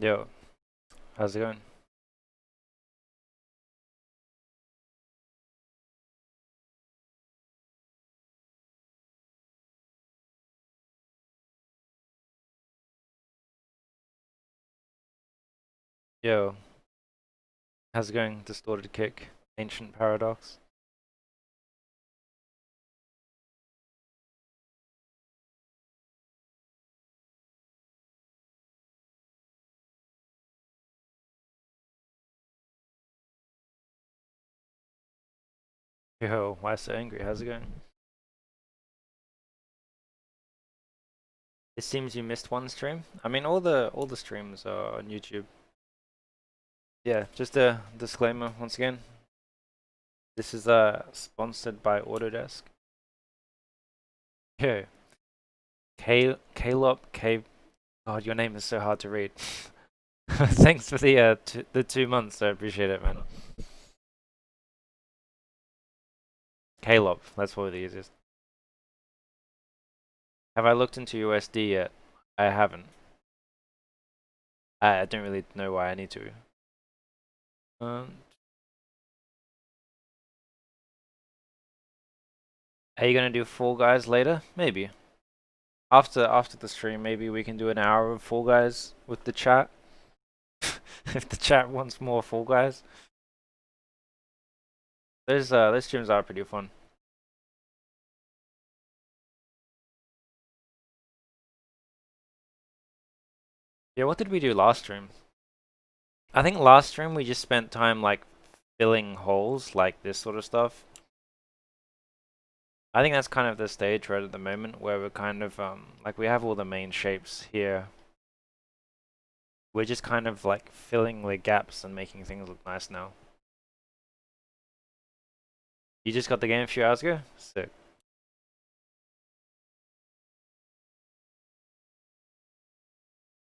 Yo, how's it going? Yo, how's it going? Distorted kick, ancient paradox. Yo, why so angry? How's it going? It seems you missed one stream. I mean, all the streams are on YouTube. Yeah, just a disclaimer once again. This is sponsored by Autodesk. Yo, Calop K. God, your name is so hard to read. Thanks for the 2 months. I appreciate it, man. Calop, that's probably the easiest. Have I looked into USD yet? I haven't. I don't really know why I need to. Um, are you gonna do Fall Guys later? Maybe. After the stream, maybe we can do an hour of Fall Guys with the chat. If the chat wants more Fall Guys. Those streams are pretty fun. Yeah, what did we do last stream? I think last stream we just spent time like filling holes, like this sort of stuff. I think that's kind of the stage right at the moment where we're kind of like we have all the main shapes here. We're just kind of like filling the gaps and making things look nice now. You just got the game a few hours ago? Sick.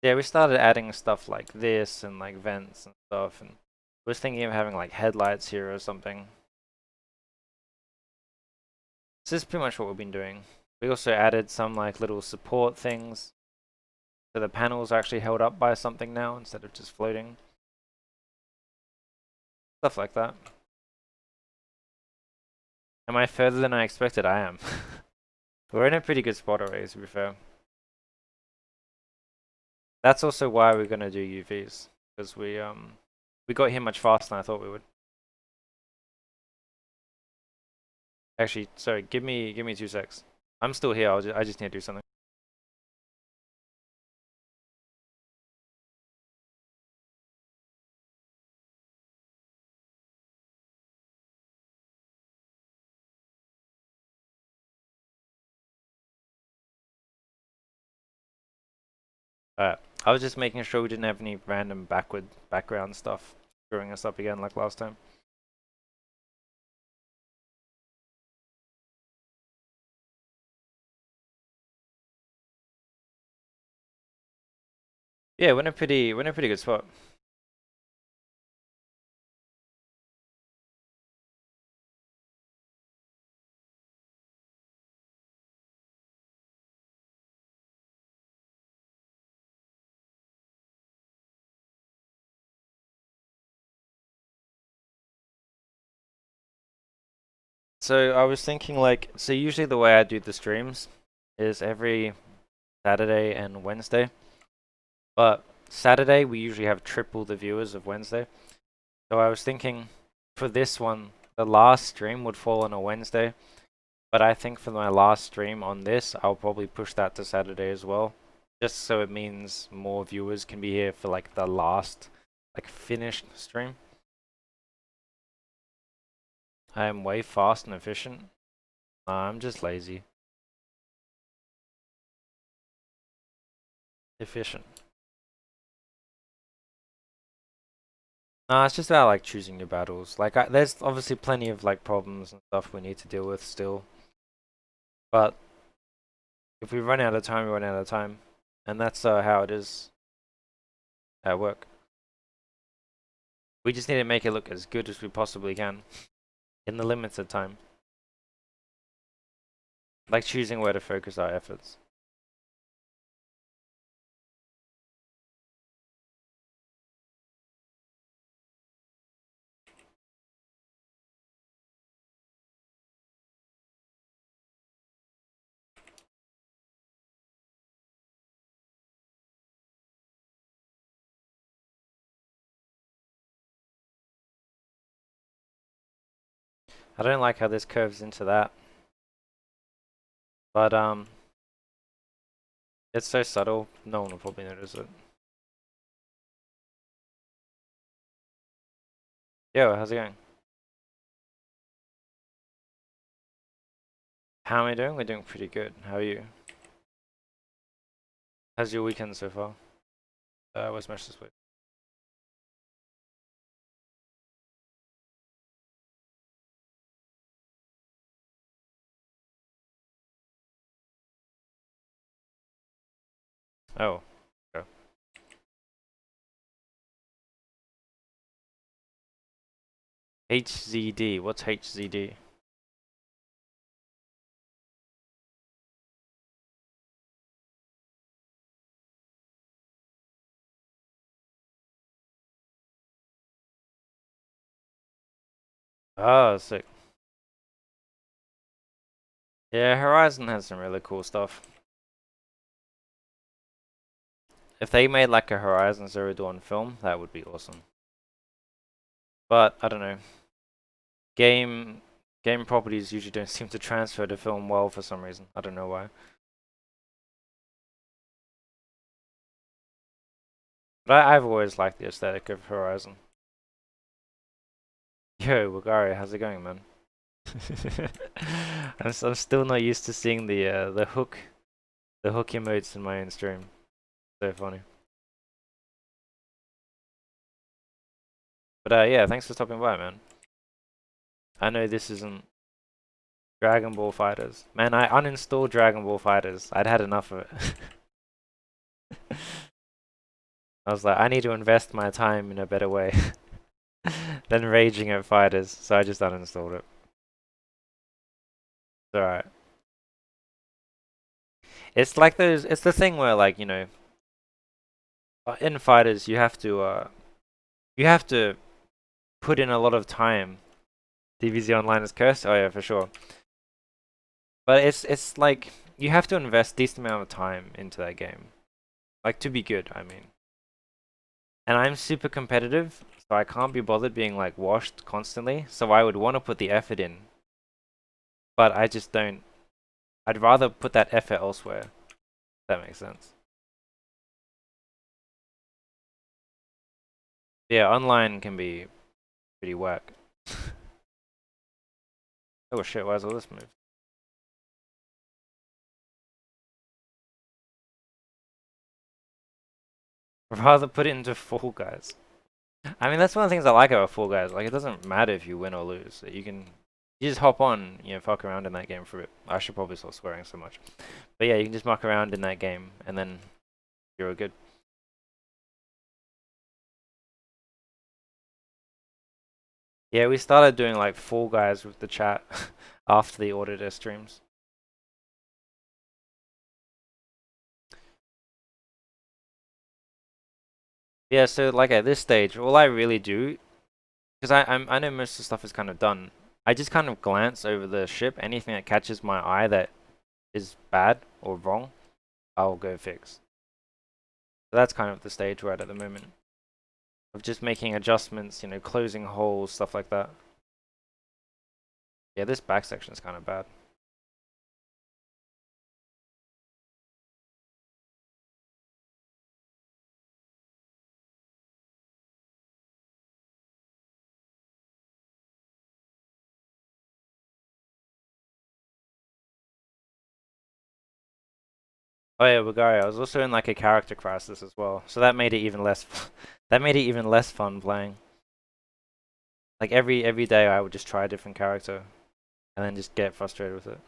Yeah, we started adding stuff like this and like vents and stuff, and was thinking of having like headlights here or something. This is pretty much what we've been doing. We also added some like little support things, so the panels are actually held up by something now instead of just floating. Stuff like that. Am I further than I expected? I am. We're in a pretty good spot already, to be fair. That's also why we're gonna do UVs, because we got here much faster than I thought we would. Actually, sorry, give me 2 secs. I'm still here. I just need to do something. I was just making sure we didn't have any random backward background stuff screwing us up again like last time. Yeah, we're in a pretty good spot. So I was thinking like, so usually the way I do the streams is every Saturday and Wednesday. But Saturday we usually have triple the viewers of Wednesday. So I was thinking for this one, the last stream would fall on a Wednesday. But I think for my last stream on this, I'll probably push that to Saturday as well. Just so it means more viewers can be here for like the last, like finished stream. I am way fast and efficient. Nah, I'm just lazy. Efficient. Nah, it's just about like choosing your battles. Like, there's obviously plenty of like problems and stuff we need to deal with still. But if we run out of time, we run out of time, and that's how it is at work. We just need to make it look as good as we possibly can in the limits of time. Like choosing where to focus our efforts. I don't like how this curves into that, but it's so subtle, no one will probably notice it. Yo, how's it going? How am I doing? We're doing pretty good. How are you? How's your weekend so far? What's much this week? Oh, okay. HZD. What's HZD? Oh, sick. Yeah, Horizon has some really cool stuff. If they made like a Horizon Zero Dawn film, that would be awesome. But I don't know. Game game properties usually don't seem to transfer to film well for some reason. I don't know why. But I've always liked the aesthetic of Horizon. Yo, Wagari, how's it going, man? I'm still not used to seeing the hook emotes in my own stream. So funny. But yeah, thanks for stopping by, man. I know this isn't Dragon Ball Fighters. Man, I uninstalled Dragon Ball Fighters. I'd had enough of it. I was like, I need to invest my time in a better way than raging at fighters, so I just uninstalled it. It's alright. It's like those. It's the thing where, like, in fighters, you have to put in a lot of time. DBZ Online is cursed. Oh yeah, for sure. But it's like you have to invest decent amount of time into that game, like to be good. I mean, and I'm super competitive, so I can't be bothered being like washed constantly. So I would want to put the effort in, but I just don't. I'd rather put that effort elsewhere. If that makes sense. Yeah, online can be pretty whack. Oh shit, why is all this moved? Rather put it into Fall Guys. I mean, that's one of the things I like about Fall Guys. Like, it doesn't matter if you win or lose. You just hop on, fuck around in that game for a bit. I should probably stop swearing so much. But yeah, you can just muck around in that game, and then you're all good. Yeah, we started doing like Fall Guys with the chat after the Autodesk streams. Yeah, so like at this stage, all I really do, because I know most of the stuff is kind of done. I just kind of glance over the ship. Anything that catches my eye that is bad or wrong, I'll go fix. So that's kind of the stage we're at the moment of just making adjustments, closing holes, stuff like that. Yeah, this back section is kind of bad. Oh yeah, Bulgaria. I was also in like a character crisis as well, so that made it even less. That made it even less fun playing. Like every day, I would just try a different character, and then just get frustrated with it.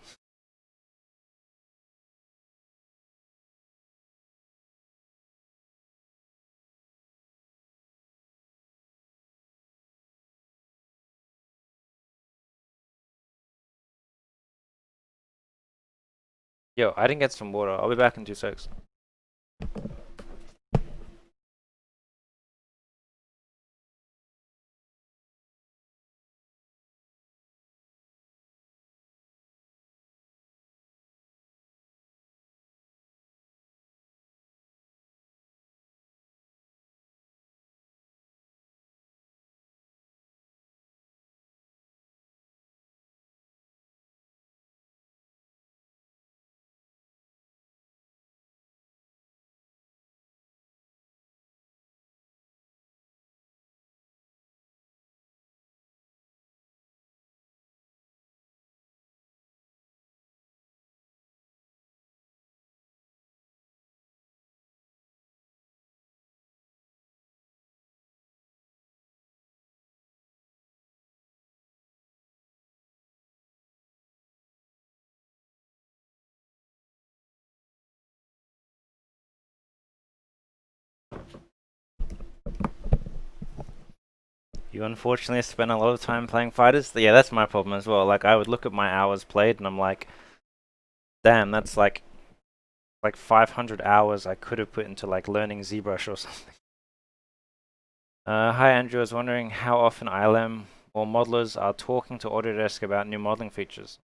Yo, I didn't get some water. I'll be back in 2 secs. You unfortunately spend a lot of time playing fighters. Yeah, that's my problem as well. Like I would look at my hours played and I'm like, damn, that's like 500 hours I could have put into like learning ZBrush or something. Hi Andrew, I was wondering how often ILM or modelers are talking to Autodesk about new modeling features.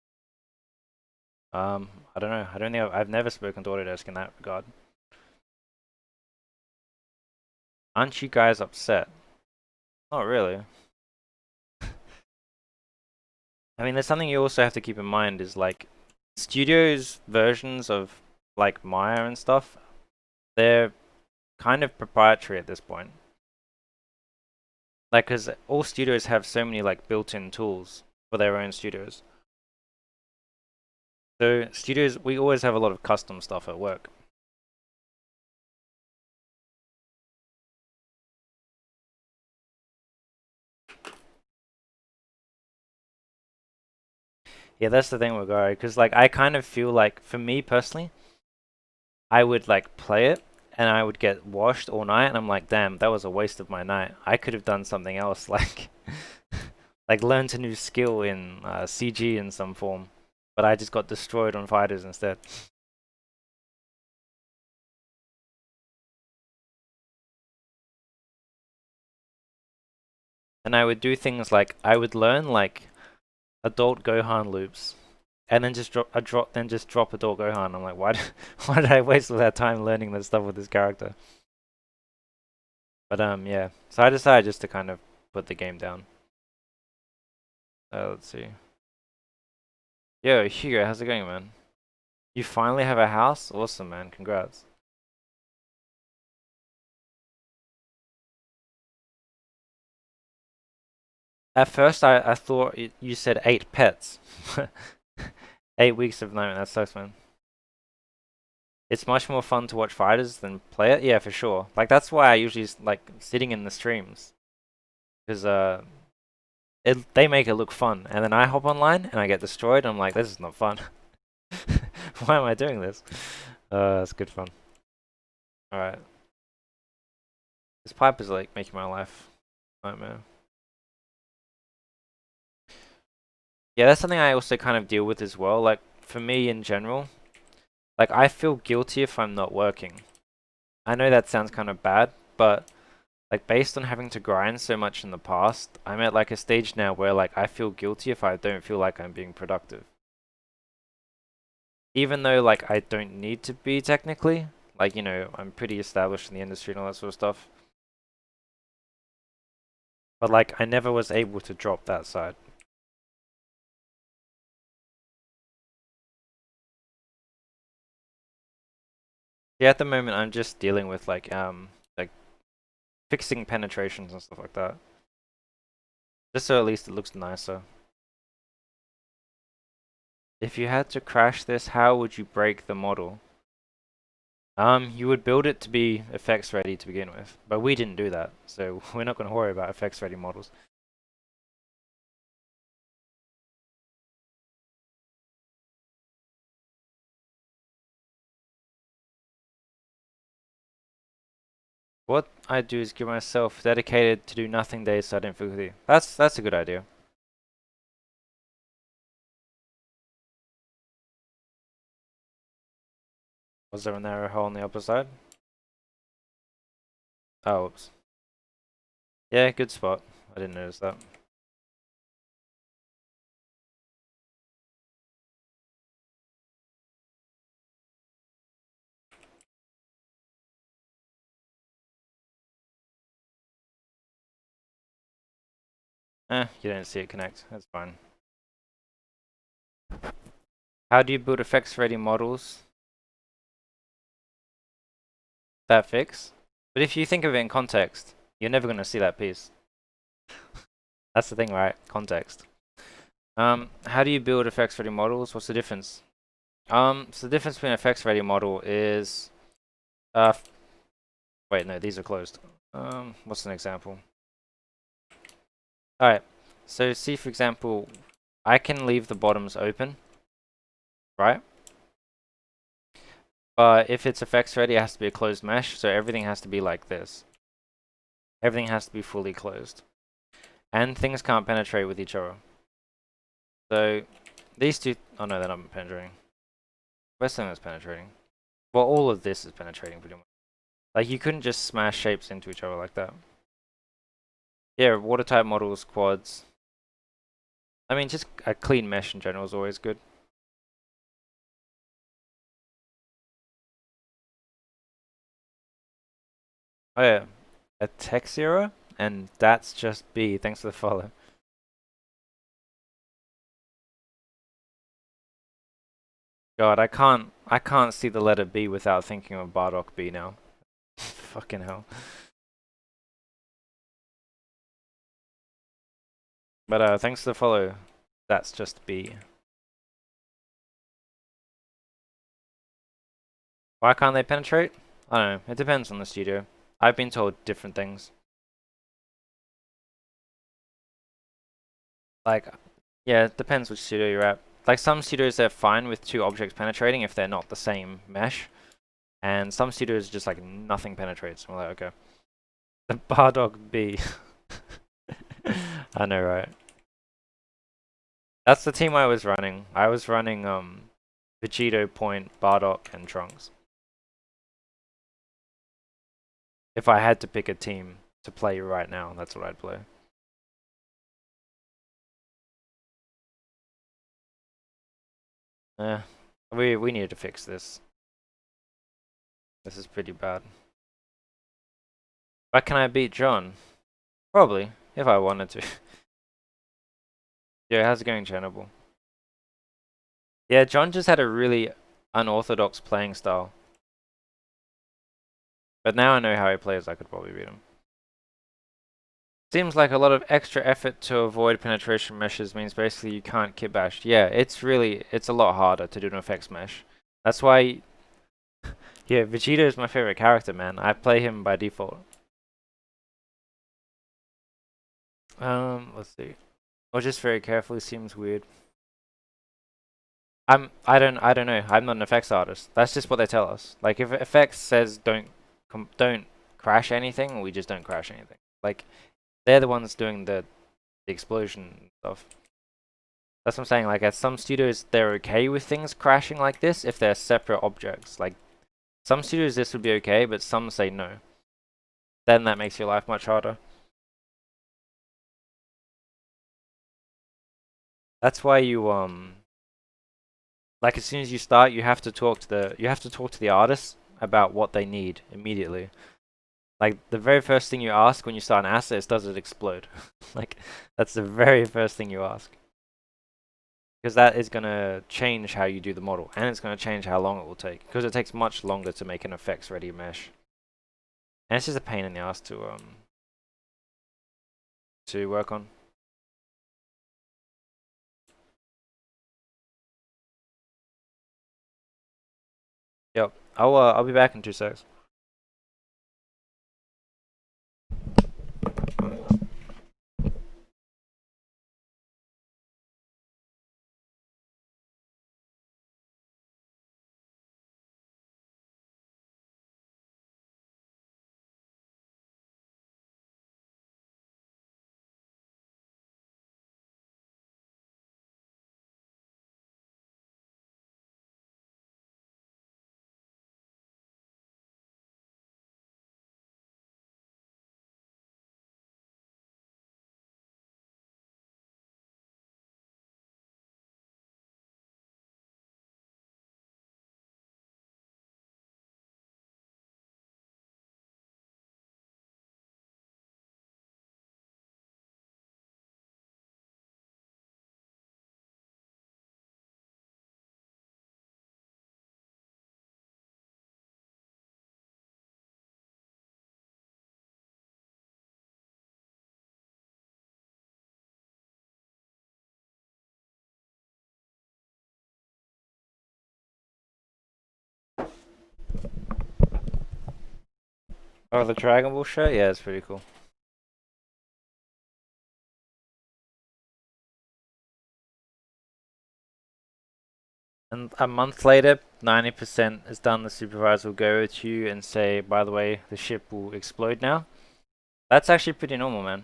I don't know. I don't think I've never spoken to Autodesk in that regard. Aren't you guys upset? Not really. I mean, there's something you also have to keep in mind is like studios versions of like Maya and stuff, they're kind of proprietary at this point. Like, cause all studios have so many like built-in tools for their own studios. So studios, we always have a lot of custom stuff at work. Yeah, that's the thing with Go, because like I kind of feel like for me personally, I would like play it and I would get washed all night, and I'm like, damn, that was a waste of my night. I could have done something else, like like learned a new skill in CG in some form, but I just got destroyed on fighters instead. And I would do things like I would learn like adult Gohan loops, and then just drop adult Gohan. I'm like, why did I waste all that time learning this stuff with this character? But yeah. So I decided just to kind of put the game down. Let's see. Yo, Hugo, how's it going, man? You finally have a house? Awesome, man. Congrats. At first, I thought you said 8 pets. 8 weeks of nightmare. That sucks, man. It's much more fun to watch fighters than play it. Yeah, for sure. Like that's why I usually like sitting in the streams, because they make it look fun, and then I hop online and I get destroyed. I'm like, this is not fun. Why am I doing this? It's good fun. All right, this pipe is like making my life nightmare. Yeah, that's something I also kind of deal with as well. Like for me in general, like I feel guilty if I'm not working. I know that sounds kind of bad, but like based on having to grind so much in the past, I'm at like a stage now where like I feel guilty if I don't feel like I'm being productive. Even though like I don't need to be technically, like I'm pretty established in the industry and all that sort of stuff. But like I never was able to drop that side. Yeah, at the moment I'm just dealing with like fixing penetrations and stuff like that. Just so at least it looks nicer. If you had to crash this, how would you break the model? You would build it to be effects ready to begin with, but we didn't do that, so we're not going to worry about effects ready models. What I do is give myself dedicated to do nothing days so I don't feel guilty. That's a good idea. Was there a narrow hole on the upper side? Oh, oops. Yeah, good spot. I didn't notice that. You didn't see it connect. That's fine. How do you build effects ready models that fix? But if you think of it in context, you're never going to see that piece. That's the thing, right? Context. How do you build effects ready models? What's the difference? So the difference between effects ready model is, uh, wait, no, these are closed. What's an example? All right. So see, for example, I can leave the bottoms open, right? But if it's effects ready, it has to be a closed mesh, so everything has to be like this. Everything has to be fully closed. and things can't penetrate with each other. So these two, oh no, they're not penetrating. Where's something that's penetrating? Well, all of this is penetrating pretty much. Like you couldn't just smash shapes into each other like that. Yeah, watertight models, quads. I mean, just a clean mesh in general is always good. Oh yeah, a text error, and that's just B. Thanks for the follow. God, I can't see the letter B without thinking of Bardock B now. Fucking hell. But thanks for the follow. That's just B. Why can't they penetrate? I don't know. It depends on the studio. I've been told different things. Like, yeah, it depends which studio you're at. Like some studios, they're fine with two objects penetrating if they're not the same mesh. And some studios just like nothing penetrates. I'm like, okay. The Bardock B. I know, right? That's the team I was running. I was running Vegito, Point, Bardock, and Trunks. If I had to pick a team to play right now, that's what I'd play. Yeah, we needed to fix this. This is pretty bad. But can I beat John? Probably, if I wanted to. Yeah, how's it going, Chernobyl? Yeah, John just had a really unorthodox playing style. But now I know how he plays, I could probably beat him. Seems like a lot of extra effort to avoid penetration meshes means basically you can't kit bash. Yeah, it's a lot harder to do an effects mesh. That's why, yeah, Vegeta is my favorite character, man. I play him by default. Let's see. Or just very carefully seems weird. I don't know. I'm not an effects artist. That's just what they tell us. Like if effects says don't crash anything, we just don't crash anything. Like they're the ones doing the explosion stuff. That's what I'm saying. Like at some studios, they're okay with things crashing like this if they're separate objects. Like some studios, this would be okay, but some say no. Then that makes your life much harder. That's why you like as soon as you start, you have to talk to the artists about what they need immediately. Like the very first thing you ask when you start an asset is, does it explode? Like that's the very first thing you ask. Because that is going to change how you do the model, and it's going to change how long it will take. Because it takes much longer to make an effects ready mesh. And it's just a pain in the ass to work on. Yep. I'll be back in 2 seconds. Oh, the Dragon Ball shirt? Yeah, it's pretty cool. And a month later, 90% is done. The supervisor will go to you and say, by the way, the ship will explode now. That's actually pretty normal, man.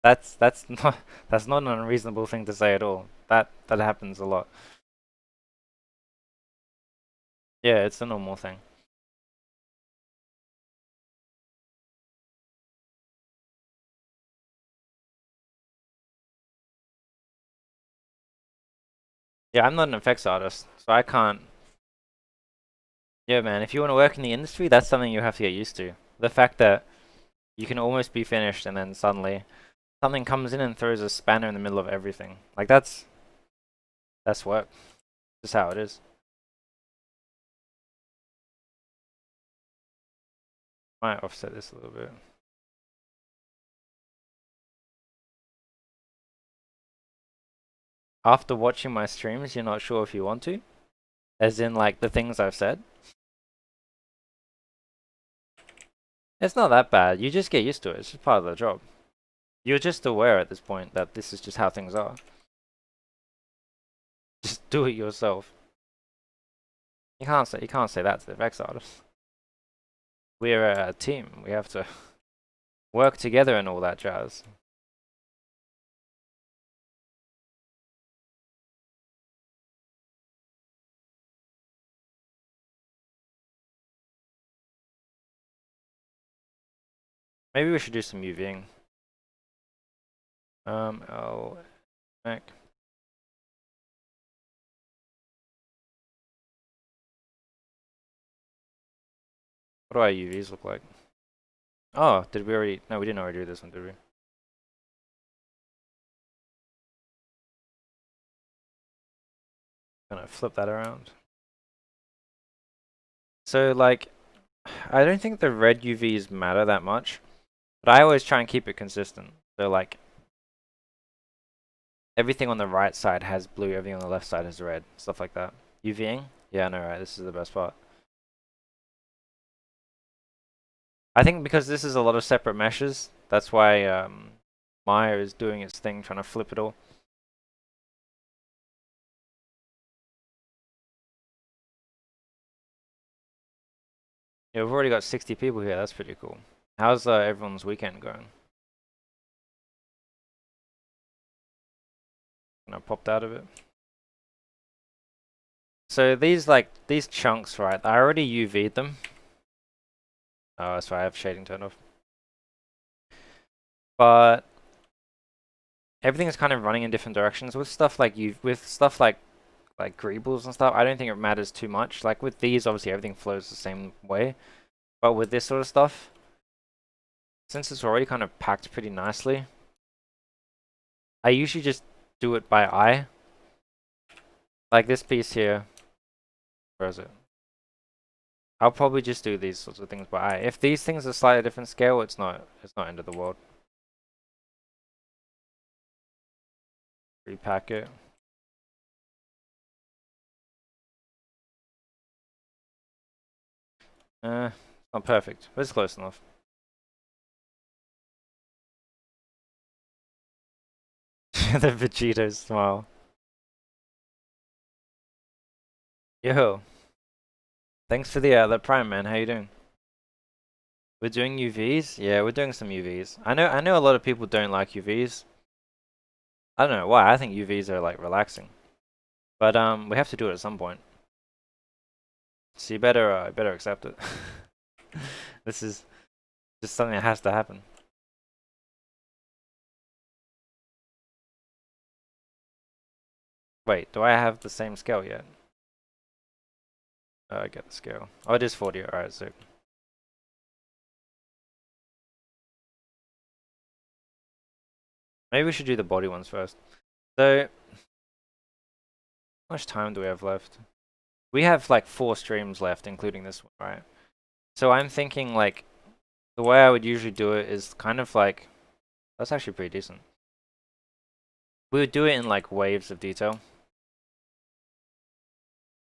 That's not that's not an unreasonable thing to say at all. That happens a lot. Yeah, it's a normal thing. Yeah, I'm not an effects artist, so I can't. Yeah, man, if you want to work in the industry, that's something you have to get used to. The fact that you can almost be finished and then suddenly something comes in and throws a spanner in the middle of everything. Like that's work. Just how it is. Might offset this a little bit. After watching my streams, you're not sure if you want to? As in like the things I've said? It's not that bad. You just get used to it. It's just part of the job. You're just aware at this point that this is just how things are. Just do it yourself. You can't say that to the effects artist. We're a team. We have to work together and all that jazz. Maybe we should do some UVing. Oh, Mac. What do our UVs look like? Oh, did we already? No, we didn't already do this one, did we? Gonna flip that around. So like, I don't think the red UVs matter that much, but I always try and keep it consistent. So like, everything on the right side has blue, everything on the left side has red, stuff like that. UVing? Yeah, I know, right? This is the best part. I think because this is a lot of separate meshes, that's why Maya is doing its thing, trying to flip it all. Yeah, we've already got 60 people here. That's pretty cool. How's everyone's weekend going? I popped out of it. So these chunks, right? I already UV'd them. Oh, that's why I have shading turned off. But everything's kind of running in different directions with stuff like like greebles and stuff. I don't think it matters too much. Like with these, obviously everything flows the same way. But with this sort of stuff, since it's already kind of packed pretty nicely, I usually just do it by eye. Like this piece here, where is it? I'll probably just do these sorts of things by eye. If these things are slightly different scale, it's not end of the world. Repack it. Not perfect, but it's close enough. The Vegito smile. Yo, thanks for the prime, man. How you doing? We're doing UVs? Yeah, we're doing some UVs. I know a lot of people don't like UVs. I don't know why. I think UVs are like relaxing. But we have to do it at some point. So you better accept it. This is just something that has to happen. Wait, do I have the same scale yet? I get the scale. Oh, it is 40. Alright, so maybe we should do the body ones first. So, how much time do we have left? We have like 4 streams left, including this one, right? So I'm thinking like the way I would usually do it is kind of like that's actually pretty decent. We would do it in like waves of detail.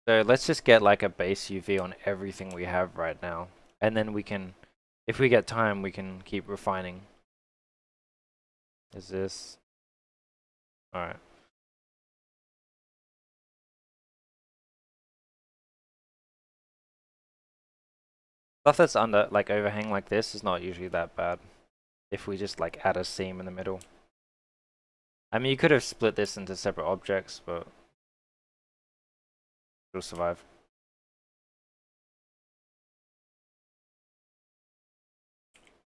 So let's just get like a base UV on everything we have right now, and then we can, if we get time, we can keep refining. Is this all right? Stuff that's under like overhang like this is not usually that bad if we just like add a seam in the middle. I mean, you could have split this into separate objects, but it'll survive.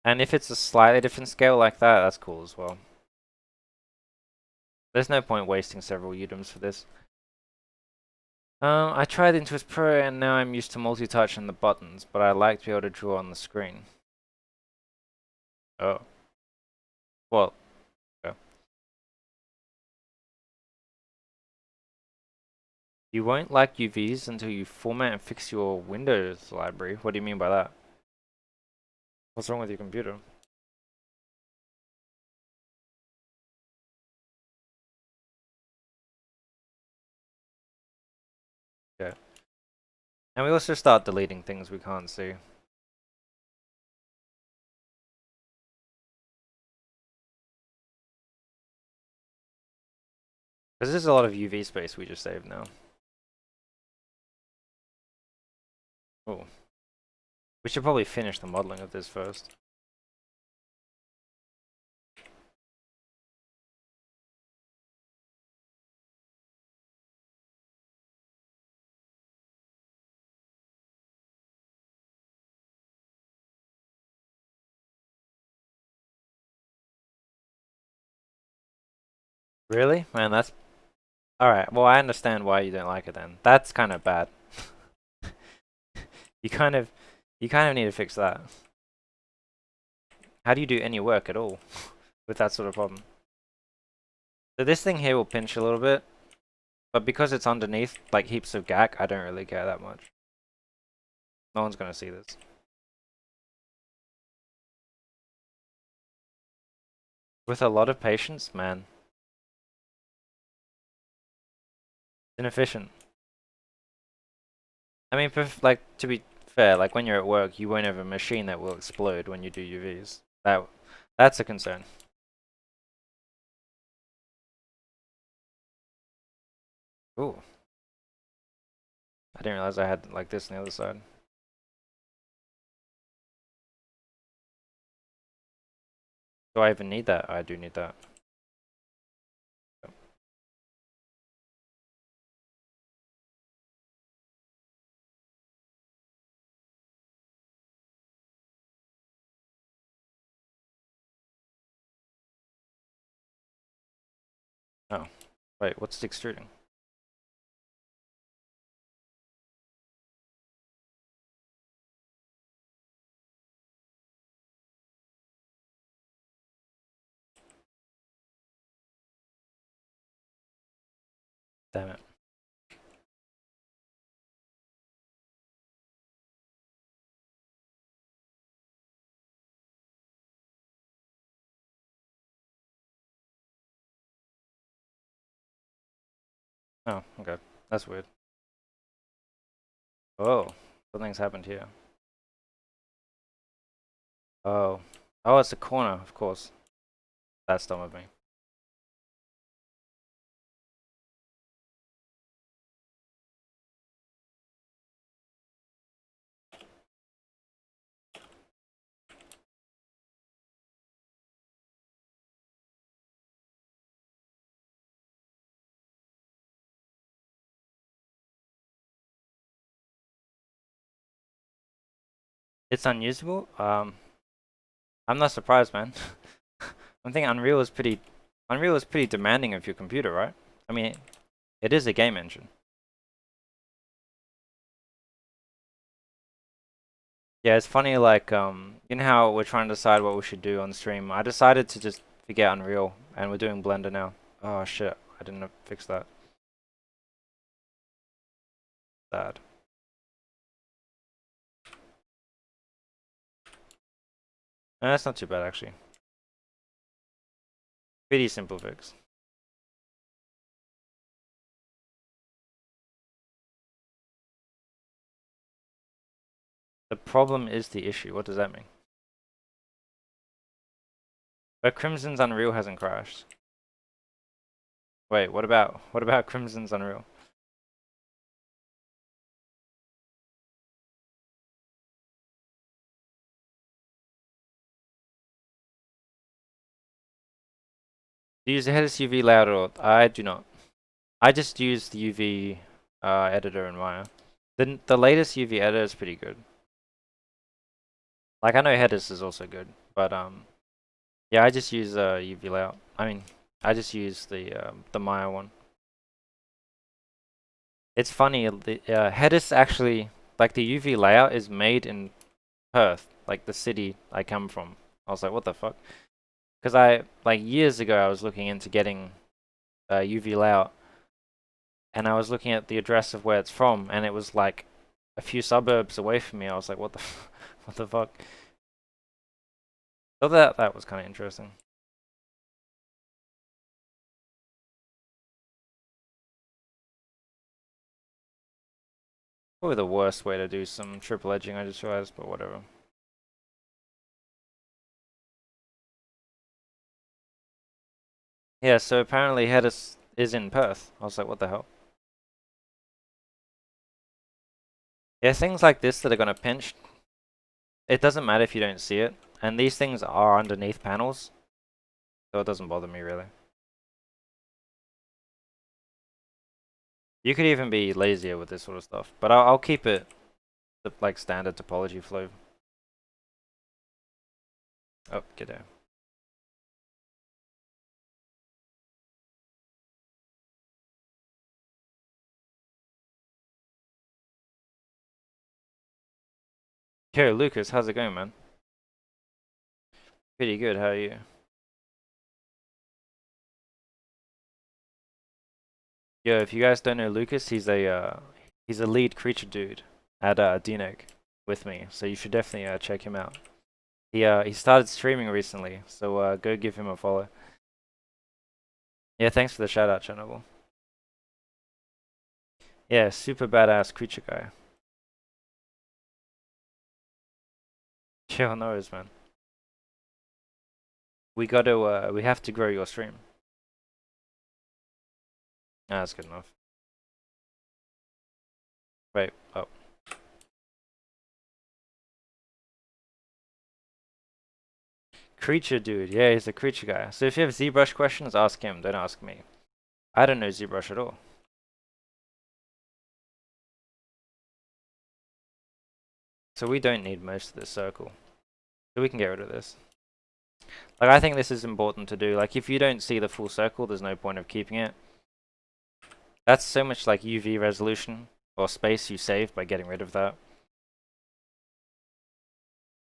And if it's a slightly different scale like that, that's cool as well. There's no point wasting several UDIMs for this. I tried Intuos Pro and now I'm used to multi-touch and the buttons, but I like to be able to draw on the screen. Oh. Well, okay. You won't like UVs until you format and fix your Windows library. What do you mean by that? What's wrong with your computer? Yeah. And we also start deleting things we can't see. Because there's a lot of UV space we just saved now. Oh. We should probably finish the modeling of this first. Really? Man, that's... Alright, well I understand why you don't like it then. That's kind of bad. You kind of... You kind of need to fix that. How do you do any work at all with that sort of problem? So this thing here will pinch a little bit, but because it's underneath like heaps of gack, I don't really care that much. No one's gonna see this. With a lot of patience, man. Inefficient. I mean, like, to be fair, like when you're at work, you won't have a machine that will explode when you do UVs. That's a concern. Ooh. I didn't realize I had like this on the other side. Do I even need that? I do need that. Oh. Wait, what's extruding? Damn it. Oh, okay. That's weird. Oh, something's happened here. Oh. Oh, it's a corner, of course. That's dumb of me. It's unusable? I'm not surprised, man. I think Unreal is pretty demanding of your computer, right? I mean, it is a game engine. Yeah, it's funny, like, you know how we're trying to decide what we should do on stream? I decided to just forget Unreal, and we're doing Blender now. Oh shit, I didn't fix that. Bad. No, that's not too bad, actually. Pretty simple fix. The problem is the issue. What does that mean? But Crimson's Unreal hasn't crashed. Wait, what about Crimson's Unreal? Do you use the headers UV layout or I do not. I just use the UV editor in Maya. The latest UV editor is pretty good. Like I know headers is also good, but yeah, I just use UV layout. I mean, I just use the Maya one. It's funny, the headers actually like the UV layout is made in Perth, like the city I come from. I was like, what the fuck? Because I like years ago I was looking into getting UV layout, and I was looking at the address of where it's from, and it was like a few suburbs away from me. I was like, what the what the fuck? So that was kind of interesting. Probably the worst way to do some triple edging, I just realized, but whatever. Yeah, so apparently headers is in Perth. I was like, what the hell? Yeah, things like this that are gonna pinch, it doesn't matter if you don't see it. And these things are underneath panels, so it doesn't bother me really. You could even be lazier with this sort of stuff, but I'll keep it the like standard topology flow. Oh, get out. Yo, Lucas, how's it going, man? Pretty good, how are you? Yo, if you guys don't know Lucas, he's a lead creature dude at DNEG with me, so you should definitely check him out. He started streaming recently, so go give him a follow. Yeah, thanks for the shout out, Chernobyl. Yeah, super badass creature guy. Chill knows, man. We have to grow your stream. Ah, that's good enough. Wait, oh. Creature dude, yeah, he's a creature guy. So if you have ZBrush questions, ask him, don't ask me. I don't know ZBrush at all. So we don't need most of this circle. So we can get rid of this. Like, I think this is important to do. Like, if you don't see the full circle, there's no point of keeping it. That's so much like UV resolution or space you save by getting rid of that.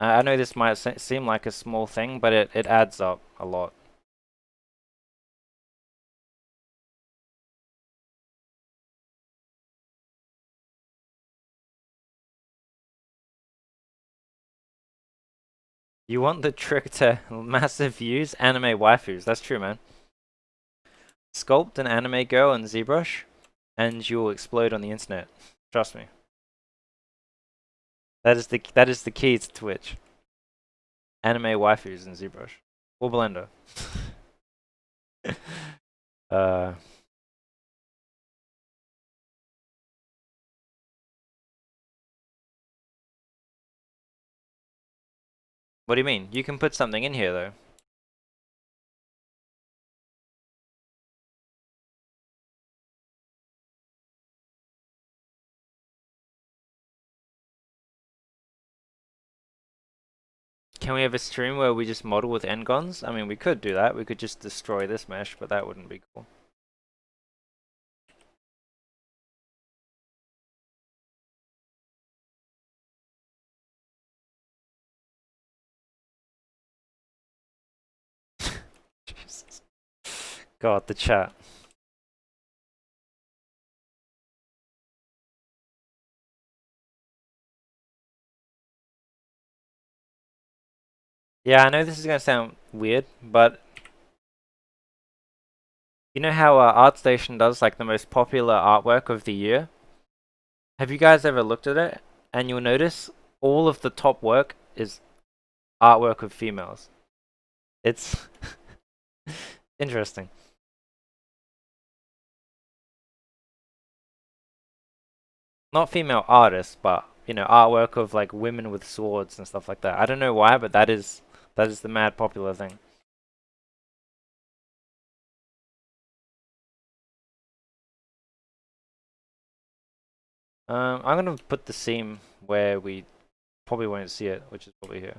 I know this might seem like a small thing, but it adds up a lot. You want the trick to massive views? Anime waifus. That's true, man. Sculpt an anime girl in ZBrush, and you'll explode on the internet. Trust me. That is the key to Twitch. Anime waifus in ZBrush or Blender. uh, what do you mean? You can put something in here though. Can we have a stream where we just model with n-gons? I mean, we could do that. We could just destroy this mesh, but that wouldn't be cool. Jesus. God, the chat. Yeah, I know this is gonna sound weird, but you know how ArtStation does like the most popular artwork of the year? Have you guys ever looked at it? And you'll notice all of the top work is artwork of females. It's interesting. Not female artists, but you know, artwork of like women with swords and stuff like that. I don't know why, but that is the mad popular thing. I'm gonna put the seam where we probably won't see it, which is probably here.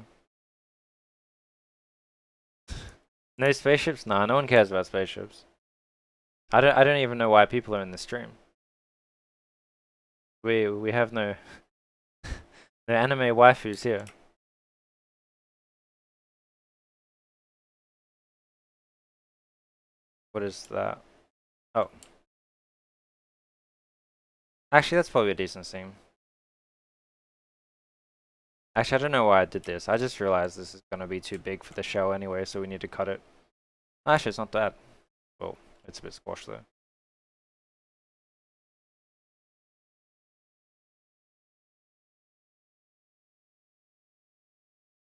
No spaceships? Nah, no one cares about spaceships. I don't even know why people are in the stream. We have no no anime waifus here. What is that? Oh. Actually, that's probably a decent seam. Actually, I don't know why I did this. I just realized this is gonna be too big for the shell anyway, so we need to cut it. Actually, it's not that. Well, it's a bit squashed though.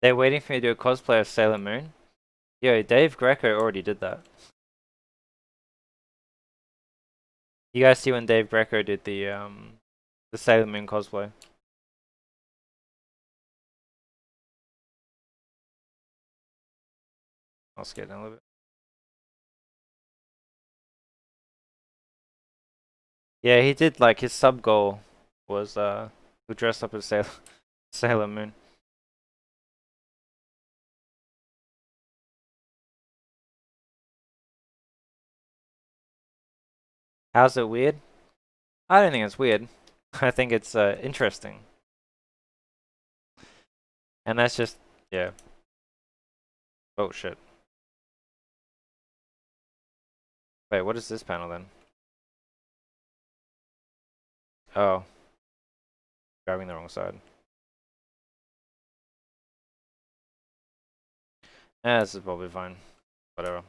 They're waiting for me to do a cosplay of Sailor Moon. Yo, Dave Greco already did that. You guys see when Dave Greco did the Sailor Moon cosplay? I'll skip down a little bit. Yeah, he did like his sub goal was to dress up as Sailor Moon. How's it weird? I don't think it's weird. I think it's interesting. And that's just yeah. Oh shit. Wait, what is this panel then? Oh, grabbing the wrong side. This is probably fine. Whatever.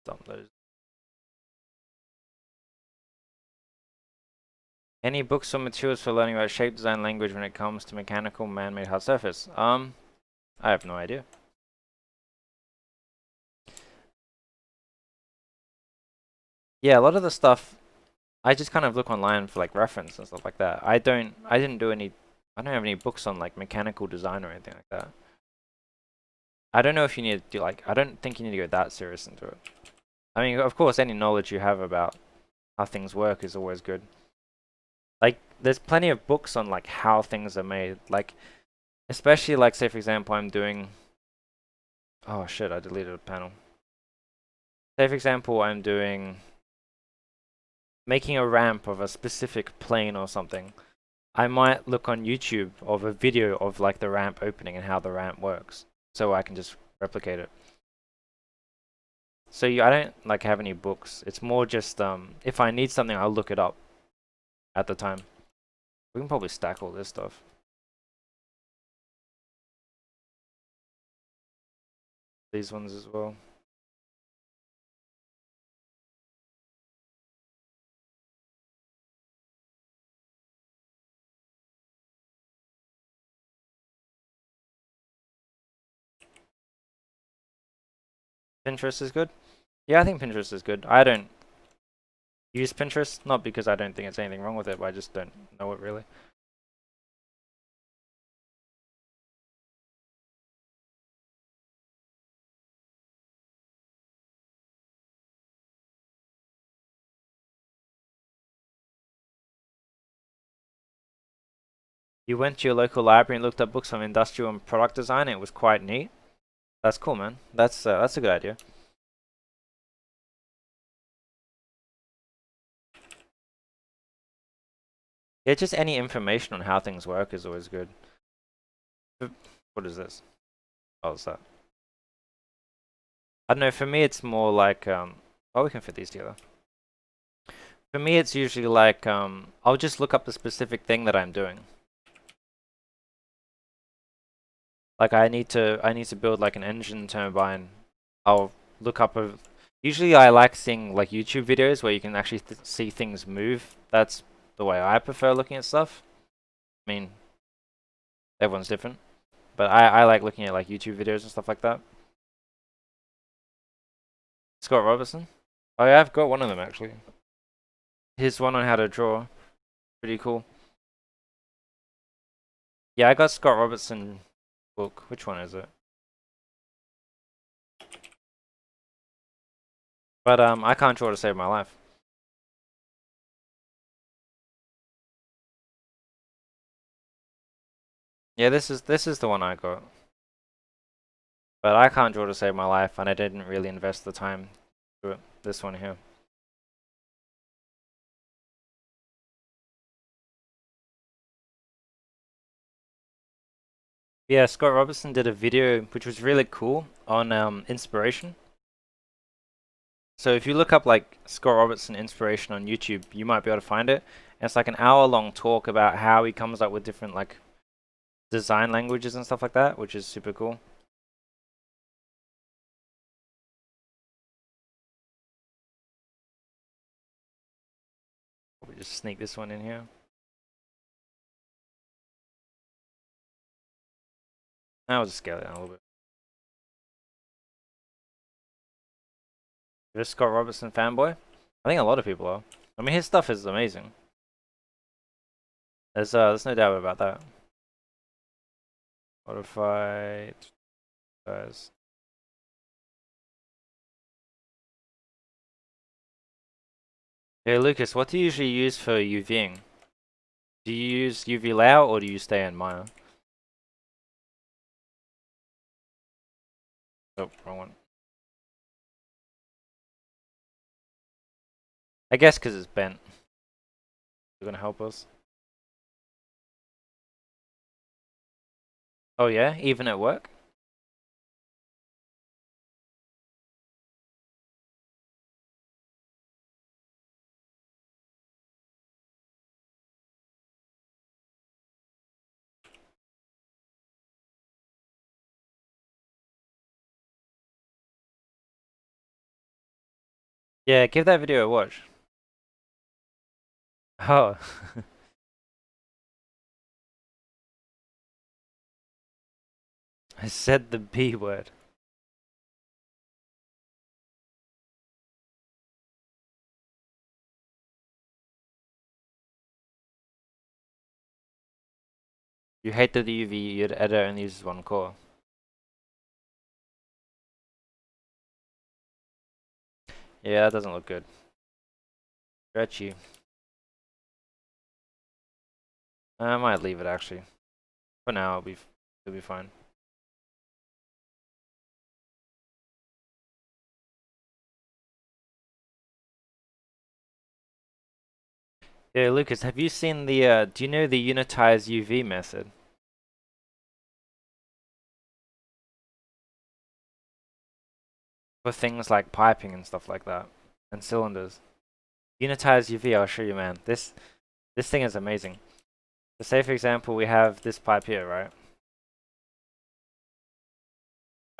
Dump those. Any books or materials for learning about shape design language when it comes to mechanical man-made hard surface? I have no idea. Yeah, a lot of the stuff I just kind of look online for like reference and stuff like that. I didn't do any I don't have any books on like mechanical design or anything like that. I don't know if you need to do like I don't think you need to go that serious into it. I mean, of course, any knowledge you have about how things work is always good. Like, there's plenty of books on like how things are made. Like, especially like say for example, I'm doing. Oh shit! I deleted a panel. Say for example, I'm doing making a ramp of a specific plane or something. I might look on YouTube of a video of like the ramp opening and how the ramp works, so I can just replicate it. So I don't like have any books. It's more just if I need something, I'll look it up at the time. We can probably stack all this stuff. These ones as well. Pinterest is good. Yeah, I think Pinterest is good. I don't use Pinterest, not because I don't think it's anything wrong with it, but I just don't know it really. You went to your local library and looked up books on industrial and product design. It was quite neat. That's cool, man. That's a good idea. Yeah, just any information on how things work is always good. What is this? Oh, what's that? I don't know. For me, it's more like oh, we can fit these together. For me, it's usually like I'll just look up the specific thing that I'm doing. Like I need to build like an engine turbine. I'll look up a. Usually, I like seeing like YouTube videos where you can actually see things move. That's the way I prefer looking at stuff. I mean, everyone's different, but I like looking at like YouTube videos and stuff like that. Scott Robertson. Oh yeah, I've got one of them actually. His one on how to draw, pretty cool. Yeah, I got Scott Robertson book. Which one is it? But I can't draw to save my life. Yeah, this is the one I got. But I can't draw to save my life, and I didn't really invest the time to it. This one here. Yeah, Scott Robertson did a video which was really cool on inspiration. So if you look up like Scott Robertson inspiration on YouTube, you might be able to find it. And it's like an hour-long talk about how he comes up with different like design languages and stuff like that, which is super cool. We just sneak this one in here. Now I'll just scale it down a little bit. You're a Scott Robertson fanboy? I think a lot of people are. I mean, his stuff is amazing. There's no doubt about that. Modify guys. Hey Lucas, what do you usually use for UVing? Do you use UV layout or do you stay in Maya? Oh, wrong one. I guess because it's bent. You're gonna help us. Oh yeah, even at work? Yeah, give that video a watch. Oh. I said the B word. You hate the UV editor and uses one core. Yeah, that doesn't look good. Stretchy. I might leave it actually. For now, it'll be fine. Yeah, Lucas, have you seen the do you know the unitize UV method? For things like piping and stuff like that. And cylinders. Unitize UV, I'll show you man. This thing is amazing. So say for example we have this pipe here, right?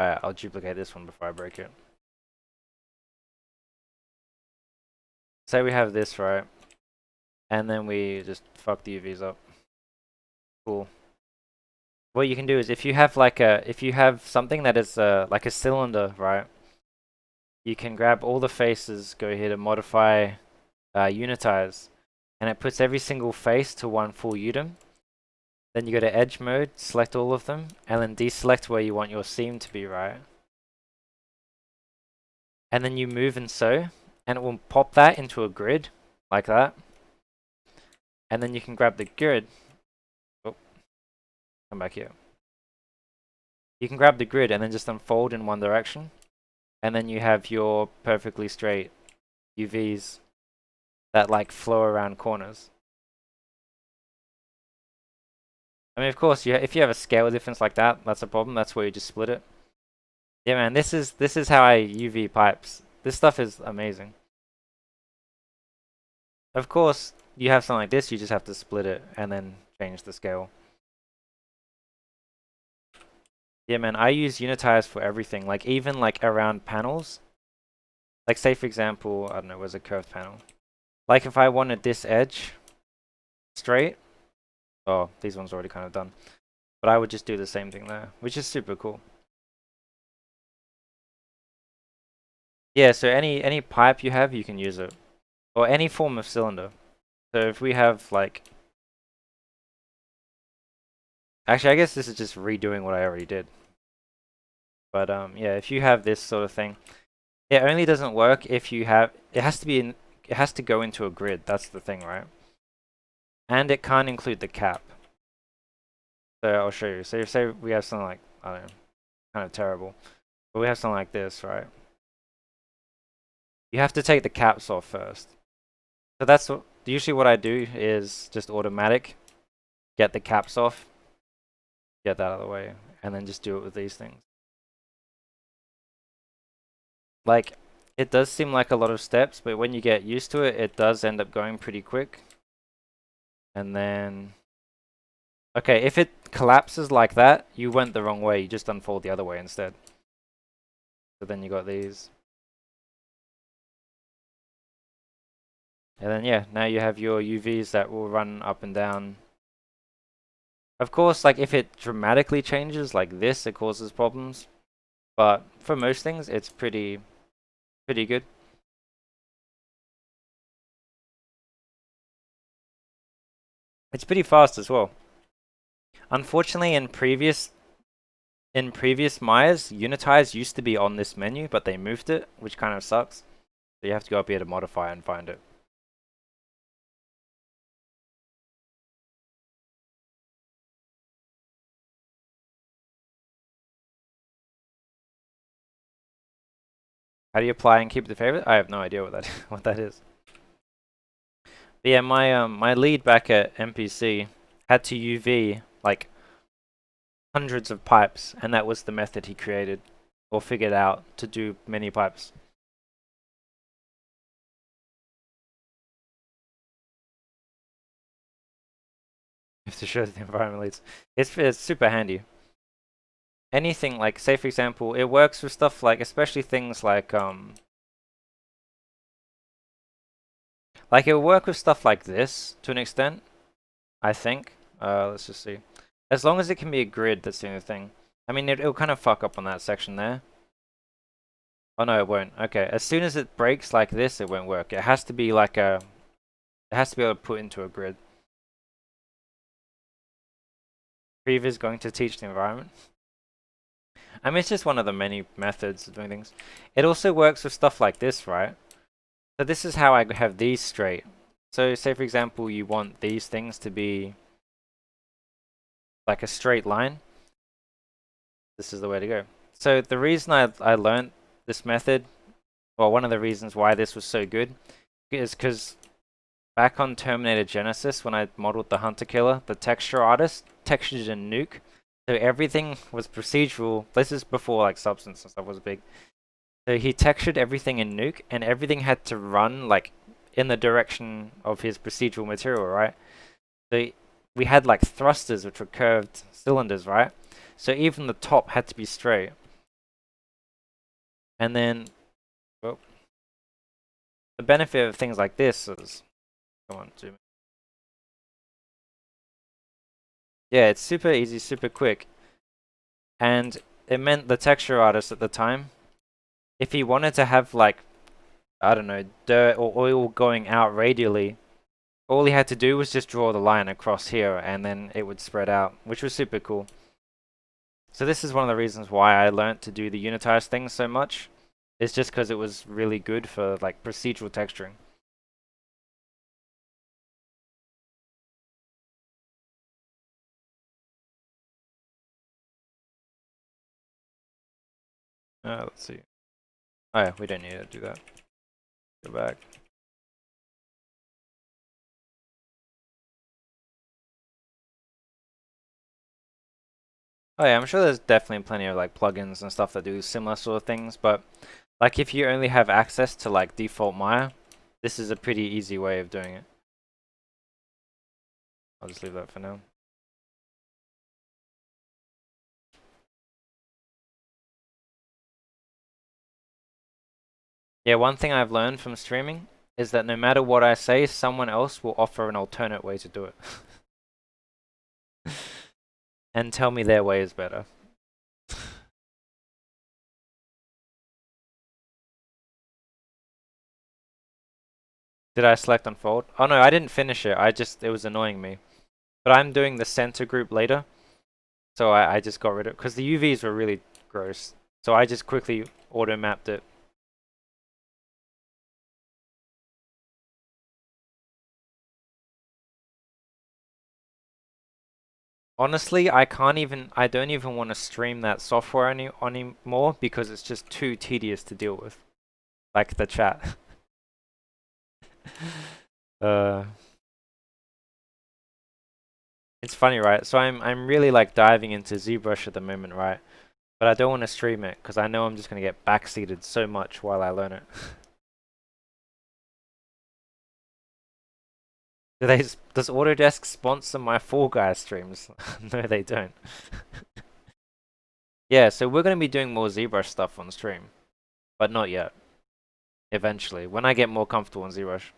Alright, I'll duplicate this one before I break it. Say we have this, right? And then we just fuck the UVs up. Cool. What you can do is if you have like if you have something that is like a cylinder, right? You can grab all the faces, go here to modify unitize, and it puts every single face to one full utim. Then you go to edge mode, select all of them, and then deselect where you want your seam to be, right? And then you move and sew, and it will pop that into a grid, like that. And then you can grab the grid. Oh, come back here. You can grab the grid and then just unfold in one direction. And then you have your perfectly straight UVs that like flow around corners. I mean, of course, if you have a scale difference like that, that's a problem. That's where you just split it. Yeah, man, this is how I UV pipes. This stuff is amazing. Of course, you have something like this, you just have to split it and then change the scale. Yeah, man, I use unitize for everything. Like even like around panels. Like say for example, I don't know, where's a curved panel? Like if I wanted this edge straight. Oh, these ones already kind of done. But I would just do the same thing there, which is super cool. Yeah, so any pipe you have, you can use it. Or any form of cylinder. So if we have like Actually, I guess this is just redoing what I already did. But yeah, if you have this sort of thing, it only doesn't work if you have. It has to be in. It has to go into a grid. That's the thing, right? And it can't include the cap. So I'll show you. So say we have something like, I don't know, kind of terrible, but we have something like this, right? You have to take the caps off first. So that's usually what I do is just automatic, get the caps off, get that out of the way, and then just do it with these things. Like, it does seem like a lot of steps, but when you get used to it, it does end up going pretty quick. And then, okay, if it collapses like that, you went the wrong way. You just unfold the other way instead. So then you got these. And then, yeah, now you have your UVs that will run up and down. Of course, like if it dramatically changes like this, it causes problems. But for most things, it's pretty good. It's pretty fast as well. Unfortunately, in previous Mayas, Unitize used to be on this menu, but they moved it, which kind of sucks. So you have to go up here to modify and find it. How do you apply and keep the favorite? I have no idea what that what that is. But yeah, my lead back at MPC had to UV like hundreds of pipes, and that was the method he created or figured out to do many pipes. You have to show the environment leads. It's super handy. Anything like, say for example, it works with stuff like, especially things like it'll work with stuff like this to an extent, I think. Let's just see. As long as it can be a grid, that's the only thing. I mean, it'll kind of fuck up on that section there. Oh no, it won't. Okay, as soon as it breaks like this, it won't work. It has to be like a, it has to be able to put into a grid. Previous is going to teach the environment. I mean, it's just one of the many methods of doing things. It also works with stuff like this, right? So this is how I have these straight. So say for example, you want these things to be like a straight line. This is the way to go. So the reason I learned this method, well, one of the reasons why this was so good, is because back on Terminator Genesis, when I modeled the Hunter Killer, the texture artist textured in Nuke. So everything was procedural. This is before like Substance and stuff was big. So he textured everything in Nuke, and everything had to run like in the direction of his procedural material, right? So we had like thrusters, which were curved cylinders, right? So even the top had to be straight. And then, well, the benefit of things like this is, come on, zoom in. Yeah, it's super easy, super quick. And it meant the texture artist at the time, if he wanted to have like, I don't know, dirt or oil going out radially, all he had to do was just draw the line across here and then it would spread out, which was super cool. So this is one of the reasons why I learnt to do the unitized things so much. It's just because it was really good for like procedural texturing. Let's see. Oh yeah, we don't need to do that. Go back. Oh yeah, I'm sure there's definitely plenty of like plugins and stuff that do similar sort of things, but like if you only have access to like default Maya, this is a pretty easy way of doing it. I'll just leave that for now. Yeah, one thing I've learned from streaming is that no matter what I say, someone else will offer an alternate way to do it. And tell me their way is better. Did I select unfold? Oh no, I didn't finish it. It was annoying me. But I'm doing the center group later. So I just got rid of, because the UVs were really gross. So I just quickly auto mapped it. Honestly, I don't even want to stream that software anymore because it's just too tedious to deal with. Like the chat. uh, it's funny, right? So I'm really like diving into ZBrush at the moment, right? But I don't want to stream it because I know I'm just gonna get backseated so much while I learn it. Does Autodesk sponsor my Fall Guys streams? No, they don't. Yeah, so we're gonna be doing more ZBrush stuff on stream, but not yet. Eventually, when I get more comfortable in ZBrush.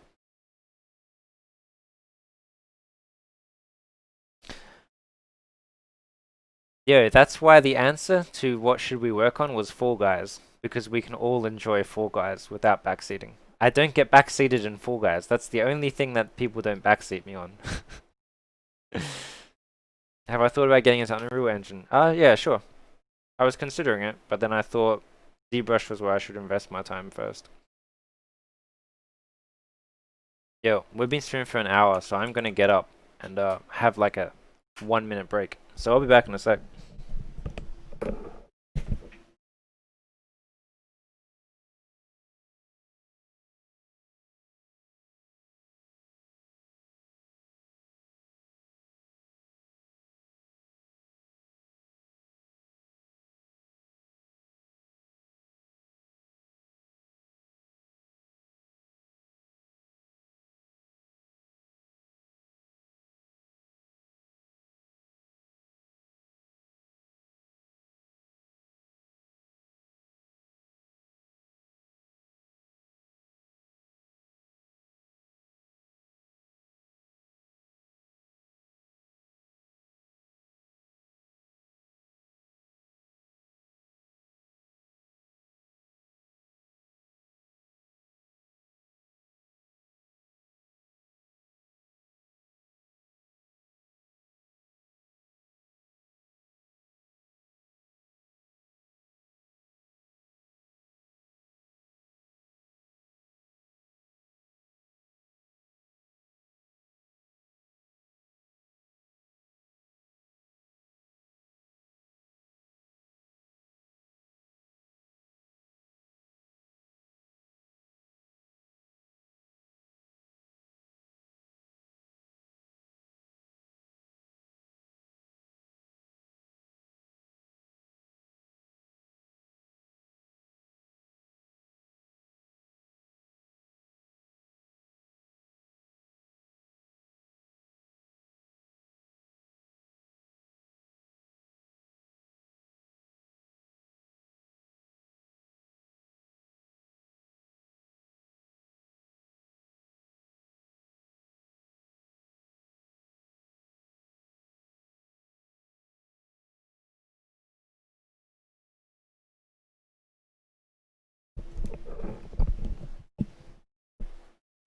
Yeah, that's why the answer to what should we work on was Fall Guys, because we can all enjoy Fall Guys without backseating. I don't get backseated in Fall Guys. That's the only thing that people don't backseat me on. Have I thought about getting into Unreal Engine? Yeah, sure. I was considering it, but then I thought ZBrush was where I should invest my time first. Yo, we've been streaming for an hour, so I'm gonna get up and have like a 1 minute break. So I'll be back in a sec.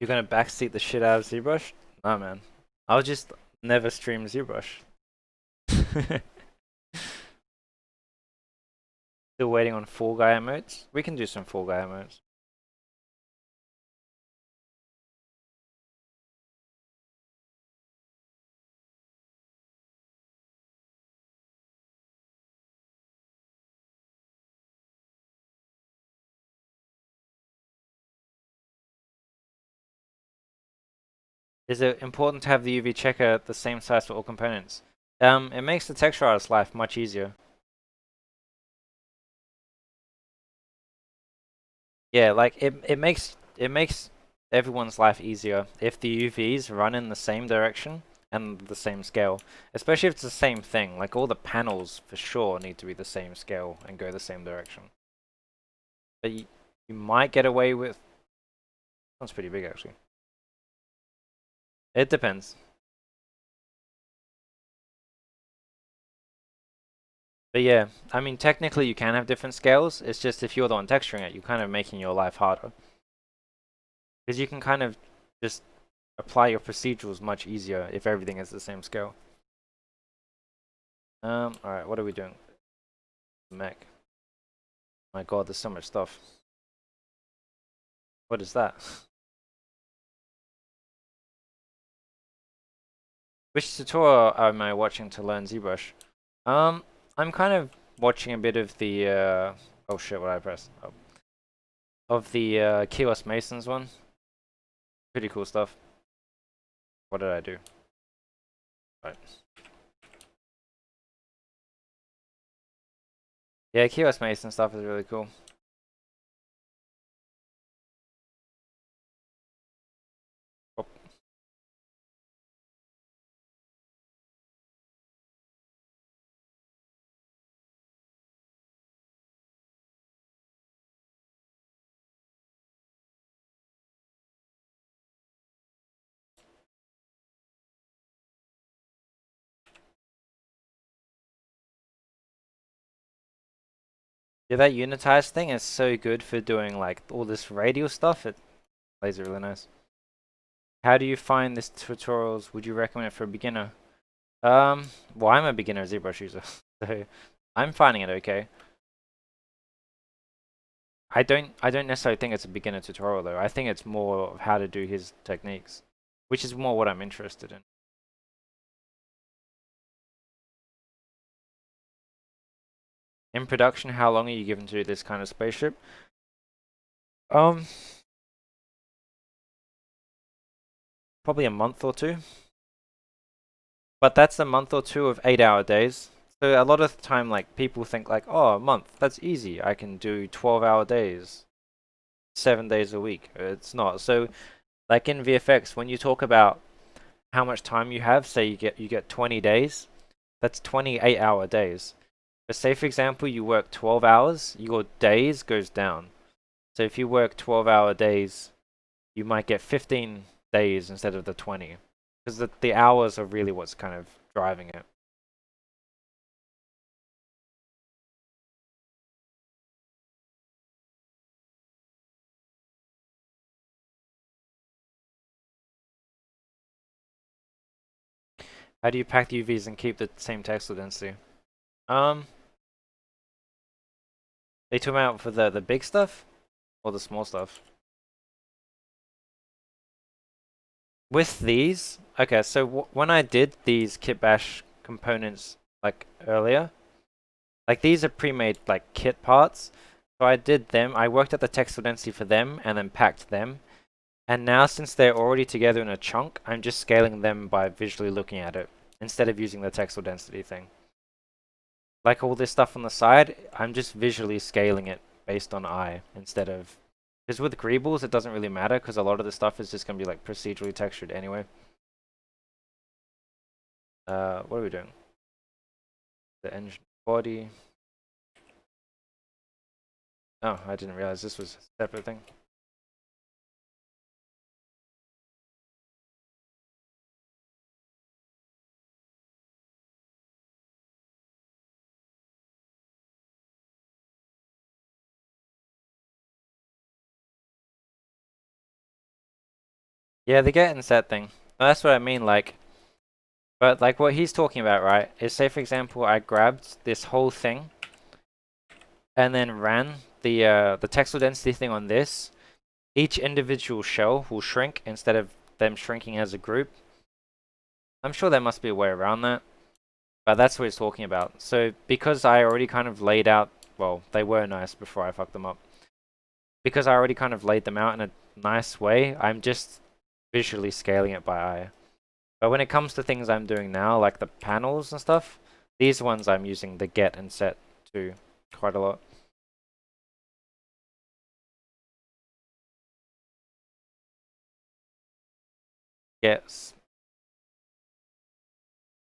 You're gonna backseat the shit out of ZBrush? Nah, man. I'll just never stream ZBrush. Still waiting on Fall Guy emotes? We can do some Fall Guy emotes. Is it important to have the UV checker the same size for all components? It makes the texture artist's life much easier. Yeah, like it makes everyone's life easier if the UVs run in the same direction and the same scale. Especially if it's the same thing. Like all the panels for sure need to be the same scale and go the same direction. But you might get away with. Sounds pretty big actually. It depends. But yeah, I mean technically you can have different scales. It's just if you're the one texturing it, you're kind of making your life harder. Because you can kind of just apply your procedurals much easier if everything is the same scale. Alright, what are we doing? Mech. My god, there's so much stuff. What is that? Which tutorial am I watching to learn ZBrush? I'm kind of watching a bit of the, oh shit, what did I press? Oh. Of the, Kios Masons one. Pretty cool stuff. What did I do? Right. Yeah, Kios Mason stuff is really cool. Oh. Yeah, that unitized thing is so good for doing like all this radial stuff. It plays it really nice. How do you find this tutorials? Would you recommend it for a beginner? Well, I'm a beginner ZBrush user, so I'm finding it okay. I don't necessarily think it's a beginner tutorial though. I think it's more of how to do his techniques, which is more what I'm interested in. In production, how long are you given to do this kind of spaceship? Um, Probably a month or two. But that's a month or two of 8-hour days. So a lot of the time, like people think like, oh, a month, that's easy. I can do 12-hour days, 7 days a week. It's not. So like in VFX, when you talk about how much time you have, say you get 20 days, that's 28-hour days. But say for example you work 12 hours, your days goes down. So if you work 12-hour days, you might get 15 days instead of the 20. Because the hours are really what's kind of driving it. How do you pack the UVs and keep the same textile density? Um, they took them out for the big stuff or the small stuff? With these, okay, so when I did these kit bash components like earlier, like these are pre-made like kit parts. So I did them. I worked out the textile density for them and then packed them. And now since they're already together in a chunk, I'm just scaling them by visually looking at it instead of using the textile density thing. Like all this stuff on the side, I'm just visually scaling it based on eye instead of... Because with greebles, it doesn't really matter because a lot of the stuff is just going to be like procedurally textured anyway. What are we doing? The engine body. Oh, I didn't realize this was a separate thing. Yeah, the get and set thing. That's what I mean, like... But like what he's talking about, right, is say for example I grabbed this whole thing and then ran the textile density thing on this. Each individual shell will shrink instead of them shrinking as a group. I'm sure there must be a way around that, but that's what he's talking about. So because I already kind of laid out, well, they were nice before I fucked them up. Because I already kind of laid them out in a nice way, I'm just visually scaling it by eye. But when it comes to things I'm doing now, like the panels and stuff, these ones I'm using the get and set to quite a lot. Yes.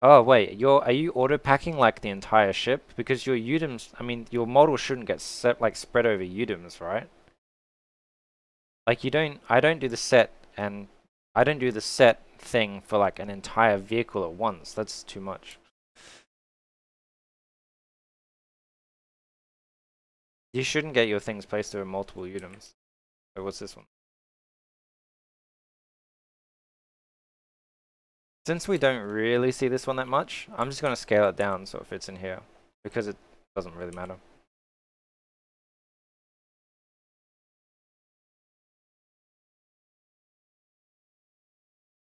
Oh wait, are you auto packing like the entire ship? Because your UDIMs, I mean, your model shouldn't get set like spread over UDIMs, right? Like I don't do the set and I don't do the set thing for like an entire vehicle at once. That's too much. You shouldn't get your things placed over multiple UDIMs. So what's this one? Since we don't really see this one that much, I'm just going to scale it down so it fits in here, because it doesn't really matter.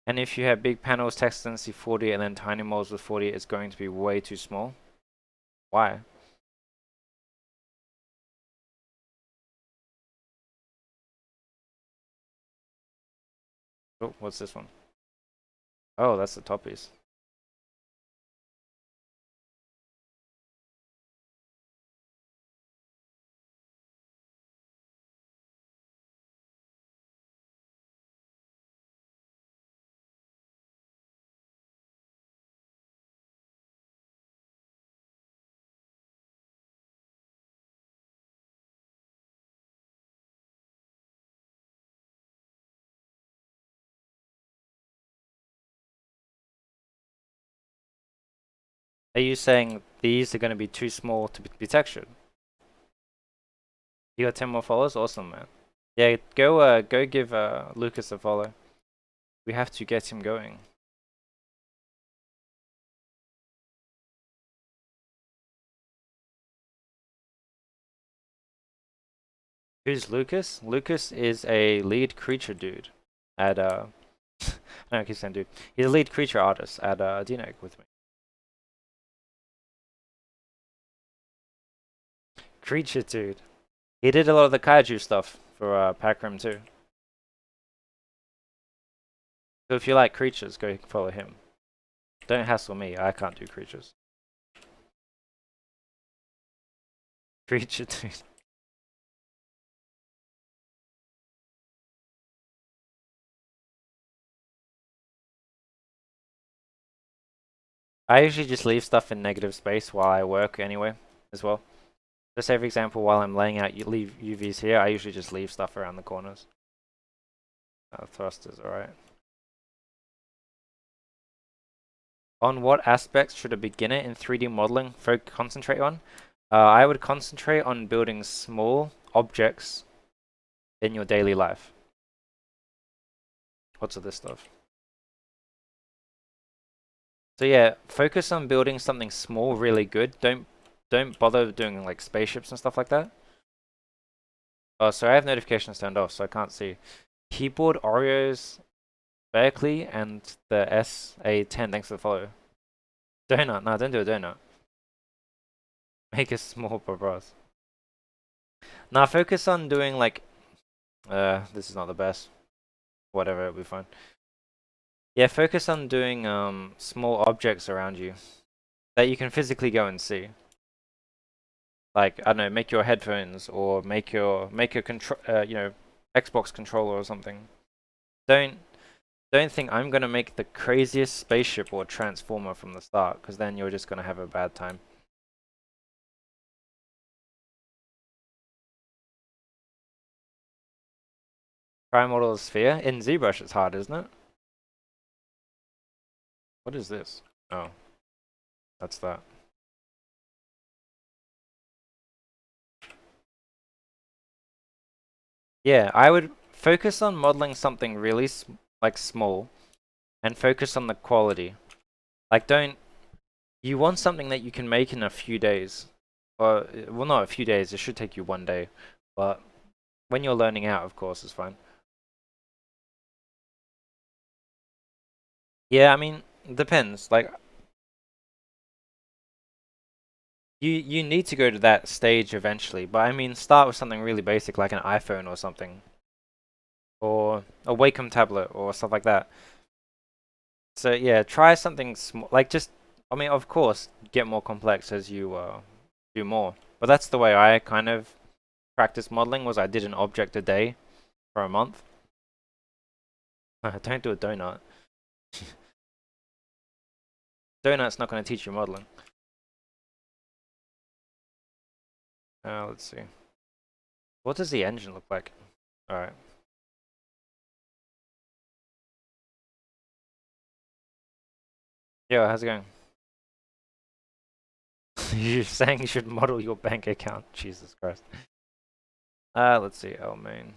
And if you have big panels, text density 40, and then tiny models with 40, it's going to be way too small. Why? Oh, what's this one? Oh, that's the top piece. Are you saying these are going to be too small to be textured? You got 10 more followers? Awesome, man. Yeah, go give Lucas a follow. We have to get him going. Who's Lucas? Lucas is a lead creature dude at no, I keep saying dude. He's a lead creature artist at DNEG with me. Creature dude. He did a lot of the kaiju stuff for Pac Rim too. So if you like creatures, go follow him. Don't hassle me. I can't do creatures. Creature dude. I usually just leave stuff in negative space while I work anyway, as well. So say for example, while I'm laying out leave UVs here, I usually just leave stuff around the corners. Thrusters, alright. On what aspects should a beginner in 3D modeling concentrate on? I would concentrate on building small objects in your daily life. What's of this stuff? So yeah, focus on building something small really good. Don't bother doing like spaceships and stuff like that. Oh, so I have notifications turned off, so I can't see. Keyboard Oreos, Berkeley, and the SA10. Thanks for the follow. Donut. No, don't do a donut. Make a small bras. Now focus on doing like. This is not the best. Whatever, it'll be fine. Yeah, focus on doing small objects around you that you can physically go and see. Like I don't know, make your headphones or make a control, Xbox controller or something. Don't don't think I'm gonna make the craziest spaceship or transformer from the start, because then you're just gonna have a bad time. Try model a sphere in ZBrush. It's hard, isn't it? What is this? Oh, that's that. Yeah, I would focus on modeling something really like small, and focus on the quality. Like, don't you want something that you can make in a few days? Or well, not a few days. It should take you one day, but when you're learning out, of course, it's fine. Yeah, I mean, depends. Like, you need to go to that stage eventually, but I mean, start with something really basic like an iPhone or something, or a Wacom tablet or stuff like that. So yeah, try something small. Like just, I mean, of course, get more complex as you do more. But that's the way I kind of practice modeling. Was I did an object a day for a month. Don't do a donut. Donut's not going to teach you modeling. Let's see. What does the engine look like? All right. Yo, how's it going? You're saying you should model your bank account. Jesus Christ. Let's see. Oh, main.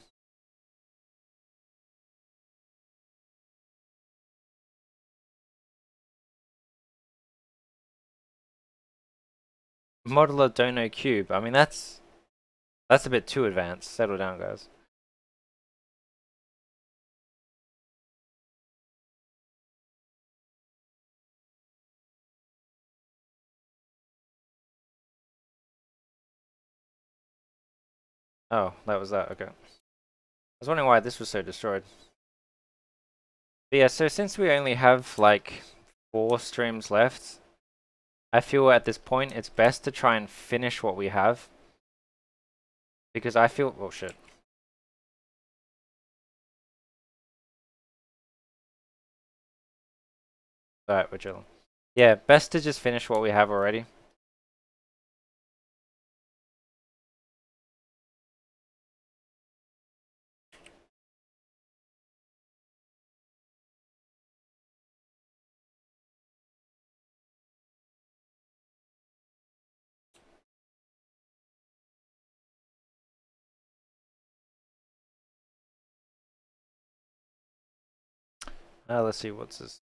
Modeler Dono Cube. I mean, that's a bit too advanced. Settle down, guys. Oh, that was that. Okay. I was wondering why this was so destroyed. But yeah, so since we only have like 4 streams left, I feel at this point it's best to try and finish what we have. Because I feel, oh shit. Alright, we're chilling. Yeah, best to just finish what we have already. Let's see, what's this?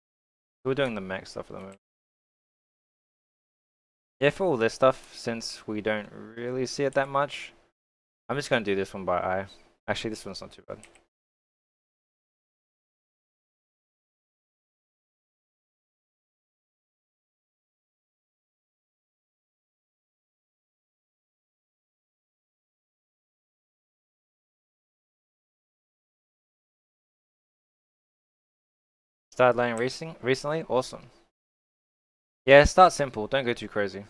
We're doing the mech stuff at the moment. Yeah, for all this stuff, since we don't really see it that much, I'm just gonna do this one by eye. Actually, this one's not too bad. Started laying recently? Awesome. Yeah, start simple, don't go too crazy.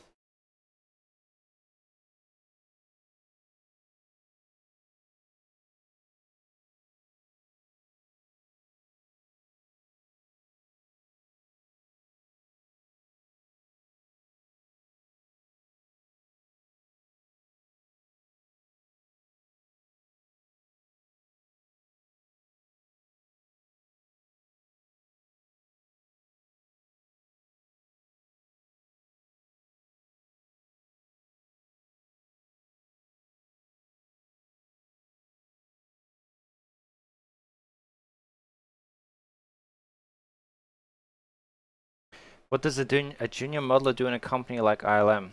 What does a junior modeler do in a company like ILM?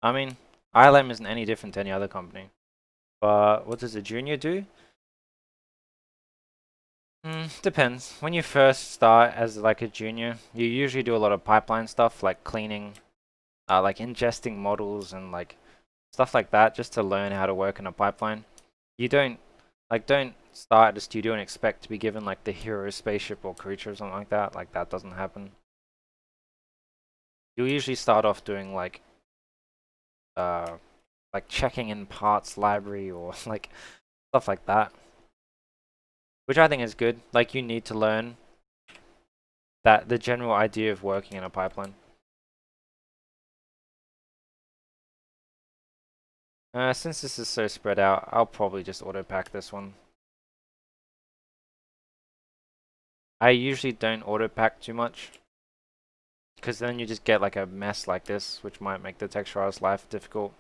I mean, ILM isn't any different to any other company. But what does a junior do? Depends. When you first start as like a junior, you usually do a lot of pipeline stuff like cleaning, like ingesting models and like stuff like that just to learn how to work in a pipeline. You don't start at a studio and expect to be given like the hero spaceship or creature or something like that. Like that doesn't happen. You'll usually start off doing uh like checking in parts library or like stuff like that, which I think is good. Like you need to learn that the general idea of working in a pipeline. Since this is so spread out, I'll probably just auto pack this one. I usually don't auto pack too much, because then you just get like a mess like this, which might make the texturized life difficult.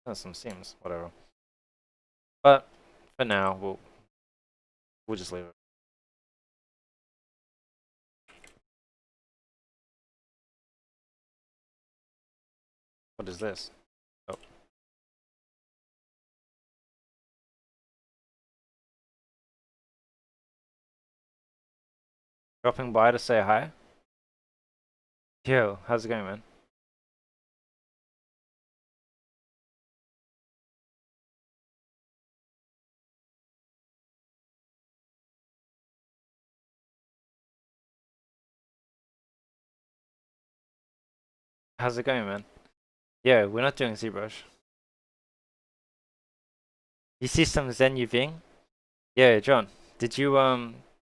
There's some seams, whatever. But for now, we'll just leave it. What is this? Oh, dropping by to say hi. Yo, how's it going, man? How's it going, man? Yo, we're not doing ZBrush. You see some Zen Yuving? Yo, John, did you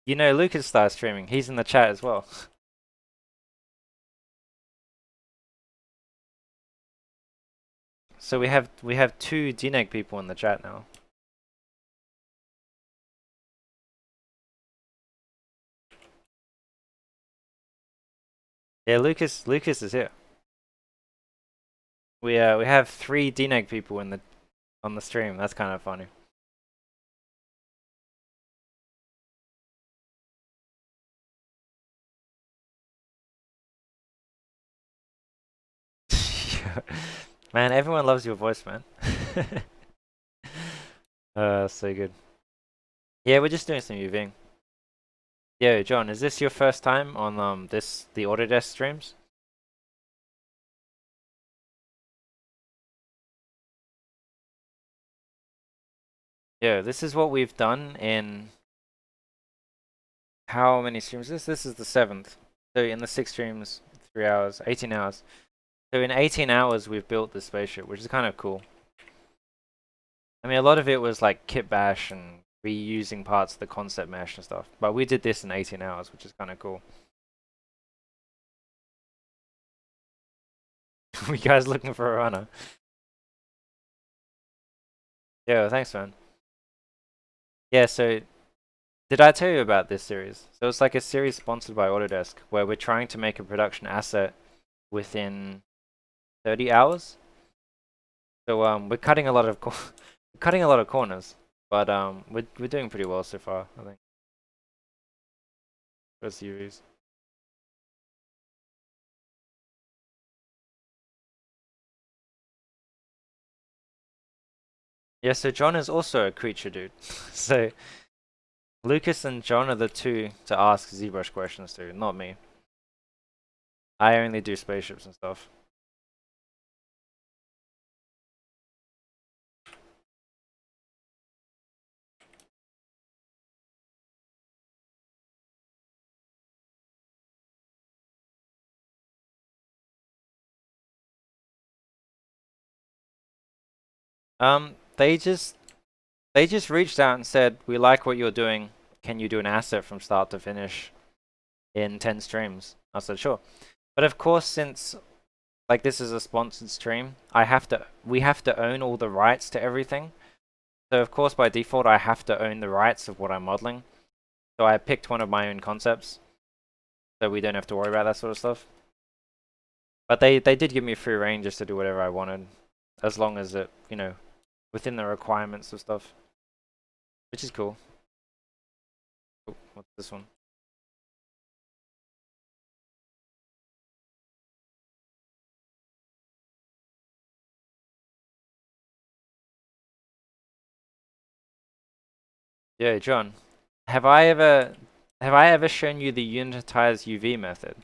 you know Lucas started streaming. He's in the chat as well. So we have 2 DNEG people in the chat now. Yeah, Lucas is here. We have 3 DNEG people in the on the stream. That's kind of funny. Man, everyone loves your voice, man. So good. Yeah, we're just doing some UVing. Yo, John, is this your first time on the Autodesk streams? Yeah, this is what we've done in how many streams? This is the seventh. So in the 6 streams, 3 hours, 18 hours. So in 18 hours, we've built this spaceship, which is kind of cool. I mean, a lot of it was like kit bash and reusing parts of the concept mesh and stuff. But we did this in 18 hours, which is kind of cool. You guys looking for a runner? Yeah, thanks, man. Yeah, so did I tell you about this series? So it's like a series sponsored by Autodesk where we're trying to make a production asset within 30 hours. So we're cutting a lot of cutting a lot of corners, but we're doing pretty well so far, I think. For series. Yeah, so John is also a creature dude. So Lucas and John are the two to ask ZBrush questions to, not me. I only do spaceships and stuff. They just reached out and said, "We like what you're doing. Can you do an asset from start to finish in 10 streams?" I said, "Sure." But of course, since like this is a sponsored stream, we have to own all the rights to everything. So of course, by default, I have to own the rights of what I'm modeling. So I picked one of my own concepts, so we don't have to worry about that sort of stuff. But they did give me free reign just to do whatever I wanted, as long as it, within the requirements of stuff, which is cool. Oh, what's this one? Yeah, John, have I ever shown you the unitized UV method?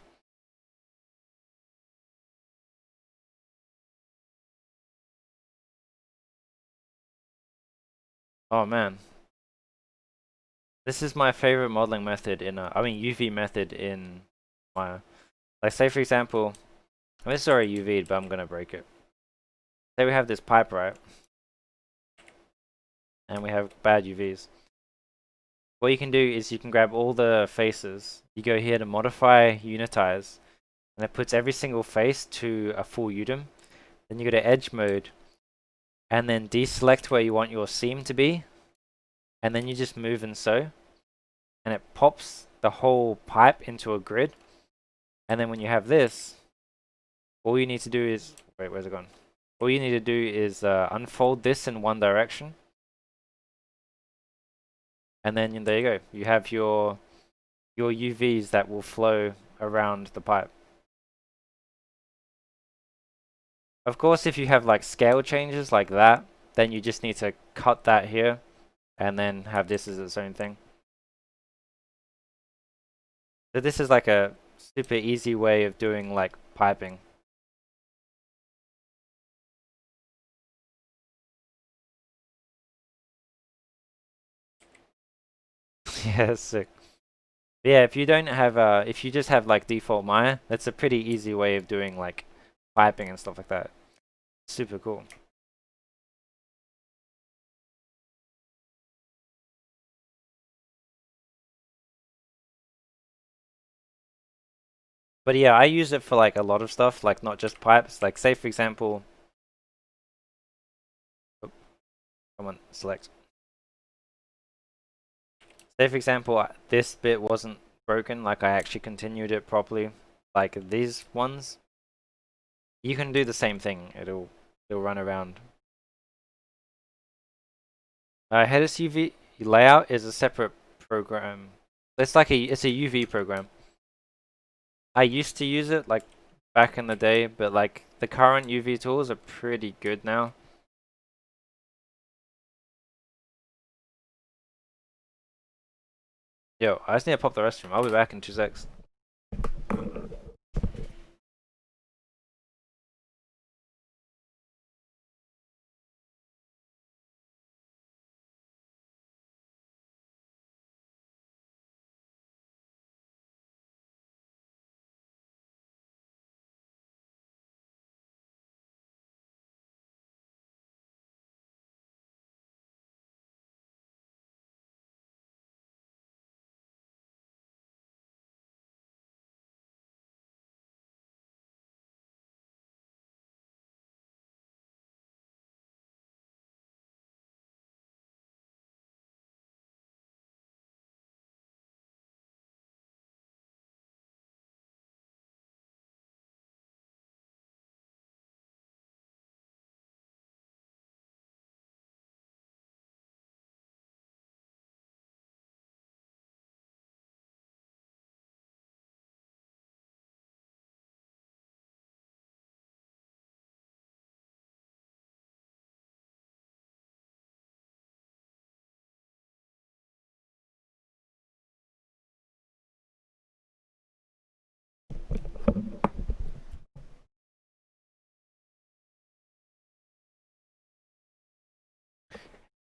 Oh man, this is my favorite modeling method I mean UV method in Maya. Like say for example, this is already UV'd, but I'm gonna break it. Say we have this pipe, right? And we have bad UVs. What you can do is you can grab all the faces. You go here to modify unitize, and it puts every single face to a full UDIM. Then you go to edge mode, and then deselect where you want your seam to be, and then you just move and sew, and it pops the whole pipe into a grid. And then when you have this, all you need to do is wait, where's it gone? All you need to do is unfold this in one direction, and then there you go. You have your UVs that will flow around the pipe. Of course, if you have like scale changes like that, then you just need to cut that here and then have this as its own thing. So this is like a super easy way of doing like piping. Yeah, sick. Yeah, if you don't have if you just have like default Maya, that's a pretty easy way of doing like piping and stuff like that. Super cool. But yeah, I use it for like a lot of stuff, like not just pipes. Like say for example, oh, come on, select. Say for example, this bit wasn't broken, like I actually continued it properly, like these ones. You can do the same thing. It'll run around. Headers UV layout is a separate program. It's a UV program. I used to use it like back in the day, but like the current UV tools are pretty good now. Yo, I just need to pop the restroom. I'll be back in 2 secs.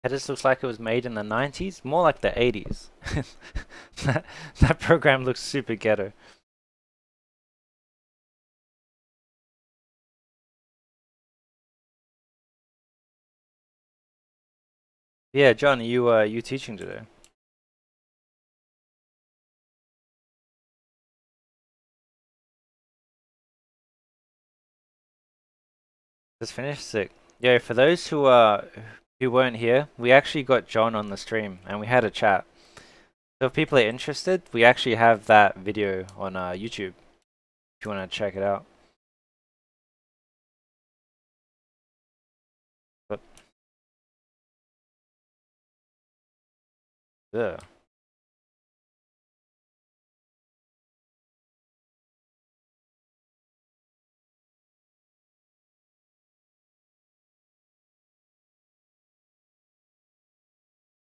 It just looks like it was made in the 90s, more like the 80s. That program looks super ghetto. Yeah, John, you teaching today? Just finished? Sick. Yeah, for those who weren't here, we actually got John on the stream and we had a chat. So if people are interested, we actually have that video on YouTube if you want to check it out. But yeah.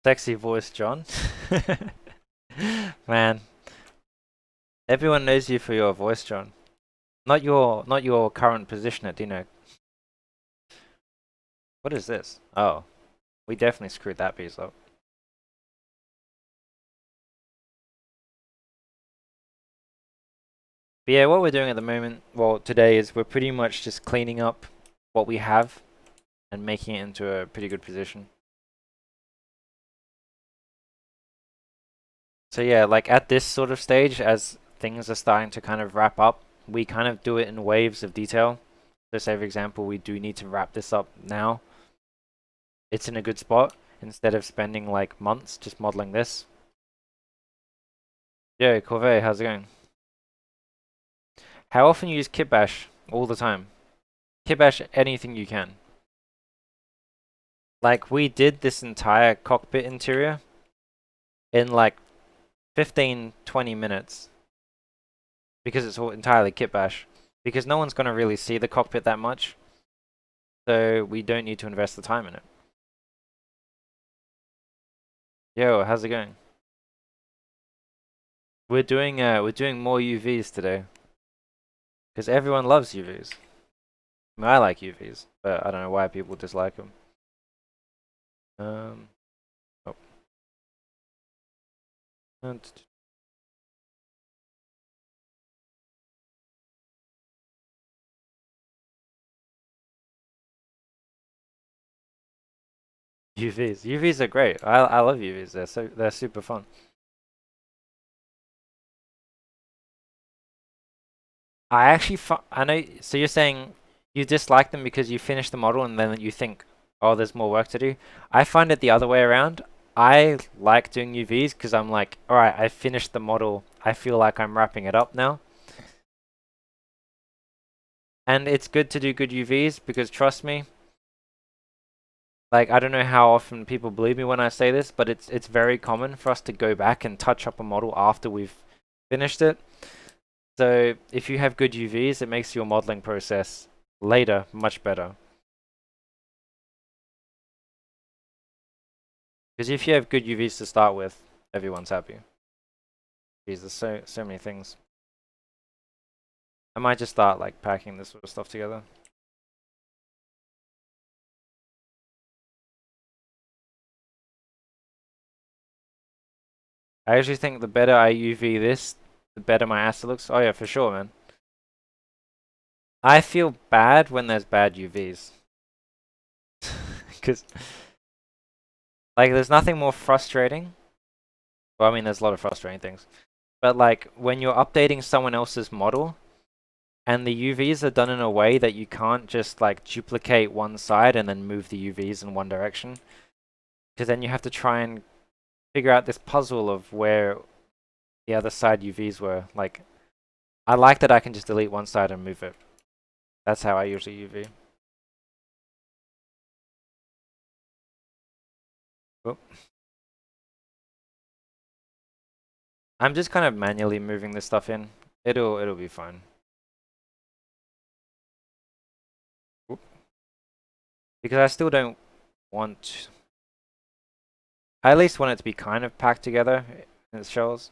Sexy voice, John. Man, everyone knows you for your voice, John. Not your current position at Dino. What is this? Oh, we definitely screwed that piece up. But yeah, what we're doing at the moment, well, today is we're pretty much just cleaning up what we have and making it into a pretty good position. So yeah, like at this sort of stage, as things are starting to kind of wrap up, we kind of do it in waves of detail. So say for example, we do need to wrap this up now. It's in a good spot instead of spending like months just modeling this. Yo, Corvée, how's it going? How often you use kitbash? All the time. Kitbash anything you can. Like we did this entire cockpit interior in like 15-20 minutes because it's all entirely kitbash. Because no one's going to really see the cockpit that much, so we don't need to invest the time in it. Yo, how's it going? We're doing more UVs today because everyone loves UVs. I mean, I like UVs, but I don't know why people dislike them. Um, oh. UVs are great. I love UVs. They're super fun. I know. So you're saying you dislike them because you finish the model and then you think, oh, there's more work to do. I find it the other way around. I like doing UVs because I'm like, all right, I finished the model. I feel like I'm wrapping it up now. And it's good to do good UVs because trust me, like I don't know how often people believe me when I say this, but it's very common for us to go back and touch up a model after we've finished it. So if you have good UVs, it makes your modeling process later much better. Because if you have good UVs to start with, everyone's happy. Jeez, there's so many things. I might just start like packing this sort of stuff together. I actually think the better I UV this, the better my asset looks. Oh yeah, for sure, man. I feel bad when there's bad UVs. Because, like, there's nothing more frustrating. Well, I mean, there's a lot of frustrating things. But, like, when you're updating someone else's model, and the UVs are done in a way that you can't just, like, duplicate one side and then move the UVs in one direction. Because then you have to try and figure out this puzzle of where the other side UVs were. Like, I like that I can just delete one side and move it. That's how I usually UV. Oh. I'm just kind of manually moving this stuff in. It'll be fine. Oop. Because I still don't want. I at least want it to be kind of packed together in its shells.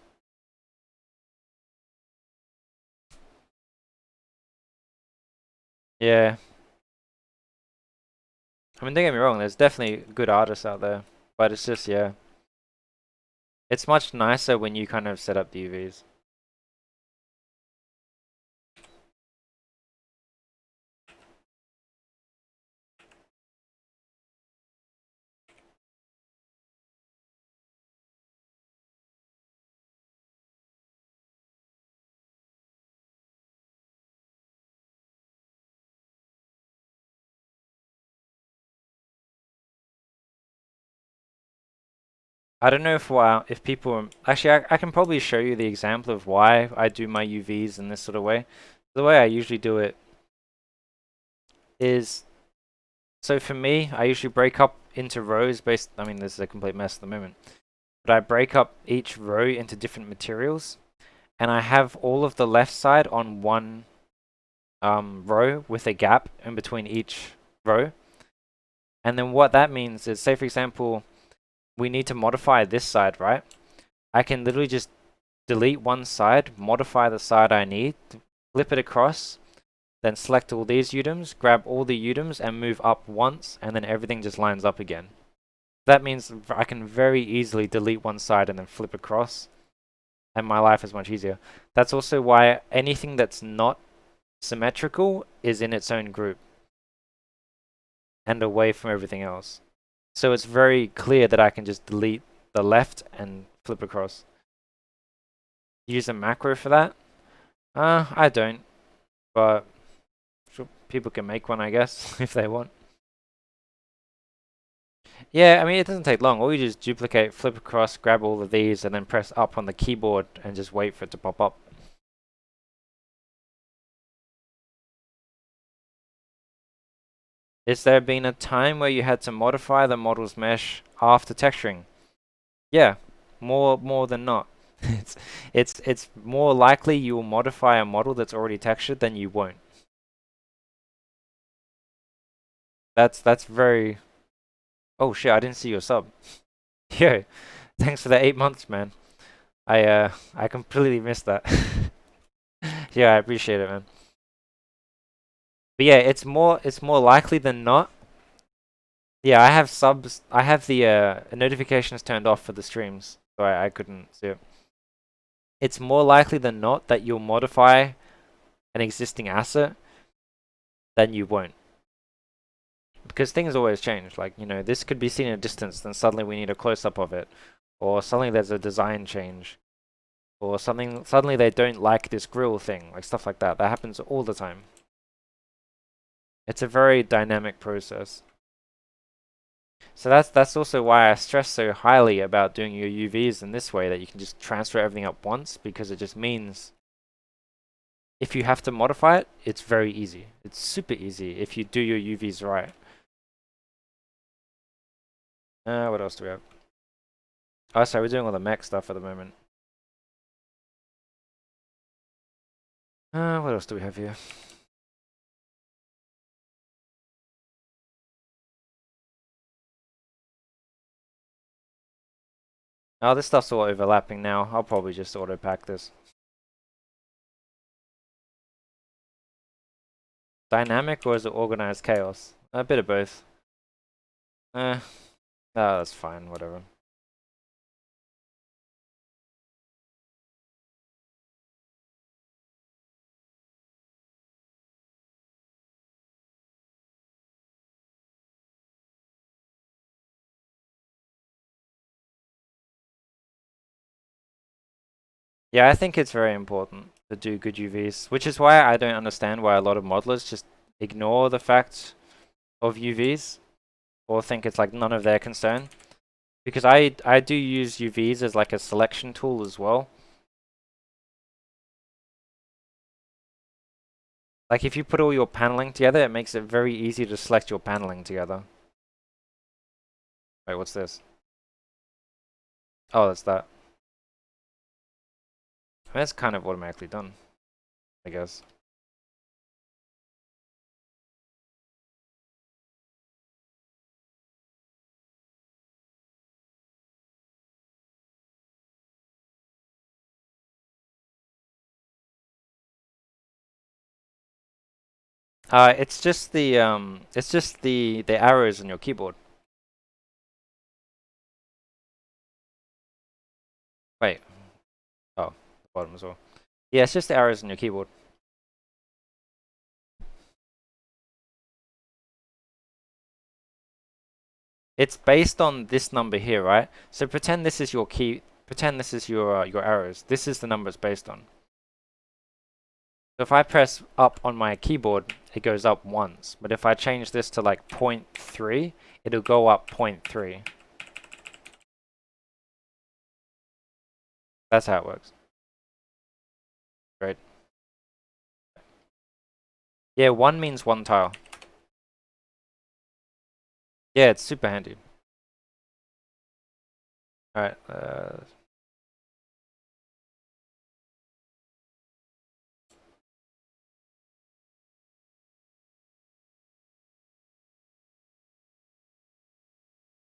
Yeah. I mean, don't get me wrong. There's definitely good artists out there, but it's just yeah. It's much nicer when you kind of set up the UVs. I don't know if people actually I can probably show you the example of why I do my UVs in this sort of way. The way I usually do it is so for me, I usually break up into rows based. I mean, this is a complete mess at the moment, but I break up each row into different materials, and I have all of the left side on one row with a gap in between each row. And then what that means is, say for example, we need to modify this side, right? I can literally just delete one side, modify the side I need, flip it across, then select all these UDIMs, grab all the UDIMs and move up once, and then everything just lines up again. That means I can very easily delete one side and then flip across, and my life is much easier. That's also why anything that's not symmetrical is in its own group and away from everything else. So it's very clear that I can just delete the left and flip across. Use a macro for that? I don't, but sure, people can make one, I guess, if they want. Yeah, I mean, it doesn't take long. All you do is duplicate, flip across, grab all of these, and then press up on the keyboard and just wait for it to pop up. Is there been a time where you had to modify the model's mesh after texturing? Yeah, more than not. It's more likely you will modify a model that's already textured than you won't. That's very. Oh shit! I didn't see your sub. Yo, thanks for the 8 months, man. I completely missed that. Yeah, I appreciate it, man. But yeah, it's more likely than not. Yeah, I have subs. I have the notifications turned off for the streams, so I couldn't see it. It's more likely than not that you'll modify an existing asset than you won't. Because things always change. Like, this could be seen in a distance, then suddenly we need a close up of it. Or suddenly there's a design change. Or something suddenly they don't like this grill thing, like stuff like that. That happens all the time. It's a very dynamic process. So that's also why I stress so highly about doing your UVs in this way, that you can just transfer everything up once, because it just means if you have to modify it, it's very easy. It's super easy if you do your UVs right. What else do we have? Oh, sorry, we're doing all the mech stuff at the moment. What else do we have here? Oh, this stuff's all overlapping now. I'll probably just auto pack this. Dynamic or is it organized chaos? A bit of both. Oh, that's fine, whatever. Yeah, I think it's very important to do good UVs, which is why I don't understand why a lot of modelers just ignore the fact of UVs or think it's like none of their concern. Because I do use UVs as like a selection tool as well. Like if you put all your paneling together, it makes it very easy to select your paneling together. Wait, what's this? Oh, that's that. That's kind of automatically done, I guess. It's just the arrows on your keyboard. Wait, oh, the bottom as well. Yeah, it's just the arrows on your keyboard. It's based on this number here, right? So pretend this is your key. Pretend this is your arrows. This is the number it's based on. So if I press up on my keyboard, it goes up once. But if I change this to like 0.3, it'll go up 0.3. That's how it works. Right? Yeah, one means one tile. Yeah, it's super handy. All right.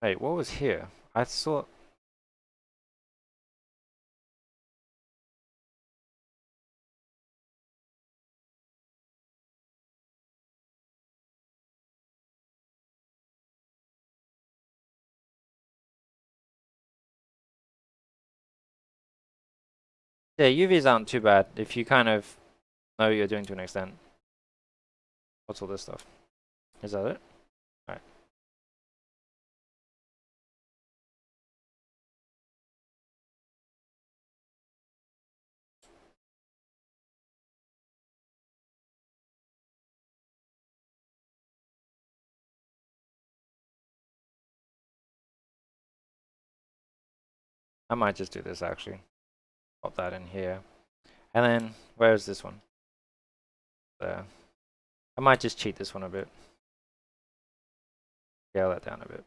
Wait, what was here? I saw. Yeah, UVs aren't too bad if you kind of know what you're doing to an extent. What's all this stuff? Is that it? All right. I might just do this actually. Pop that in here. And then, where is this one? There. I might just cheat this one a bit. Scale that down a bit.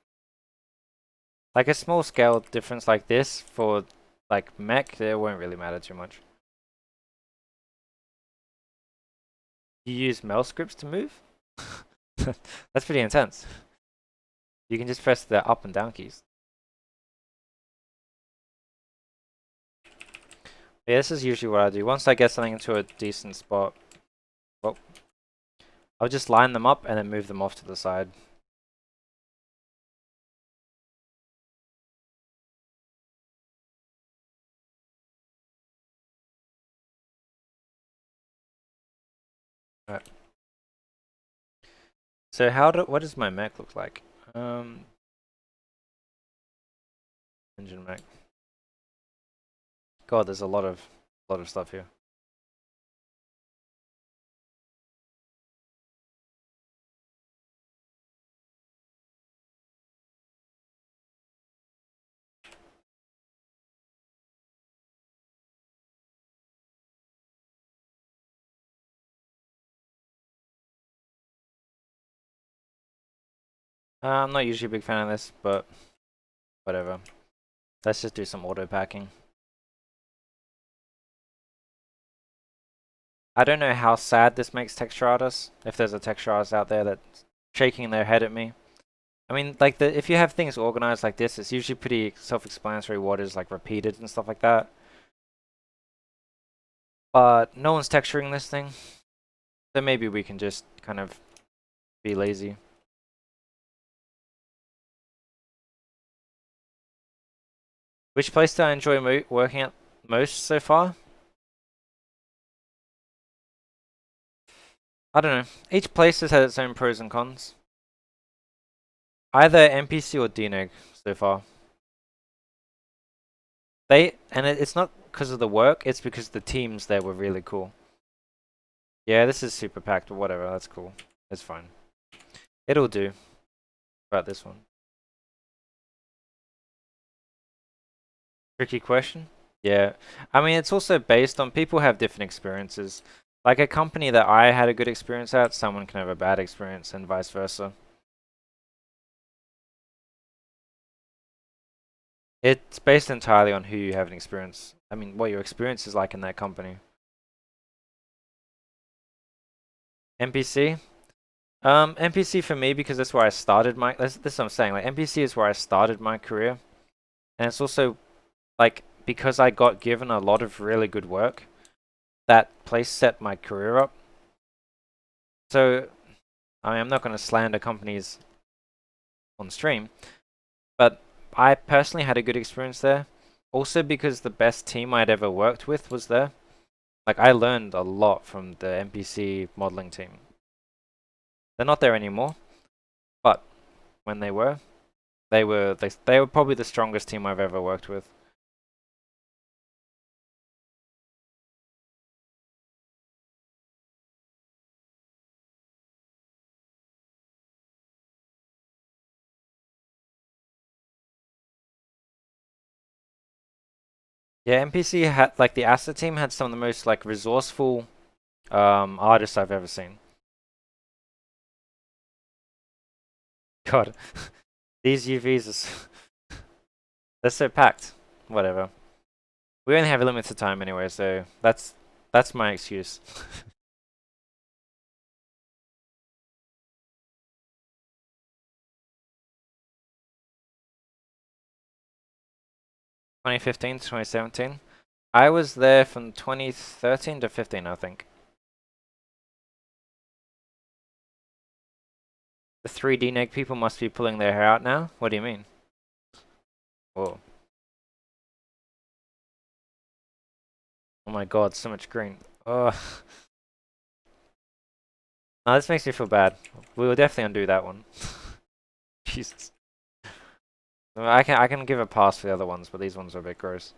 Like a small scale difference like this for like mech, it won't really matter too much. You use mouse scripts to move? That's pretty intense. You can just press the up and down keys. Yeah, this is usually what I do. Once I get something into a decent spot, well, I'll just line them up and then move them off to the side. Alright. So what does my mech look like? Engine mech. God, there's a lot of stuff here. I'm not usually a big fan of this, but whatever. Let's just do some auto packing. I don't know how sad this makes texture artists, if there's a texture artist out there that's shaking their head at me. I mean, like, if you have things organized like this, it's usually pretty self-explanatory what is, like, repeated and stuff like that. But no one's texturing this thing, so maybe we can just kind of be lazy. Which place do I enjoy working at most so far? I don't know. Each place has had its own pros and cons. Either NPC or DNEG so far. It's not because of the work, it's because the teams there were really cool. Yeah, this is super packed or whatever, that's cool. It's fine. It'll do. About this one. Tricky question? Yeah. I mean, it's also based on people have different experiences. Like a company that I had a good experience at, someone can have a bad experience and vice versa. It's based entirely on who you have an experience. I mean, what your experience is like in that company. NPC? NPC for me because that's where I started this is what I'm saying. Like NPC is where I started my career. And it's also like because I got given a lot of really good work, that place set my career up. So I mean, I'm not going to slander companies on stream, but I personally had a good experience there. Also because the best team I'd ever worked with was there. Like I learned a lot from the NPC modeling team. They're not there anymore, but when they were probably the strongest team I've ever worked with. Yeah, NPC had like the asset team had some of the most like resourceful artists I've ever seen. God, these UVs they're so packed. Whatever. We only have a limited time anyway, so that's my excuse. 2015 to 2017. I was there from 2013 to 15, I think. The 3D neg people must be pulling their hair out now? What do you mean? Whoa. Oh my god, so much green. Oh. No, this makes me feel bad. We will definitely undo that one. Jesus. I can give a pass for the other ones, but these ones are a bit gross.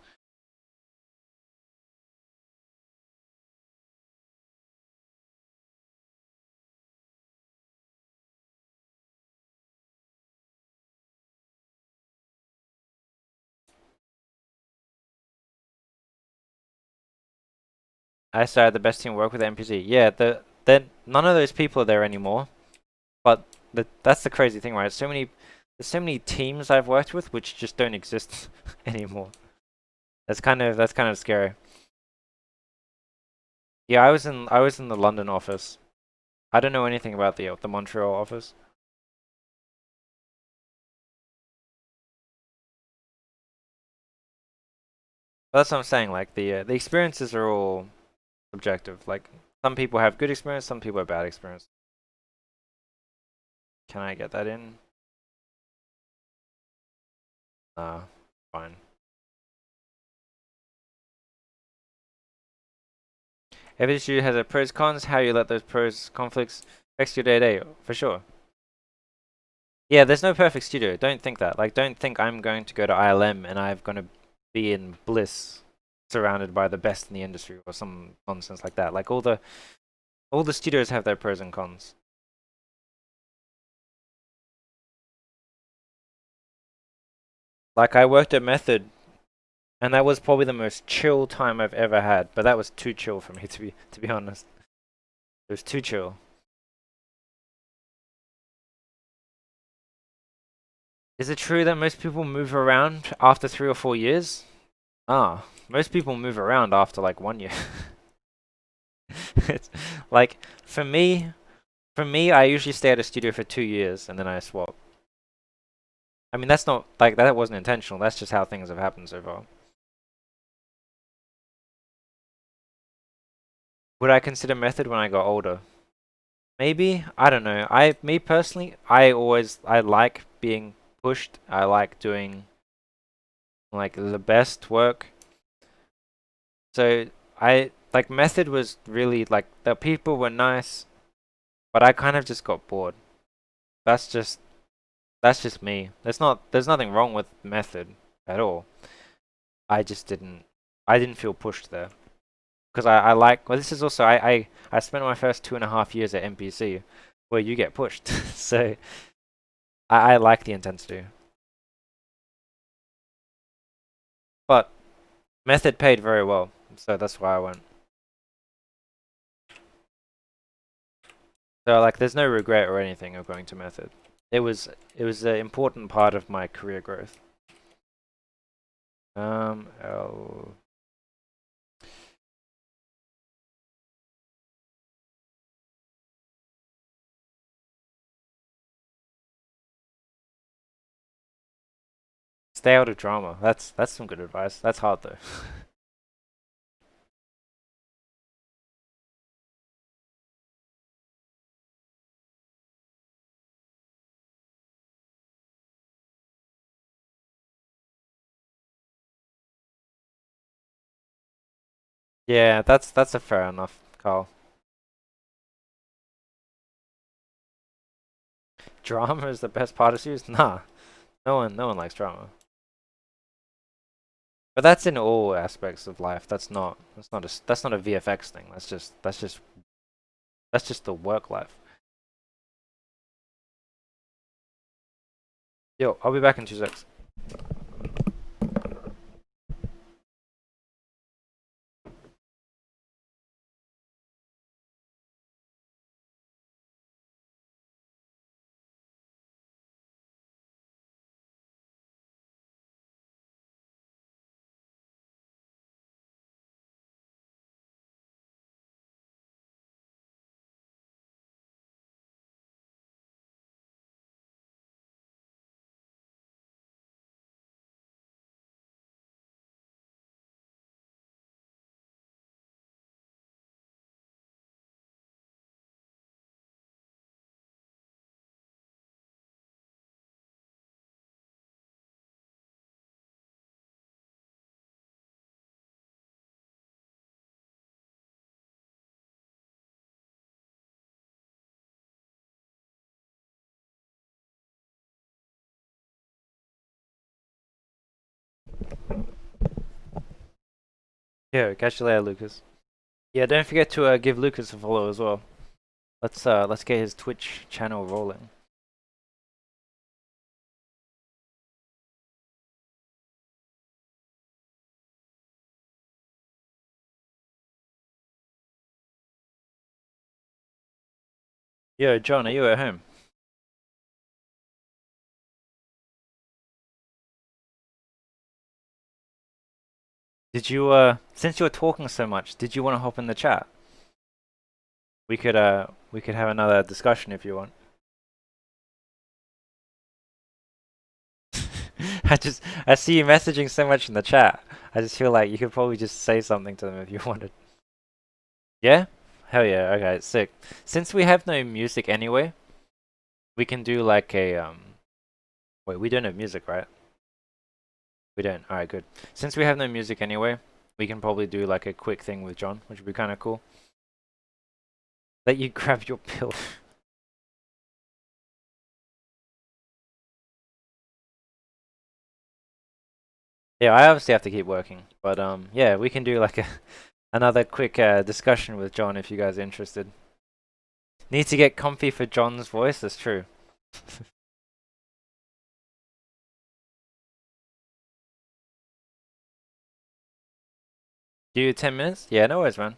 I started the best team work with NPC. Yeah, none of those people are there anymore. But that's the crazy thing, right? There's so many teams I've worked with which just don't exist anymore. That's kind of scary. Yeah, I was in the London office. I don't know anything about the Montreal office. But that's what I'm saying. Like the experiences are all subjective. Like some people have good experience, some people have bad experience. Can I get that in? Fine. Every issue has a pros cons. How you let those pros conflicts affect your day to day, for sure. Yeah, there's no perfect studio. Don't think that. Like, don't think I'm going to go to ILM and I'm going to be in bliss, surrounded by the best in the industry or some nonsense like that. Like all the studios have their pros and cons. Like I worked at Method, and that was probably the most chill time I've ever had. But that was too chill for me to be honest. It was too chill. Is it true that most people move around after 3 or 4 years? Ah, most people move around after like 1 year. It's like for me, I usually stay at a studio for 2 years and then I swap. I mean, that's not like that wasn't intentional. That's just how things have happened so far. Would I consider method when I got older? Maybe. I don't know. Me personally, I like being pushed. I like doing like the best work. So I like method was really like the people were nice, but I kind of just got bored. That's just that's just me. There's nothing wrong with method at all. I just I didn't feel pushed there. Because I like well this is also I spent my first 2.5 years at NPC where you get pushed. So I like the intensity. But method paid very well, so that's why I went. So like there's no regret or anything of going to method. It was an important part of my career growth. I'll stay out of drama. That's some good advice. That's hard though. Yeah, that's a fair enough call. Drama is the best part of series? Nah. No one likes drama. But that's in all aspects of life. That's not a VFX thing. That's just the work life. Yo, I'll be back in 2 secs. Yo, catch you later, Lucas. Yeah, don't forget to give Lucas a follow as well. Let's get his Twitch channel rolling. Yo, John, are you at home? Did you since you were talking so much, did you want to hop in the chat? We could have another discussion if you want. I see you messaging so much in the chat. I just feel like you could probably just say something to them if you wanted. Yeah? Hell yeah, okay, sick. Since we have no music anyway, we can do like a wait, we don't have music, right? We don't. Alright, good. Since we have no music anyway, we can probably do like a quick thing with John, which would be kinda cool. Let you grab your pill. Yeah, I obviously have to keep working, but yeah, we can do like a another quick discussion with John if you guys are interested. Need to get comfy for John's voice. That's true. Do you 10 minutes? Yeah, no worries, man.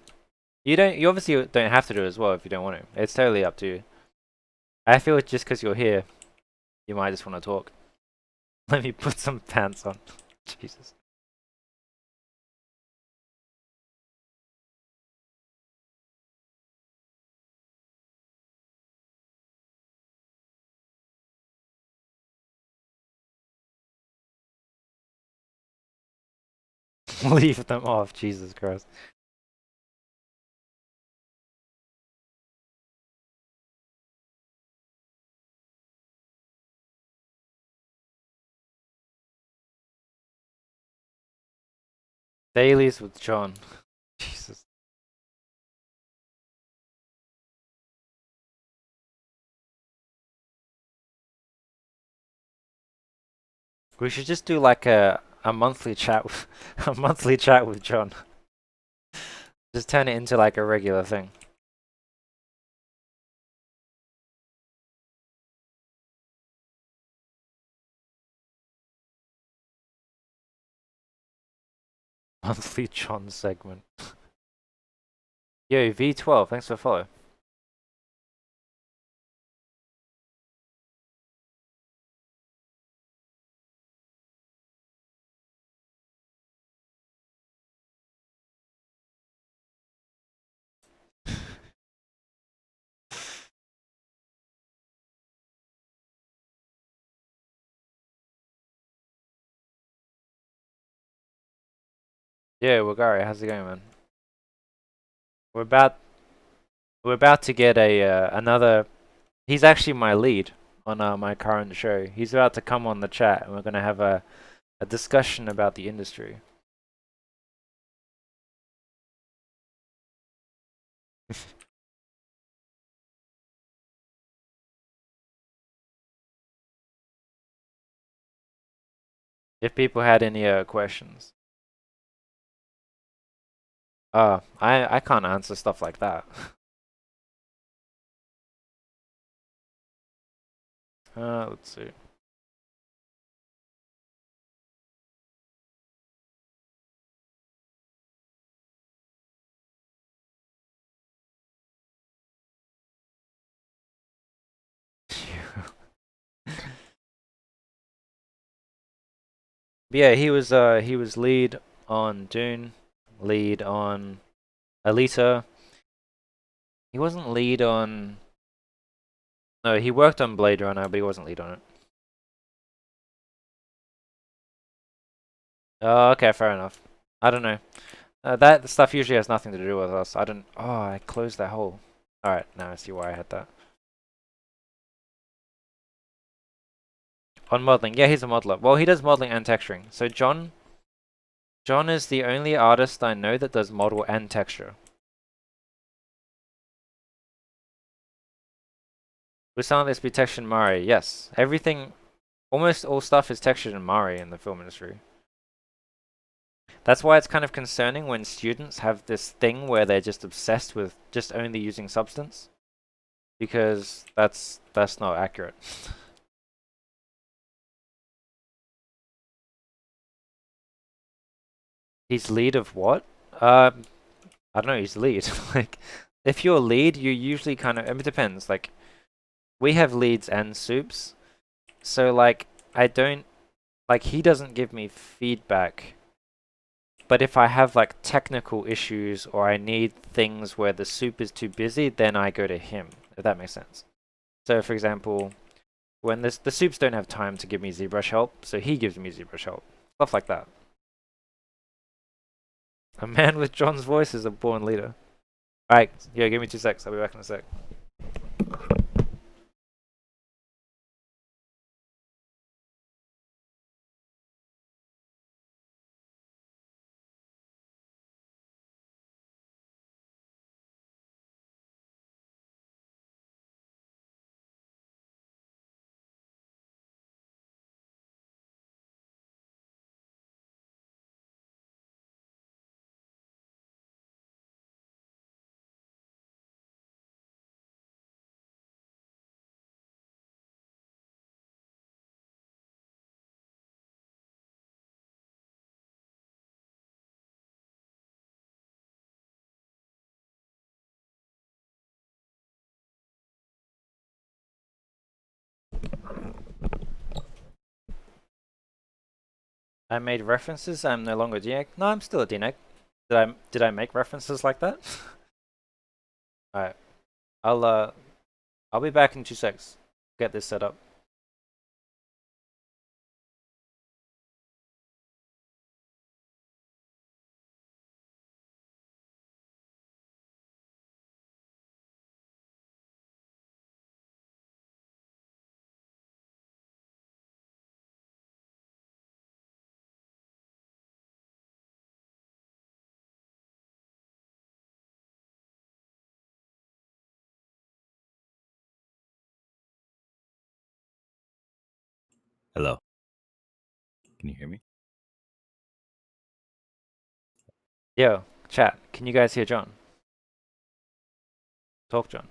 You don't. You obviously don't have to do it as well if you don't want to. It's totally up to you. I feel just because you're here, you might just want to talk. Let me put some pants on. Jesus. Leave them off, Jesus Christ. Dailies with John. Jesus. We should just do like a monthly chat with a monthly chat with John. Just turn it into like a regular thing. Monthly John segment. Yo, V12, thanks for follow. Yeah, Wagari, how's it going, man? We're about we're about to get a another. He's actually my lead on my current show. He's about to come on the chat, and we're gonna have a discussion about the industry. If people had any questions. I can't answer stuff like that. Let's see. But yeah, he was lead on Dune, lead on Alita. He wasn't lead on. No, he worked on Blade Runner, but he wasn't lead on it. Oh, okay, fair enough. I don't know. That stuff usually has nothing to do with us. I don't. Oh, I closed that hole. All right, now I see why I had that. On modeling, yeah, he's a modeler. Well, he does modeling and texturing. So John is the only artist I know that does model and texture. With some of this be textured in Mari, yes. Everything, almost all stuff is textured in Mari in the film industry. That's why it's kind of concerning when students have this thing where they're just obsessed with just only using substance, because that's not accurate. He's lead of what? I don't know. He's lead. Like, if you're lead, you usually kind of. It depends. Like, we have leads and soups, so like I don't like he doesn't give me feedback. But if I have like technical issues or I need things where the soup is too busy, then I go to him. If that makes sense. So, for example, when the soups don't have time to give me ZBrush help, so he gives me ZBrush help. Stuff like that. A man with John's voice is a born leader. Alright, yeah, give me 2 secs. I'll be back in a sec. I made references. I'm no longer a DNEG. No, I'm still a DNEG. Did I make references like that? Alright. I'll be back in 2 secs. Get this set up. Can you hear me? Yo, chat. Can you guys hear John? Talk, John.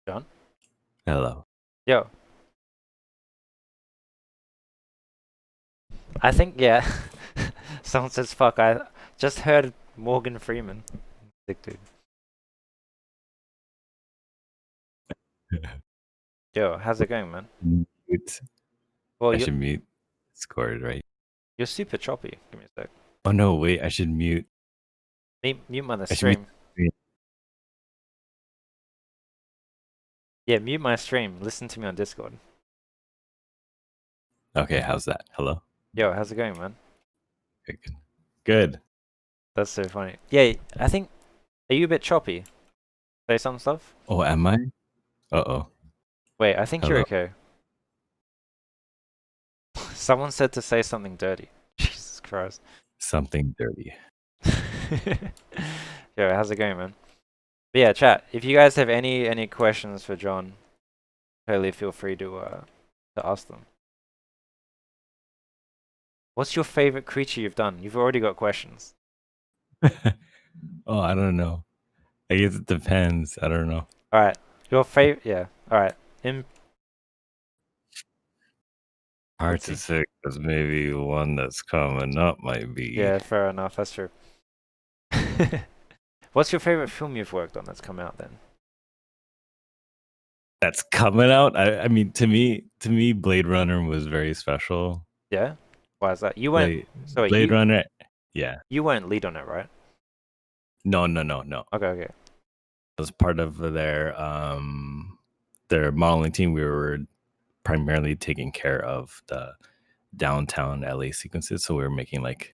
John? Hello. Yo. I think, yeah. Someone says fuck. I just heard Morgan Freeman. Sick dude. Yo, how's it going, man? Mute. Well, I should mute Discord, right? you're super choppy. Give me a sec. Oh no, wait. I should mute. Mute my I should mute. stream. Yeah, mute my stream. Listen to me on Discord. Okay, how's that? Hello. Yo, how's it going, man? Okay, good. Good. That's so funny. Yeah, I think. Are you a bit choppy? Say some stuff? Oh, am I? Uh-oh. Wait, I think you're Hello. okay. Someone said to say something dirty. Jesus Christ. Something dirty. Yo, how's it going, man? But yeah, chat. If you guys have any questions for John, totally feel free to ask them. What's your favorite creature you've done? You've already got questions. Oh, I don't know. I guess it depends. I don't know. All right, your favorite. Yeah. All right. Hard Let's to see. say because maybe one that's coming up might be. Yeah, fair enough. That's true. What's your favorite film you've worked on that's come out then? That's coming out. I mean, to me, Blade Runner was very special. Yeah. Why is that? You weren't. So Blade Runner. Yeah. you weren't lead on it, right? No. Okay. Okay. As part of their modeling team, we were primarily taking care of the downtown LA sequences. So we were making like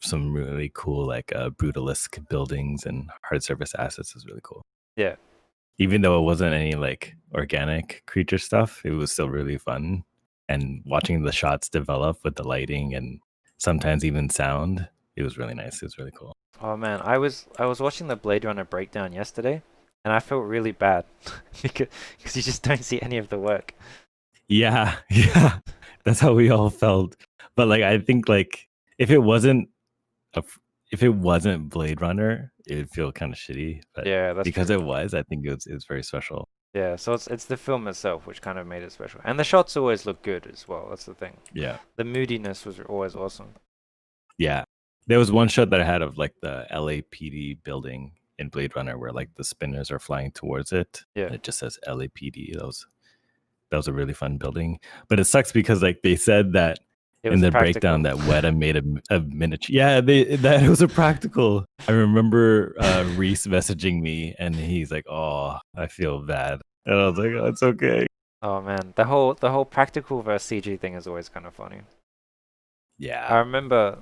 some really cool like brutalist buildings and hard surface assets. It was really cool. Yeah. Even though it wasn't any like organic creature stuff, it was still really fun. And watching the shots develop with the lighting and sometimes even sound, it was really nice. It was really cool. Oh man, I was watching the Blade Runner breakdown yesterday, and I felt really bad because you just don't see any of the work. Yeah, yeah, that's how we all felt. But like, I think like if it wasn't a, if it wasn't Blade Runner, it would feel kind of shitty. But Yeah, that's because true. it was, I think it was very special. Yeah, so it's the film itself which kind of made it special, and the shots always look good as well. That's the thing. Yeah, The moodiness was always awesome. yeah. There was one shot that I had of like the LAPD building in Blade Runner where like the spinners are flying towards it. Yeah, And it just says LAPD. That was a really fun building. But it sucks because like they said that it in was the practical. breakdown that Weta made a miniature. Yeah, that it was a practical. I remember Reese messaging me and he's like, "Oh, I feel bad," and I was like, "Oh, it's okay." Oh man, the whole practical versus CG thing is always kind of funny. Yeah, I remember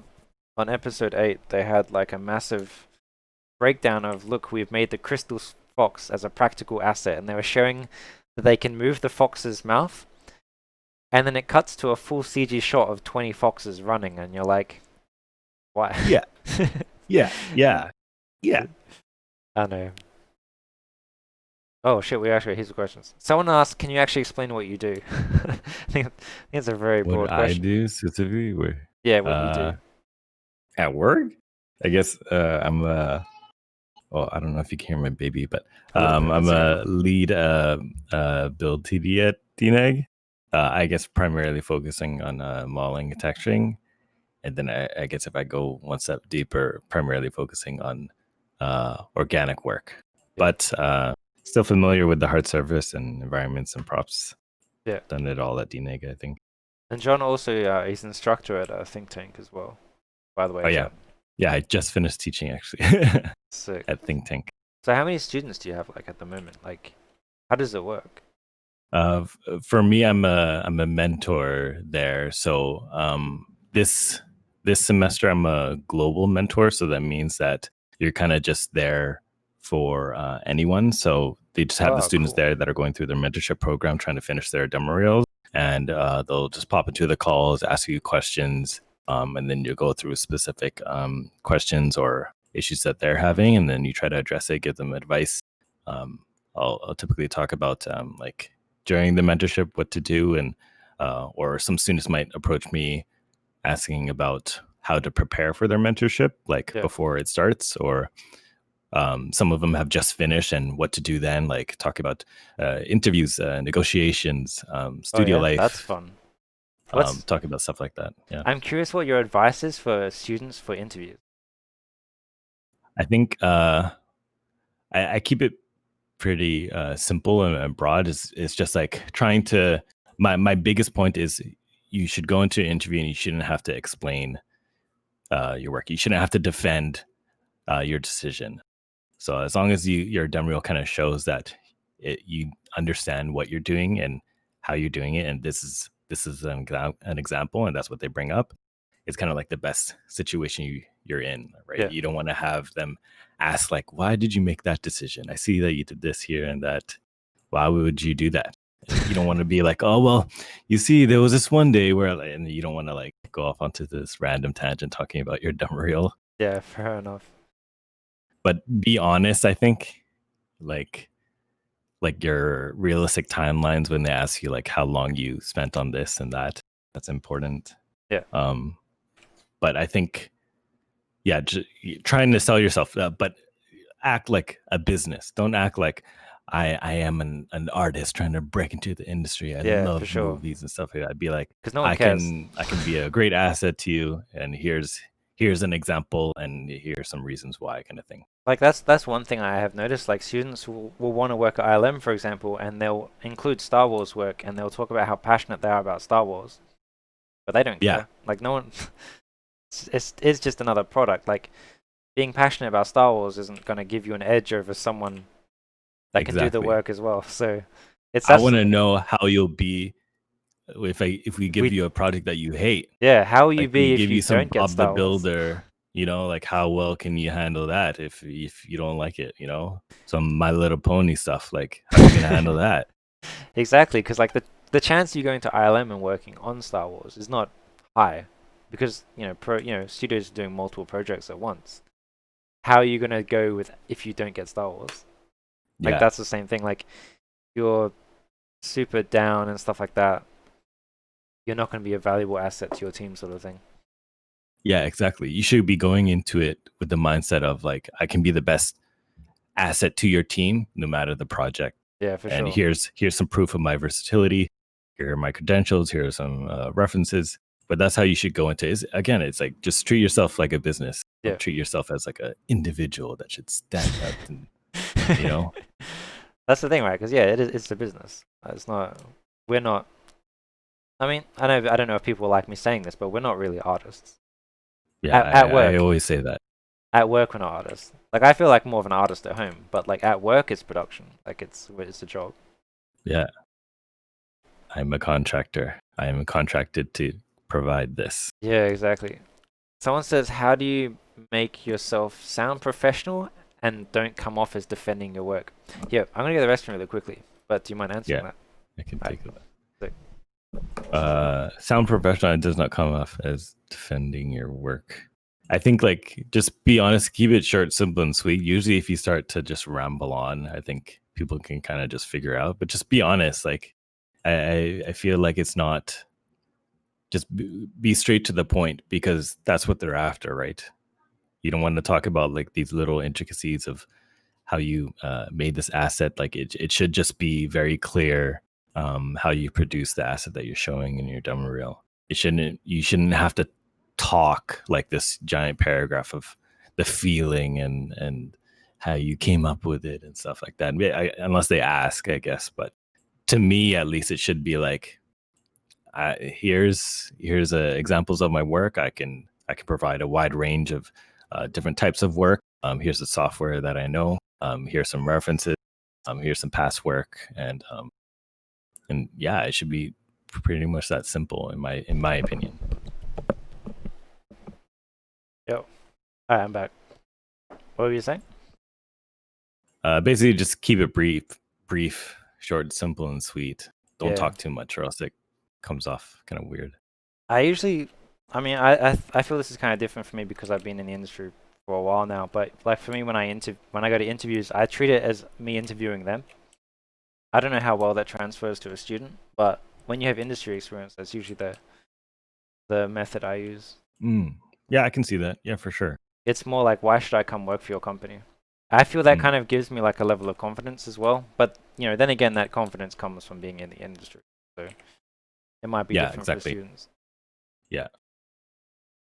on episode 8 they had like a massive breakdown of, look, we've made the crystal fox as a practical asset, and they were showing that they can move the fox's mouth, and then it cuts to a full CG shot of 20 foxes running, and you're like, why? yeah, yeah. I know. Oh shit, we actually, here's the questions. Someone asked, can you actually explain what you do? I think it's a very What broad I question. do specifically, where Yeah, what you do. at work, I guess I'm a. Well, I don't know if you can hear my baby, but A little bit, I'm that's okay. a lead build TD at DNEG. I guess primarily focusing on modeling and texturing, and then I guess if I go one step deeper, primarily focusing on organic work. Yeah. But still familiar with the hard surface and environments and props. Yeah. Done it all at DNEG, I think. And John also, he's an instructor at a think tank as well, by the way. Oh yeah, Chat. yeah. I just finished teaching actually Sick. at Think Tank. So how many students do you have like at the moment? Like, how does it work? For me, I'm a mentor there. So this semester I'm a global mentor. So that means that you're kind of just there for anyone. So they just have the Oh, students cool. there that are going through their mentorship program, trying to finish their demo reels, and they'll just pop into the calls, ask you questions, and then you go through specific questions or issues that they're having, and then you try to address it, give them advice. Um, I'll typically talk about like during the mentorship what to do, and or some students might approach me asking about how to prepare for their mentorship, like Yeah. before it starts, or some of them have just finished and what to do then, like talk about interviews, negotiations, Oh studio yeah, that's life, fun. What's talking about stuff like that. Yeah, I'm curious what your advice is for students for interviews. I think I keep it pretty simple and broad. It's just like trying to. My biggest point is you should go into an interview and you shouldn't have to explain your work. You shouldn't have to defend your decision. So as long as your demo reel kind of shows that you understand what you're doing and how you're doing it, and this is an example, and that's what they bring up. It's kind of like the best situation you're in, right? Yeah. You don't want to have them ask like, "Why did you make that decision? I see that you did this here and that. Why would you do that?" You don't want to be like, "Oh well, you see, there was this one day where," and you don't want to like go off onto this random tangent talking about your demo reel. Yeah, fair enough. But be honest, I think, like your realistic timelines when they ask you like how long you spent on this and that. That's important. Yeah. Um, but I think, yeah, trying to sell yourself, but act like a business. Don't act like I am an artist trying to break into the industry. I Yeah, for love sure. movies and stuff like that. I'd be like, Because no one I cares. can I can be a great asset to you, and here's an example, and here's some reasons why, kind of thing. Like that's one thing I have noticed. Like students will want to work at ILM, for example, and they'll include Star Wars work, and they'll talk about how passionate they are about Star Wars, but they don't Yeah, care. Like no one, it's just another product. Like being passionate about Star Wars isn't going to give you an edge over someone that can do the exactly. work as well. So it's I that's want to know how you'll be if we give we you a project that you hate. yeah. How will you Like we be if give you you some don't get Bob the Star Wars? Builder, like how well can you handle that if you don't like it, Some My Little Pony stuff, like how are you gonna handle that? Exactly, because like the chance you going to ILM and working on Star Wars is not high, because studios are doing multiple projects at once. How are you gonna go with if you don't get Star Wars? Like Yeah. that's the same thing. Like you're super down and stuff like that. You're not gonna be a valuable asset to your team, sort of thing. Yeah, exactly. You should be going into it with the mindset of like I can be the best asset to your team no matter the project. Yeah, for And sure. here's some proof of my versatility. Here are my credentials. Here are some references. But that's how you should go into it. Is again, it's like just treat yourself like a business. Yeah. Don't treat yourself as like an individual that should stand out and you know. That's the thing, right? Because yeah, it's a business. It's not. We're not. I mean, I don't know if people like me saying this, but we're not really artists. Yeah, At I work, always say that. at work we're not artists. Like I feel like more of an artist at home, but like at work it's production. Like it's a job. Yeah, I'm a contractor. I am contracted to provide this. Yeah, exactly. Someone says, "How do you make yourself sound professional and don't come off as defending your work?" Yeah, I'm gonna go to the restroom really quickly, but do you mind answering Yeah, that? I can Alright, take it. so Sound professional, it does not come off as defending your work. I think like just be honest, keep it short, simple, and sweet. Usually, if you start to just ramble on, I think people can kind of just figure out. But just be honest. Like I feel like it's not just be straight to the point because that's what they're after, right? You don't want to talk about like these little intricacies of how you made this asset. Like it should just be very clear how you produce the asset that you're showing in your demo reel. You shouldn't have to talk like this giant paragraph of the feeling and how you came up with it and stuff like that. Unless they ask, I guess. But to me, at least, it should be like, here's examples of my work. I can provide a wide range of different types of work. Here's the software that I know. Here's some references. Here's some past work, and yeah, it should be pretty much that simple in my opinion. yo, alright, I'm back. What were you saying? Basically, just keep it brief, short, simple, and sweet. Don't Yeah, talk too much, or else it comes off kind of weird. I usually, I mean, I feel this is kind of different for me because I've been in the industry for a while now. But like for me, when I go to interviews, I treat it as me interviewing them. I don't know how well that transfers to a student, but when you have industry experience, that's usually the method I use. Mm. Yeah, I can see that. Yeah, for sure. It's more like, why should I come work for your company? I feel that Mm. kind of gives me like a level of confidence as well. But then again, that confidence comes from being in the industry, so it might be Yeah, different for exactly. students. Yeah.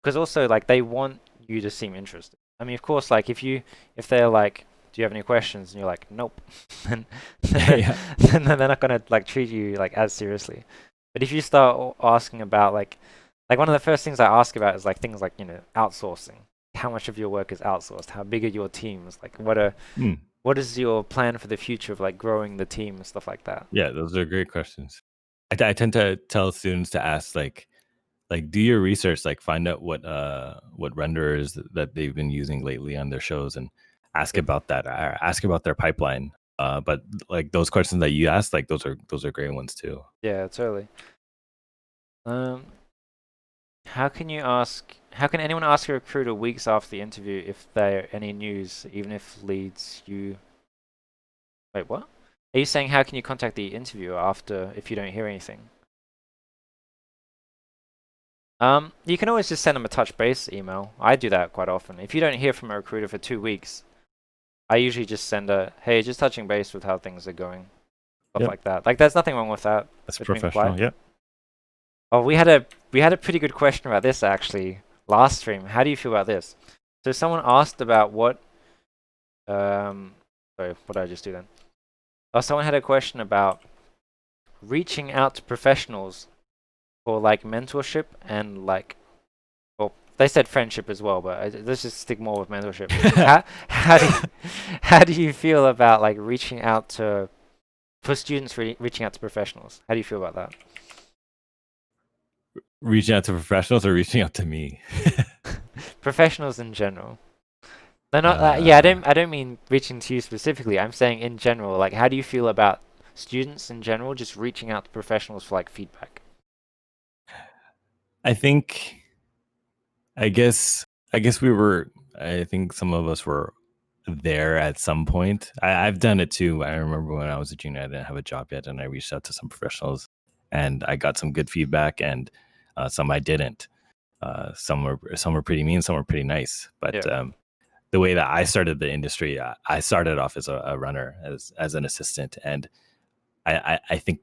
Because also like they want you to seem interested. I mean, of course, like if they're like, "Do you have any questions?" and you're like, "Nope," then Yeah. then they're not gonna like treat you like as seriously. But if you start asking about like one of the first things I ask about is like things like outsourcing. How much of your work is outsourced? How big are your teams? Like Mm. what is your plan for the future of like growing the team and stuff like that? Yeah, those are great questions. I tend to tell students to ask like do your research, like find out what renderers that they've been using lately on their shows and ask Yeah, about that. Ask about their pipeline. But like those questions that you asked, like those are great ones too. yeah, totally. Um, how can anyone ask a recruiter weeks after the interview if there any news, even if leads you wait, what? Are you saying how can you contact the interviewer after if you don't hear anything? You can always just send them a touch base email. I do that quite often. If you don't hear from a recruiter for 2 weeks, I usually just send a hey, just touching base with how things are going, stuff Yep, like that. Like there's nothing wrong with that. that's With being polite. professional. Yep. Oh, we had a pretty good question about this actually last stream. How do you feel about this? So someone asked about sorry, what did I just do then? Oh, someone had a question about reaching out to professionals for like mentorship and like, well, they said friendship as well, but let's just stick more with mentorship. How do you, how do you feel about like reaching out to for students reaching out to professionals? How do you feel about that? Reaching out to professionals or reaching out to me? Professionals in general. No, not yeah. uh, I don't mean reaching to you specifically. I'm saying in general. Like, how do you feel about students in general just reaching out to professionals for like feedback? I think I guess we were. I think some of us were there at some point. I've done it too. I remember when I was a junior, I didn't have a job yet, and I reached out to some professionals, and I got some good feedback, and some I didn't. Some were pretty mean, some were pretty nice. But Yeah, the way that I started the industry, I started off as a runner, as an assistant, and I think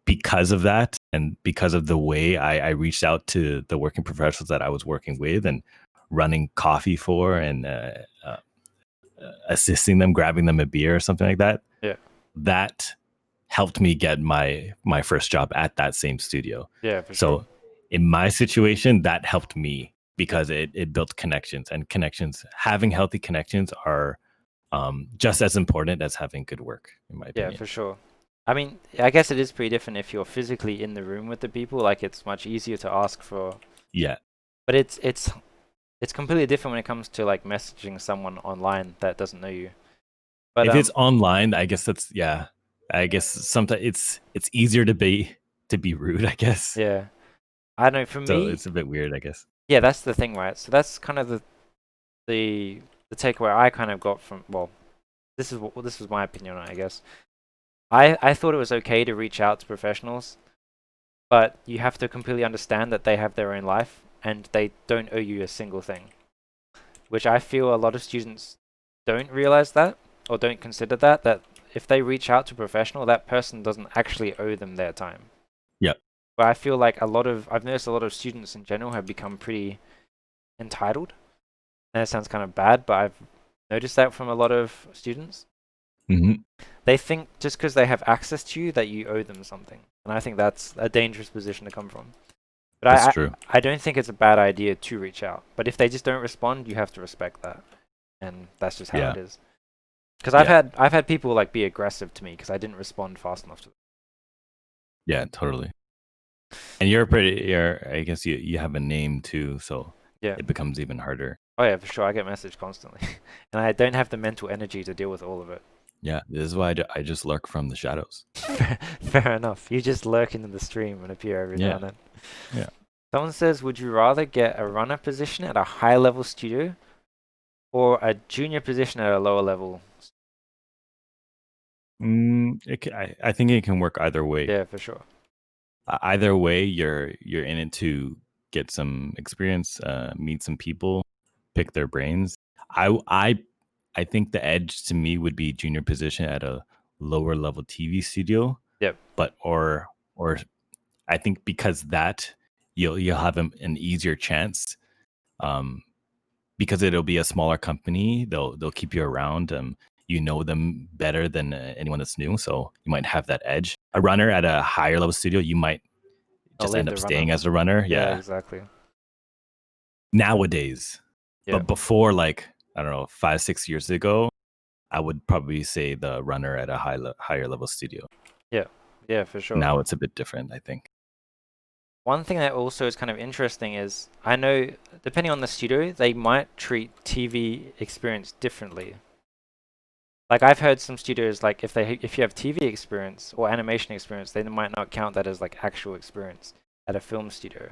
because of that and because of the way I reached out to the working professionals that I was working with and running coffee for and assisting them, grabbing them a beer or something like that, yeah, that helped me get my first job at that same studio. yeah, for sure. So in my situation, that helped me because it built connections, and connections, having healthy connections are just as important as having good work, in my Yeah, opinion. for sure. I mean, I guess it is pretty different if you're physically in the room with the people. Like, it's much easier to ask for, Yeah. but it's completely different when it comes to like messaging someone online that doesn't know you. But If it's online, I guess that's yeah. I guess sometimes it's easier to be rude, I guess. yeah, I don't know. For So me, it's a bit weird, I guess. yeah, that's the thing, right? So that's kind of the the takeaway I kind of got from well, this was my opinion on it, I guess. I thought it was okay to reach out to professionals, but you have to completely understand that they have their own life and they don't owe you a single thing, which I feel a lot of students don't realize that or don't consider that if they reach out to a professional, that person doesn't actually owe them their time. Yeah. But I feel like I've noticed a lot of students in general have become pretty entitled. And it sounds kind of bad, but I've noticed that from a lot of students. Hmm. They think just because they have access to you that you owe them something. And I think that's a dangerous position to come from. But That's true. I don't think it's a bad idea to reach out. But if they just don't respond, you have to respect that. And that's just how Yeah. it is. Because Yeah. I've had people like be aggressive to me because I didn't respond fast enough to them. Yeah, totally. And I guess you have a name too, so Yeah. it becomes even harder. Oh yeah, for sure. I get messaged constantly. And I don't have the mental energy to deal with all of it. Yeah, this is why I just lurk from the shadows. Fair enough. You just lurk into the stream and appear every now Yeah. and then. Yeah. Someone says, would you rather get a runner position at a high level studio or a junior position at a lower level? I think it can work either way. Yeah, for sure. Either way, you're in it to get some experience, meet some people, pick their brains. I I I think the edge to me would be junior position at a lower level TV studio, Yep. but or I think because that you'll have an easier chance, um, because it'll be a smaller company. They'll keep you around. You know them better than anyone that's new, so you might have that edge. A runner at a higher level studio, you might I'll just leave end the up runner. staying as a runner. Yeah, Yeah, exactly. nowadays, Yeah. but before, like I don't know, 5 6 years ago, I would probably say the runner at a higher level studio. Yeah. Yeah, for sure. Now it's a bit different, I think. One thing that also is kind of interesting is I know depending on the studio, they might treat TV experience differently. Like I've heard some studios like if you have TV experience or animation experience, they might not count that as like actual experience at a film studio,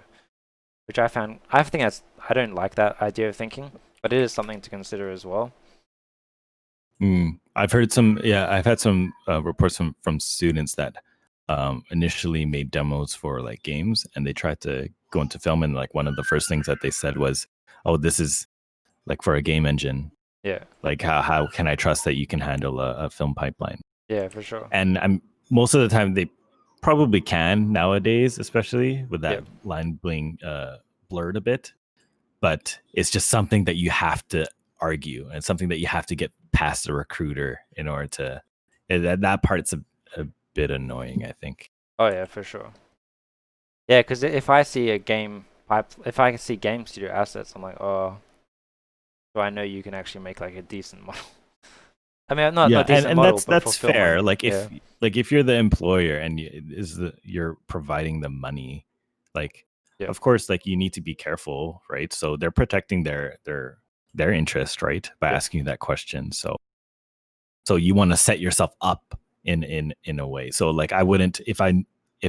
which I think I don't like that idea of thinking, but it is something to consider as well. I've heard some. Yeah, I've had some reports from students that initially made demos for like games, and they tried to go into film, and like one of the first things that they said was, "Oh, this is like for a game engine. Yeah. Like how can I trust that you can handle a film pipeline?" Yeah, for sure. And I'm most of the time they probably can nowadays, especially with Yeah. that line being blurred a bit. But it's just something that you have to argue and something that you have to get past the recruiter in order to. That part's a bit annoying, I think. Oh yeah, for sure. Yeah, because if I see a game pipe, if I can see game studio assets, I'm like, oh, so I know you can actually make like a decent model. I mean, Yeah, not decent and model, that's but for that's film fair. money. Yeah. Like if you're the employer and you're providing the money, like Yeah. of course like you need to be careful, right? So they're protecting their interest, right, by Yeah. asking you that question. So you want to set yourself up in a way. So like I wouldn't if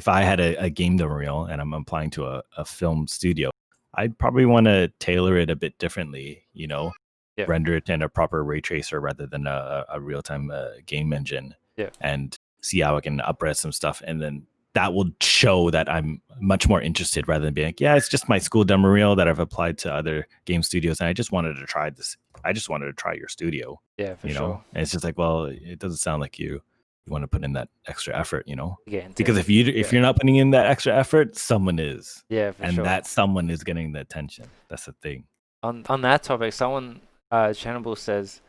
I had a game demo reel and I'm applying to a film studio, I'd probably want to tailor it a bit differently, Yeah. render it in a proper ray tracer rather than a real-time game engine, Yeah. and see how I can upres some stuff, and then that will show that I'm much more interested rather than being like, yeah, it's just my school demo reel that I've applied to other game studios and I just wanted to try this. I just wanted to try your studio, Yeah, for sure. and it's just like, well, it doesn't sound like you want to put in that extra effort, You get because into if yeah. you're not putting in that extra effort, someone is, Yeah, for and sure. that someone is getting the attention. That's the thing. On that topic, someone Channel says,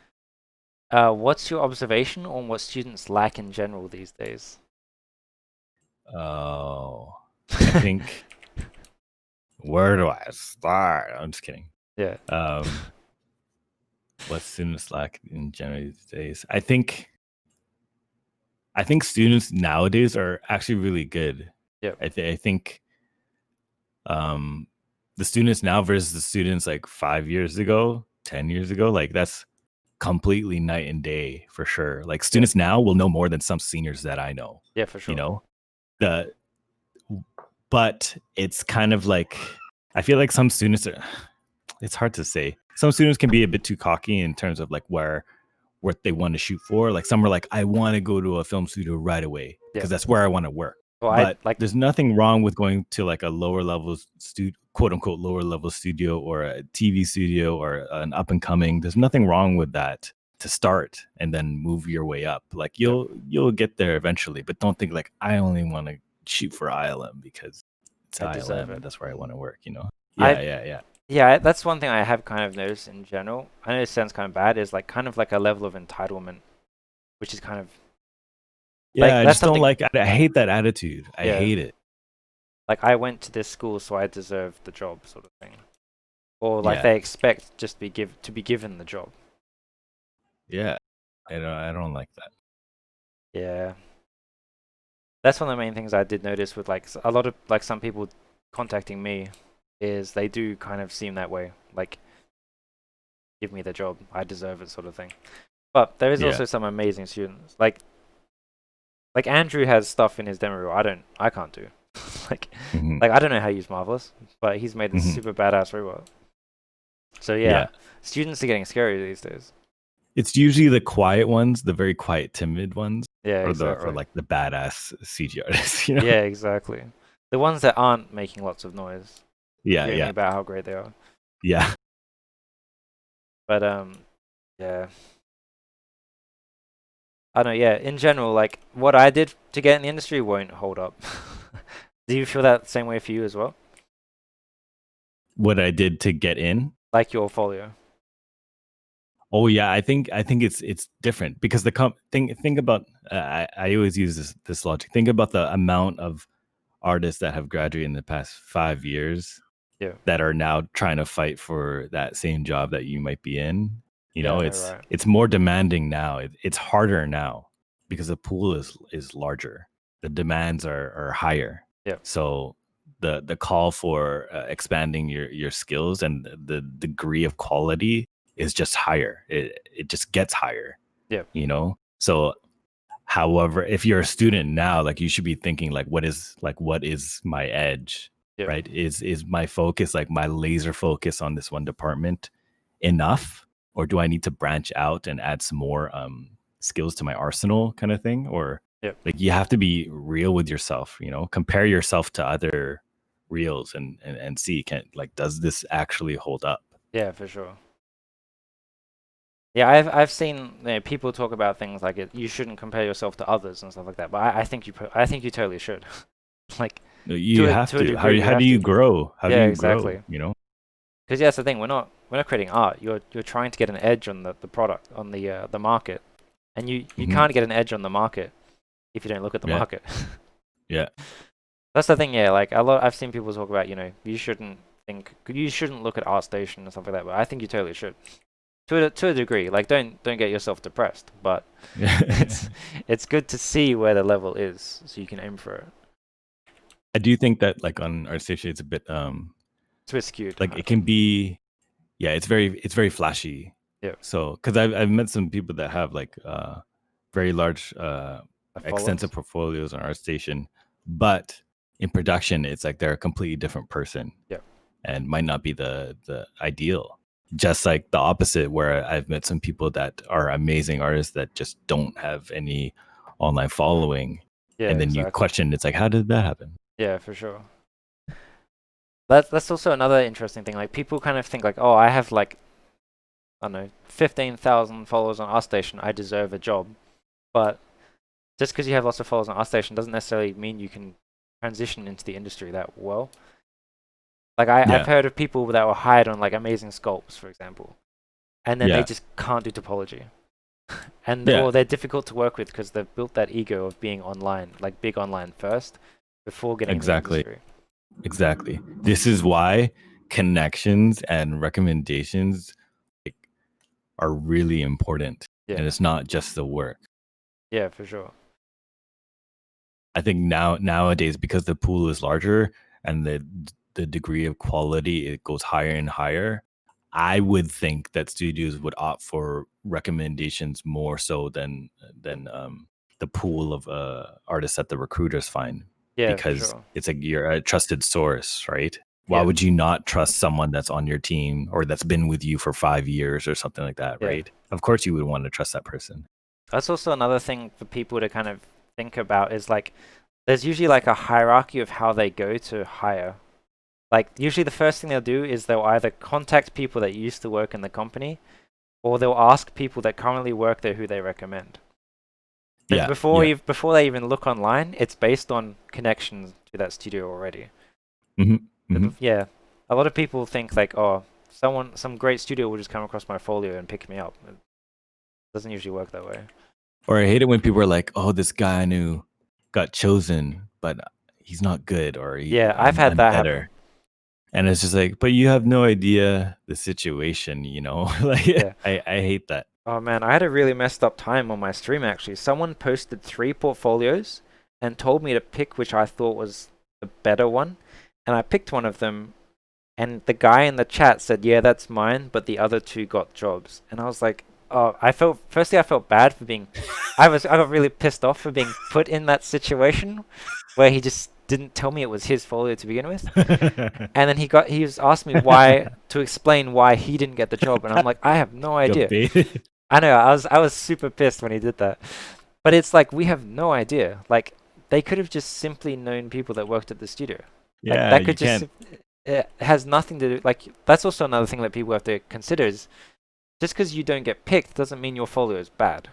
what's your observation on what students lack in general these days? Oh, I think, where do I start? I'm just kidding. Yeah. What students lack in general these days? I think students nowadays are actually really good. Yeah. I think um, the students now versus the students like 5 years ago, 10 years ago, like that's completely night and day for sure. Like Yeah. students now will know more than some seniors that I know. Yeah, for You sure. know, the but it's kind of like I feel like some students are. It's hard to say. Some students can be a bit too cocky in terms of like what they want to shoot for. Like some are like, I want to go to a film studio right away Yeah. because that's where I want to work. Well, I But like there's nothing wrong with going to like a lower level quote unquote lower level studio or a TV studio or an up and coming. There's nothing wrong with that to start and then move your way up. Like yeah, you'll get there eventually, but don't think like I only want to shoot for ILM because it's I deserve ILM it. and that's where I want to work. I Yeah. Yeah, that's one thing I have kind of noticed in general. I know it sounds kind of bad, is like kind of like a level of entitlement, which is kind of like Yeah, I that's just don't something. like. I hate that attitude. I Yeah, hate it. like I went to this school, so I deserve the job, sort of thing. Or like Yeah, they expect just to be given the job. yeah. I don't like that. Yeah, that's one of the main things I did notice with like a lot of like some people contacting me, is they do kind of seem that way, like give me the job, I deserve it, sort of thing. But there is Yeah. also some amazing students, like Andrew has stuff in his demo reel I can't do. like Hmm. like I don't know how to use Marvelous, but he's made a Hmm. super badass robot. So yeah, Yeah. students are getting scary these days. It's usually the quiet ones, the very quiet, timid ones, Yeah, or exactly. like the badass CG artists, you know? Yeah, exactly. The ones that aren't making lots of noise, Yeah, dreaming yeah, about how great they are. yeah. But yeah. I don't know, yeah, in general, like what I did to get in the industry won't hold up. Do you feel that same way for you as well? What I did to get in. Like your folio? Oh yeah, I think it's different because think about I always use this logic. Think about the amount of artists that have graduated in the past 5 years Yeah. that are now trying to fight for that same job that you might be in. You Yeah, know, no, right. it's more demanding now. It's harder now because the pool is larger. The demands are higher. Yeah. So the call for expanding your skills and the degree of quality is just higher. It just gets higher. Yeah. You know. So however, if you're a student now, like you should be thinking like what is my edge, Yeah. right? Is my focus, like my laser focus on this one department enough? Or do I need to branch out and add some more skills to my arsenal kind of thing? Or Yeah. like you have to be real with yourself, compare yourself to other reels and see can like does this actually hold up? Yeah, for sure. Yeah, I've seen people talk about things like you shouldn't compare yourself to others and stuff like that, but I think I think you totally should. Like You have to a to. degree, you How do have you to. grow? How do Yeah, you grow? exactly. You know? Because yeah, that's the thing. We're not creating art. You're trying to get an edge on the product on the market, and you Hmm. can't get an edge on the market if you don't look at the Yeah, market. yeah. That's the thing. Yeah, like I've seen people talk about you shouldn't look at ArtStation and stuff like that, but I think you totally should to a degree. Like don't get yourself depressed, but it's it's good to see where the level is so you can aim for it. I do think that like on our station, it's a bit It's a bit skewed, like I it think. can be, yeah, it's very flashy. Yeah, So because I've met some people that have like very large like extensive followers. portfolios on our station, but in production, it's like they're a completely different person Yeah, and might not be the ideal. Just like the opposite, where I've met some people that are amazing artists that just don't have any online following, yeah, and then you exactly. question, it's like, how did that happen? Yeah, for sure. That's also another interesting thing. Like people kind of think like, oh, I have like I don't know 15,000 followers on ArtStation, I deserve a job. But just because you have lots of followers on ArtStation doesn't necessarily mean you can transition into the industry that well. Like I've Yeah, heard of people that were hired on like amazing sculpts, for example, and then they yeah, just can't do topology, and yeah. or they're difficult to work with because they've built that ego of being online, like big online first, before getting in the Exactly. industry. Exactly. This is why connections and recommendations like, are really important. And Yeah, it's not just the work. yeah, for sure. I think nowadays because the pool is larger and the degree of quality it goes higher and higher, I would think that studios would opt for recommendations more so than the pool of artists that the recruiters find Yeah, for because sure. it's like you're a trusted source, right? Why Yeah, would you not trust someone that's on your team or that's been with you for 5 years or something like that, yeah. right? Of course you would want to trust that person. That's also another thing for people to kind of think about is like there's usually like a hierarchy of how they go to hire. Like usually the first thing they'll do is they'll either contact people that used to work in the company or they'll ask people that currently work there who they recommend. So Yeah, yeah. before they even look online, it's based on connections to that studio already. Hmm. So Hmm. yeah, a lot of people think like, oh, some great studio will just come across my folio and pick me up. It doesn't usually work that way. Or I hate it when people are like, "Oh, this guy I knew got chosen, but he's not good, or Yeah, I've I'm had I'm that happen. better." And it's just like, but you have no idea the situation, you know? Like, Yeah. I hate that. Oh man, I had a really messed up time on my stream actually. Someone posted 3 portfolios and told me to pick which I thought was the better one, and I picked one of them. And the guy in the chat said, "Yeah, that's mine," but the other two got jobs. And I was like, "Oh, I felt bad for being, I got really pissed off for being put in that situation where he just didn't tell me it was his folio to begin with." And then he was asked me why to explain why he didn't get the job, and I'm like, I have no Got idea. baited. I know, I was super pissed when he did that. But it's like we have no idea. Like they could have just simply known people that worked at the studio. Like Yeah, that you could just can't. it has nothing to do. Like that's also another thing that people have to consider is just because you don't get picked doesn't mean your folio is bad.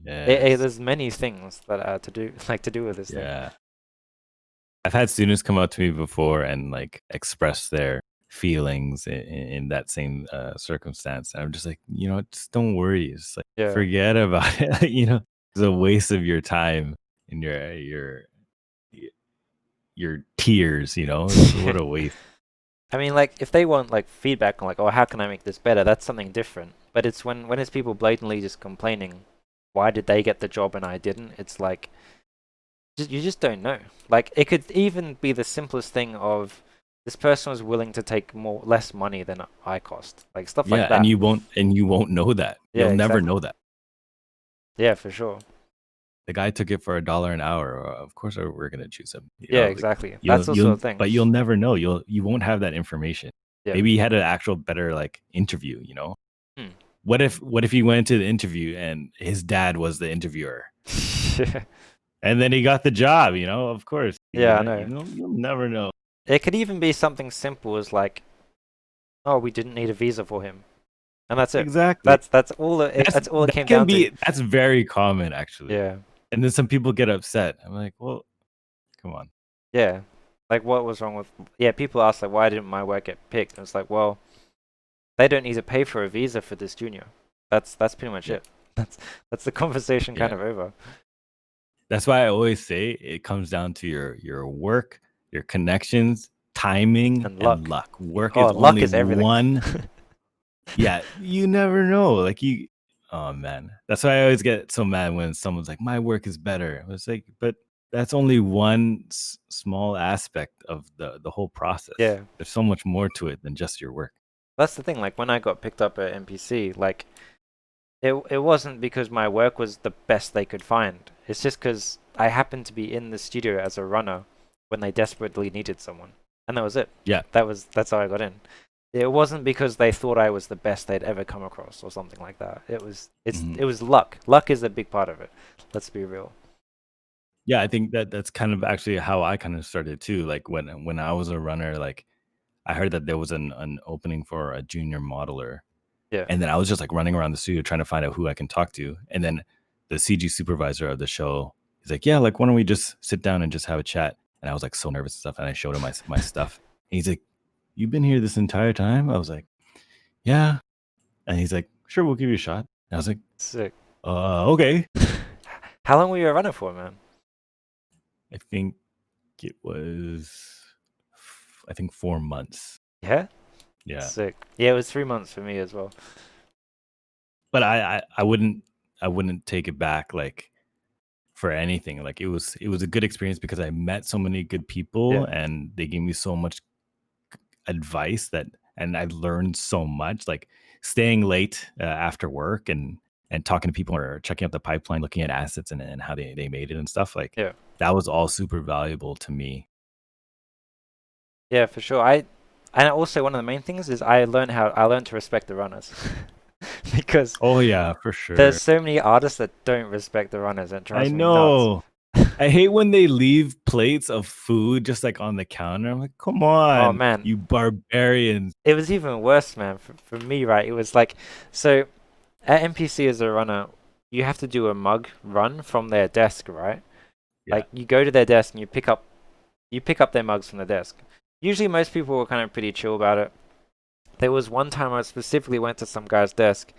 Yes. There's many things that are to do like to do with this thing. Yeah. I've had students come up to me before and like express their feelings in that same circumstance. And I'm just like, just don't worry. It's like Yeah. forget about it. It's a waste of your time and your tears. What a waste. I mean, like if they want like feedback on like, oh, how can I make this better? That's something different. But it's when it's people blatantly just complaining, why did they get the job and I didn't? It's like you just don't know. Like it could even be the simplest thing of this person was willing to take less money than I cost, like stuff like Yeah, and that. you won't know that. Yeah, You'll never exactly. know that. Yeah, for sure. The guy took it for $1 an hour. Of course, we're gonna choose him. Yeah, Like exactly. That's also a thing. but you'll never know. You won't have that information. Yeah. Maybe he had an actual better like interview. Hmm. What if he went to the interview and his dad was the interviewer, and then he got the job? Of course, Yeah, I know. you'll never know. It could even be something simple as like, oh, we didn't need a visa for him, and that's it. Exactly. That's all it That came can down to. be that's very common actually. Yeah. And then some people get upset. I'm like, well, come on. Yeah. Like what was wrong with yeah, people ask like why didn't my work get picked? And it's like, well, they don't need to pay for a visa for this junior. That's pretty much Yeah, it. That's that's the conversation kind yeah. of over. That's why I always say it comes down to your work, your connections, timing, And and luck. luck. Work Oh, is luck only is everything. one. Yeah, you never know. Like you, oh man, that's why I always get so mad when someone's like, "My work is better." I was like, but that's only one small aspect of the whole process. Yeah. There's so much more to it than just your work. That's the thing. Like when I got picked up at NPC, like it wasn't because my work was the best they could find. It's just because I happened to be in the studio as a runner when they desperately needed someone, and that was it. Yeah. That's how I got in. It wasn't because they thought I was the best they'd ever come across or something like that. Mhm. It was luck. Luck is a big part of it. Let's be real. Yeah, I think that's kind of actually how I kind of started too. Like when I was a runner, like I heard that there was an opening for a junior modeler. Yeah. And then I was just like running around the studio trying to find out who I can talk to. And then the CG supervisor of the show, he's like, "Yeah, like why don't we just sit down and just have a chat?" And I was like so nervous and stuff. And I showed him my stuff. And he's like, "You've been here this entire time?" I was like, "Yeah." And he's like, "Sure, we'll give you a shot." And I was like, Sick. Okay. How long were you a runner for, man? I think it was, I think 4 months. Yeah. Yeah. Sick. Yeah, it was 3 months for me as well. But I wouldn't take it back like for anything. Like it was a good experience because I met so many good people Yeah. and they gave me so much advice and I learned so much. Like staying late after work and talking to people or checking out the pipeline, looking at assets and how they made it and stuff. Like Yeah. that was all super valuable to me. Yeah, for sure. And also one of the main things is I learned to respect the runners. Because Oh yeah, for there's sure. so many artists that don't respect the runners and it I drives me nuts. know. I hate when they leave plates of food just like on the counter. I'm like, come Oh on, man, you barbarians. it was even worse, man. For me, right? It was like, so at NPC as a runner, you have to do a mug run from their desk, right? Yeah. Like you go to their desk and you pick up their mugs from the desk. Usually, most people were kind of pretty chill about it. There was one time I specifically went to some guy's desk,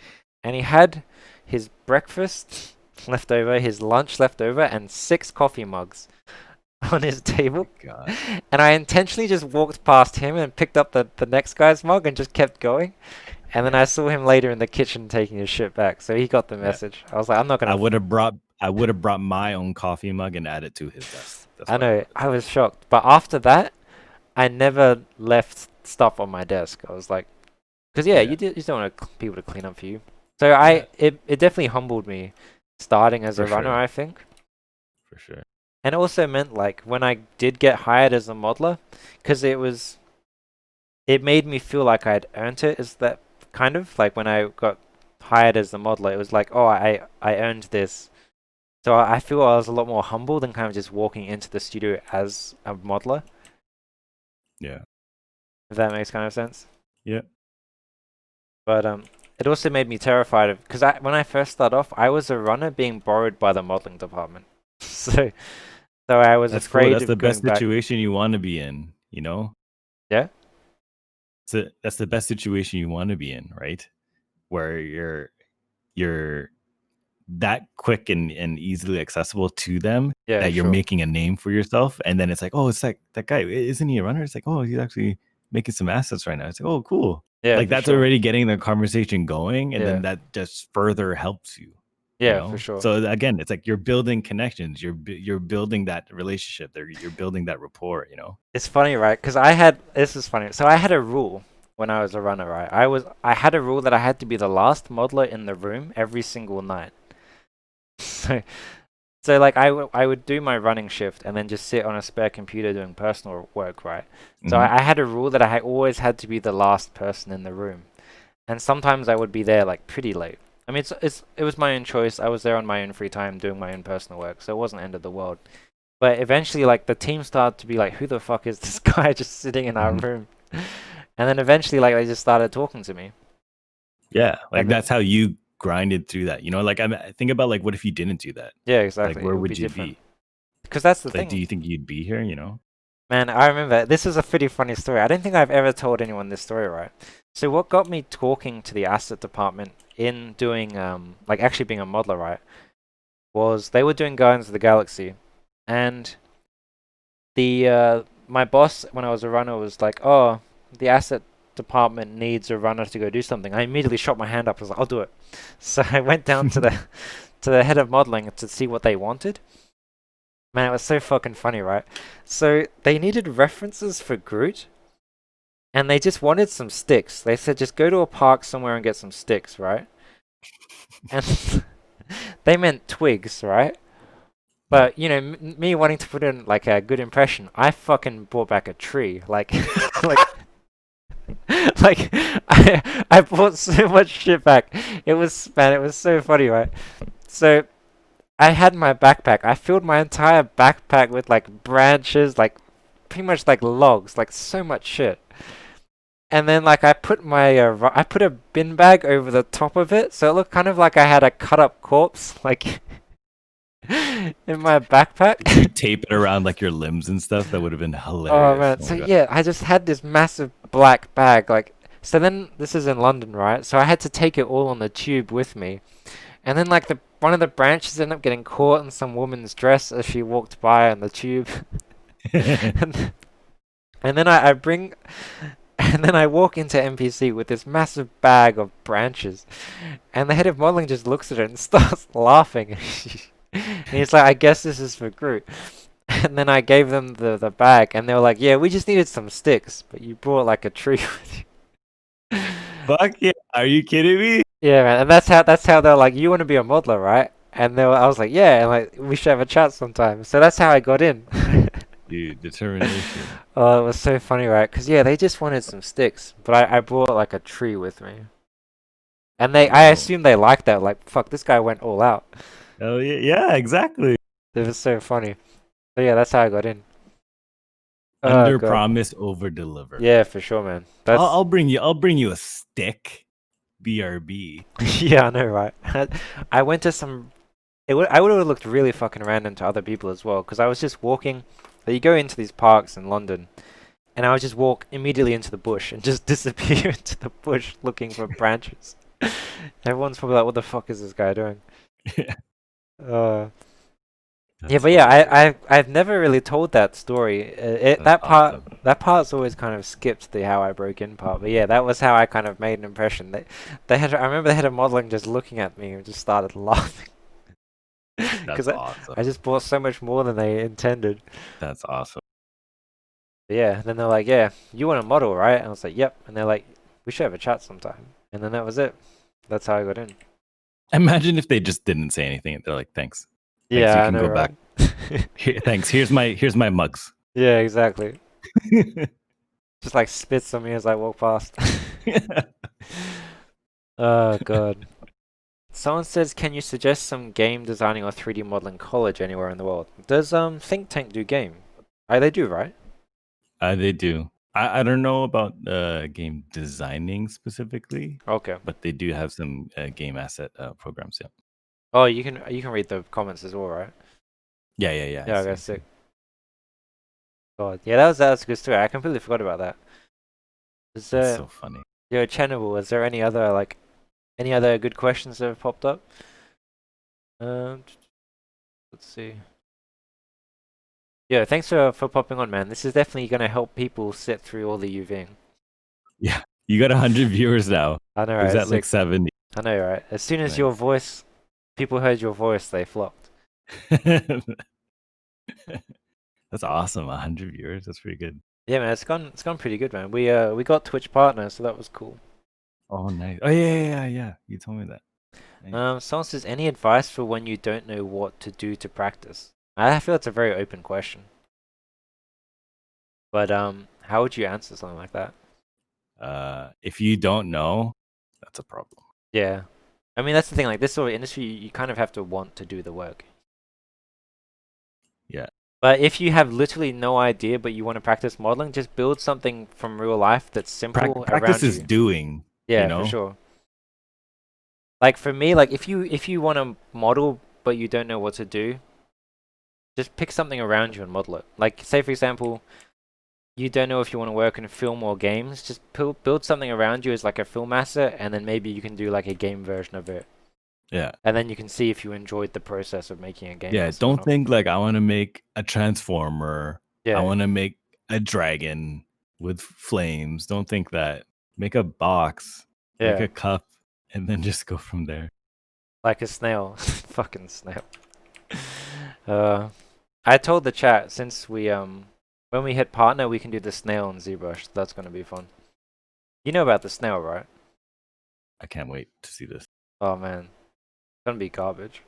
and he had his breakfast left over, his lunch left over, and 6 coffee mugs on his table. God. And I intentionally just walked past him and picked up the next guy's mug and just kept going. And then Yeah. I saw him later in the kitchen taking his shit back. So he got the Yeah. message. I was like, I'm not I gonna. would have brought my own coffee mug and added to his desk. That's I what I know. would have I done. was shocked. But after that, I never left stuff on my desk. I was like, because yeah, Yeah. you just don't want people to clean up for you. So Yeah. it definitely humbled me starting as a For runner, sure. I think. For sure. And it also meant like when I did get hired as a modeler, because it made me feel like I'd earned it. Is that kind of like when I got hired as the modeler, it was like, oh, I earned this. So I feel I was a lot more humble than kind of just walking into the studio as a modeler, Yeah. if that makes kind of sense. Yeah. But it also made me terrified of because when I first started off, I was a runner being borrowed by the modeling department. So so I was That's cool. afraid That's the of best going back. situation you want to be in, you know? Yeah, So that's the best situation you want to be in, right? Where you're that quick and easily accessible to them yeah, that you're sure. making a name for yourself. And then it's like, oh, it's like that guy, isn't he a runner? It's like, oh, he's actually making some assets right now. It's like, oh, cool. Yeah, Like for that's sure. already getting the conversation going, and then Yeah, that just further helps you, you yeah, for know. sure. So again, it's like you're building connections, you're building that relationship, there, you're building that rapport, you know. It's funny, right? Because this is funny. So I had a rule when I was a runner, right? I had a rule that I had to be the last modeler in the room every single night. So so like I would do my running shift and then just sit on a spare computer doing personal work, right? So Hmm. I had a rule that always had to be the last person in the room, and sometimes I would be there like pretty late. I mean, it was my own choice. I was there on my own free time doing my own personal work, so it wasn't the end of the world. But eventually, like the team started to be like, "Who the fuck is this guy just sitting in our Hmm. room?" And then eventually, like they just started talking to me, Yeah, like and then that's how you grinded through that, you know. Like I think about like what if you didn't do that? yeah, Like exactly, it where would be would you different. be? Because that's the Like do thing. you think you'd be here, you know? Man, I remember this is a pretty funny story. I don't think I've ever told anyone this story, right? So what got me talking to the asset department in doing like actually being a modeler, right? Was they were doing Guardians of the Galaxy, and the my boss when I was a runner was like, "Oh, the asset department needs a runner to go do something." I immediately shot my hand up. I was like, "I'll do it." So I went down to the to the head of modeling to see what they wanted. Man, it was so fucking funny, right? So they needed references for Groot. And they just wanted some sticks. They said just go to a park somewhere and get some sticks, right? And they meant twigs, right? Yeah. But you know, me wanting to put in like a good impression, I fucking brought back a tree. Like, like, like, I brought so much shit back. It was man, it was so funny, right? So I had my backpack. I filled my entire backpack with like branches, like pretty much like logs, like so much shit. And then like I put a bin bag over the top of it, so it looked kind of like I had a cut up corpse like in my Did you backpack. tape it around like your limbs and stuff? That would have been Oh hilarious. man, Oh so my god. yeah, I just had this massive black bag like so then this is in London, right? So I had to take it all on the tube with me. And then like the one of the branches ended up getting caught in some woman's dress as she walked by on the tube. and, and then I bring and then I walk into NPC with this massive bag of branches. And the head of modeling just looks at it and starts laughing. And he's like, I guess this is for Groot. And then I gave them the bag, and they were like, yeah, we just needed some sticks, but you brought like a tree with you. Fuck yeah. Are you kidding me? Yeah, man. And that's how they're like, you want to be a modeler, right? And I was like, yeah, and like we should have a chat sometime. So that's how I got in. Dude, determination. Oh, it was so funny, right? Because yeah, they just wanted some sticks, but I brought like a tree with me. And I Yo. assume they liked that. Like, fuck, this guy went all out. Oh yeah, yeah, exactly. It was so funny. So yeah, that's how I got in. Oh Under god. promise, over deliver. Yeah, for sure, man. I'll, That's I'll bring you. I'll bring you a stick. BRB. yeah, I know, right? I went to some. I would have looked really fucking random to other people as well, because I was just walking. So you go into these parks in London, and I would just walk immediately into the bush and just disappear into the bush looking for branches. Everyone's probably like, "What the fuck is this guy doing?" Yeah, Uh, yeah, that's but yeah, hilarious. I've never really told that story. That's awesome. That part's always kind of skipped the how I broke in part. But yeah, that was how I kind of made an impression. They had I remember they had a modeling just looking at me and just started laughing That's because awesome. I just bought so much more than they intended. That's awesome. But yeah, then they're like, "Yeah, you want a model, right?" And I was like, "Yep." And they're like, "We should have a chat sometime." And then that was it. That's how I got in. Imagine if they just didn't say anything and they're like, "Thanks, thanks. You Yeah, I can know, go back. right? Here, thanks. Here's my mugs." Yeah, exactly. Just like spits on me as I walk past. Oh god. Someone says, can you suggest some game designing or 3D modeling college anywhere in the world? Does Think Tank do game? They do, right? They do. I don't know about game designing specifically, Okay. but they do have some game asset programs. Yeah. Oh, you can read the comments as well, right? Yeah. I Yeah, see. okay, I see. sick. God, yeah, that was a good story. I completely forgot about that. Is That's there, so funny. yo, Channel, is there any other good questions that have popped up? Um, let's see. Yeah, thanks for popping on, man. This is definitely gonna help people sit through all the UVing. Yeah, you got 100 viewers now. I know, It was right? It's at like sick. 70. I know, right? As soon as your Nice. voice, people heard your voice, they flocked. That's awesome. 100 viewers. That's pretty good. Yeah, man, it's gone pretty good, man. We got Twitch partners, so that was cool. Oh, nice. Oh, yeah. You told me that. Nice. Someone says, any advice for when you don't know what to do to practice? I feel it's a very open question, but how would you answer something like that? If you don't know, that's a problem. Yeah, I mean that's the thing. Like this sort of industry, you kind of have to want to do the work. Yeah. But if you have literally no idea, but you want to practice modeling, just build something from real life that's simple Practice around is you. doing, you Yeah, for know? sure. Like for me, like if you want to model but you don't know what to do, just pick something around you and model it. Like say for example, you don't know if you want to work in film or games, just build something around you as like a film asset, and then maybe you can do like a game version of it. Yeah. And then you can see if you enjoyed the process of making a game Yeah. asset or Don't not. think like I want to make a transformer. I Yeah, want to make a dragon with flames. Don't think that. Make a box, make yeah, a cup, and then just go from there. like a snail, fucking snail. Uh, I told the chat since when we hit partner, we can do the snail and ZBrush. So that's gonna be fun. You know about the snail, right? I can't wait to see this. Oh man, it's gonna be garbage.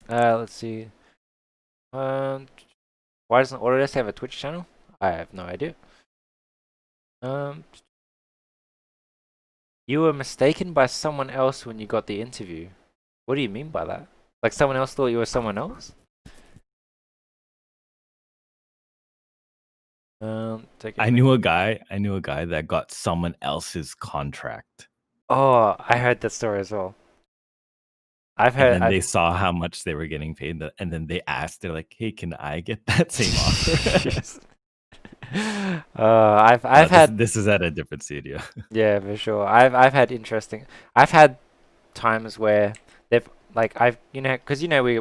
Let's see. Um, why doesn't Autodesk have a Twitch channel? I have no idea. Um, you were mistaken by someone else when you got the interview. What do you mean by that? Like someone else thought you were someone else? Take it. I knew a guy. I knew a guy that got someone else's contract, Oh, I heard that story as well. I've and heard. then they saw how much they were getting paid, and then they asked, they're like, "Hey, can I get that same offer?" I've had. This is at a different studio. Yeah, for sure. I've had interesting. I've had times where they've like I've because we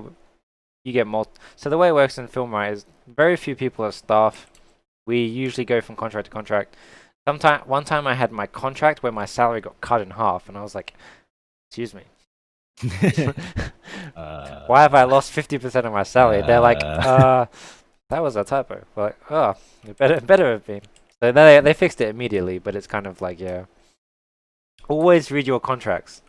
you get so the way it works in film, right, is very few people are staff. We usually go from contract to contract. One time I had my contract where my salary got cut in half, and I was like, "Excuse me, why have I lost 50% of my salary?" They're like, that was a typo." We're like, "Oh, it better have been." So they fixed it immediately, but it's kind of like, yeah, always read your contracts.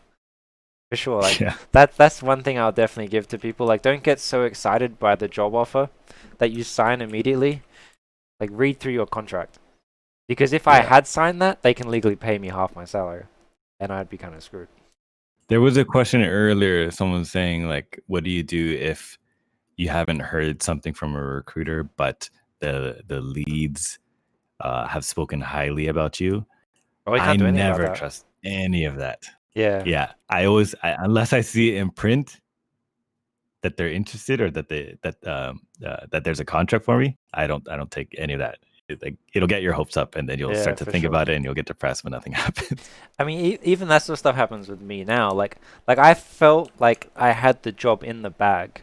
For sure, like yeah, that's one thing I'll definitely give to people. Like, don't get so excited by the job offer that you sign immediately. Like, read through your contract, because if I yeah. had signed that, they can legally pay me half my salary, and I'd be kind of screwed. There was a question earlier. Someone saying like, "What do you do if you haven't heard something from a recruiter, but the leads have spoken highly about you?" Oh, we I can't do anything about never that. trust any of that. Yeah, Yeah, unless I see it in print that they're interested or that there's a contract for me, I don't take any of that. It'll get your hopes up, and then you'll yeah, start to for think sure. about it, and you'll get depressed when nothing happens. I mean, even that sort of stuff happens with me now. Like I felt like I had the job in the bag.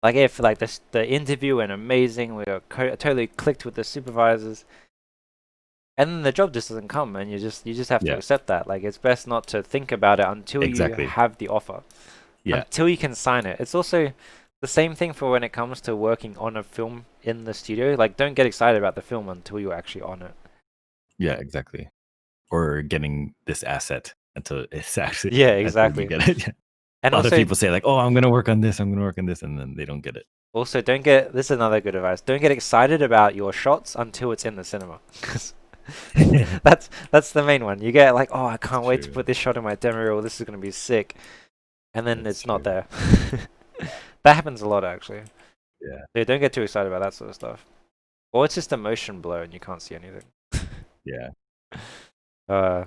Like if like the interview went amazing, we were totally clicked with the supervisors, and then the job just doesn't come, and you just have to Yeah, accept that. Like it's best not to think about it until you exactly. have the offer, Yeah, until you can sign it. It's also the same thing for when it comes to working on a film in the studio. Like don't get excited about the film until you're actually on it. yeah, exactly. Or getting this asset until it's actually Yeah, until you exactly. get it. And Other also people say like, "Oh, I'm gonna work on this. I'm gonna work on this," and then they don't get it. don't get this is another good advice. Don't get excited about your shots until it's in the cinema. That's the main one. You get like, oh, I That's can't wait to true. put this shot in my demo reel. This is gonna be sick, and then That's it's not true. there. That happens a lot actually. Yeah. So don't get too excited about that sort of stuff. Or it's just a motion blur and you can't see anything. Yeah. Uh,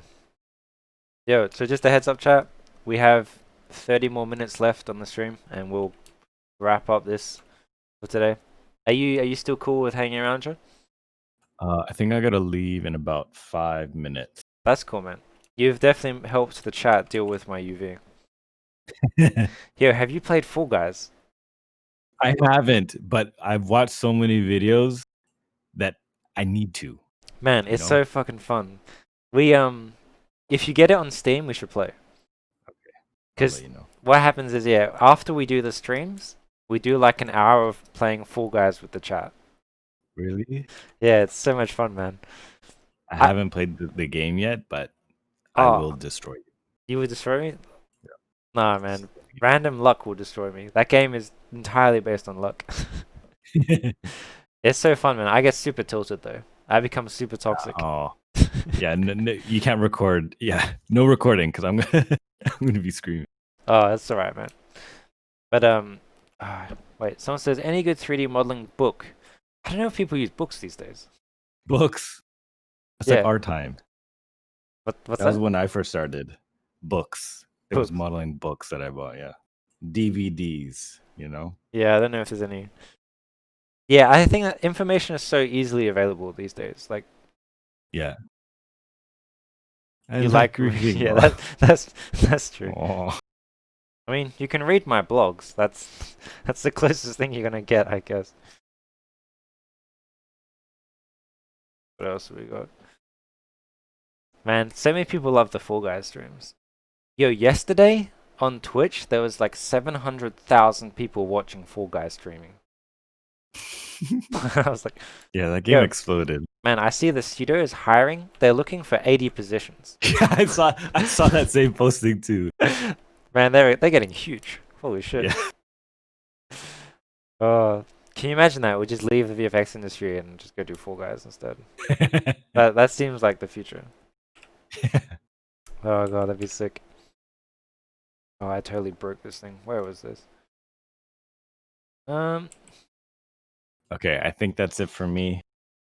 Yo, so just a heads up, chat. We have 30 more minutes left on the stream, and we'll wrap up this for today. Are you still cool with hanging around, John? I think I gotta leave in about 5 minutes. That's cool, man. You've definitely helped the chat deal with my UV. Yo, have you played Fall Guys? I haven't, but I've watched so many videos that I need to, Man, you it's know? so fucking fun. We if you get it on Steam, we should play. I'll let Cause you know. what happens is, yeah, after we do the streams, we do like an hour of playing Fall Guys with the chat. Really? Yeah, it's so much fun, man. I I haven't played the game yet, but I will oh, destroy you. you would destroy me? Yeah. Nah, man. Random luck will destroy me. That game is entirely based on luck. It's so fun, man. I get super tilted though. I become super toxic. Oh, yeah. You can't record. Yeah, no recording because I'm gonna I'm gonna be screaming. Oh, that's alright, man. But ah, wait. Someone says any good 3D modeling book. I don't know if people use books these days. Books. It's like Yeah. our time. What's That was that? when I first started. Books. It was Books. modeling books that I bought. Yeah, DVDs. You know. Yeah, I don't know if there's any. Yeah, I think that information is so easily available these days. Like Yeah. I you like like, reading. yeah, Oh, that's true. oh. I mean, you can read my blogs. That's the closest thing you're gonna get, I guess. What else have we got? Man, so many people love the Fall Guys streams. Yo, yesterday on Twitch there was like 700,000 people watching Fall Guys streaming. I was like, Yeah, that game yo, exploded. man, I see the studio is hiring. They're looking for 80 positions. Yeah, I saw that same posting too. Man, they're getting huge. Holy shit. Yeah. Can you imagine that? We just leave the VFX industry and just go do Fall Guys instead. That seems like the future. Oh god, that'd be sick. Oh, I totally broke this thing. Where was this? Um, Okay, I think that's it for me.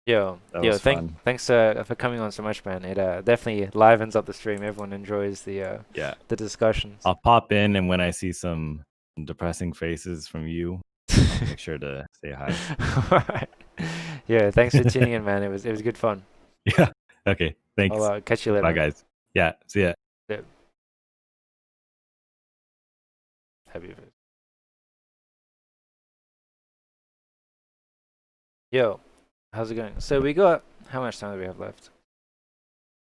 That yo, was fun. thanks for coming on so much, man. It definitely livens up the stream. Everyone enjoys Yeah. the discussions. I'll pop in, and when I see some depressing faces from you, I'll make sure to say hi. Alright. Yeah, thanks for tuning in, man. It was good fun. Yeah. Okay. I'll Thanks. catch you later, Bye, man. guys. Yeah. See ya. Yeah. Happy. Yo, how's it going? So we got how much time do we have left?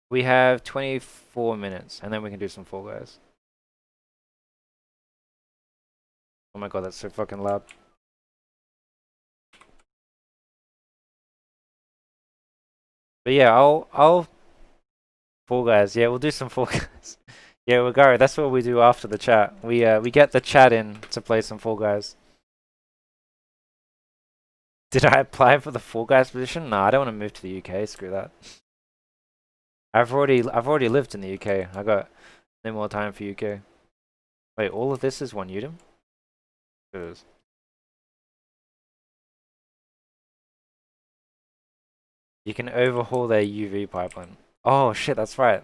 We have 24 minutes, and then we can do some Fall Guys. Oh my god, that's so fucking loud. But yeah, I'll Fall Guys. Yeah, we'll do some Fall Guys. Yeah, Wagari, that's what we do after the chat. We get the chat in to play some Fall Guys. Did I apply for the Fall Guys position? No, I don't want to move to the UK. Screw that. I've already lived in the UK. I got no more time for UK. Wait, all of this is one Udemy? It is. You can overhaul their UV pipeline. Oh shit, that's right.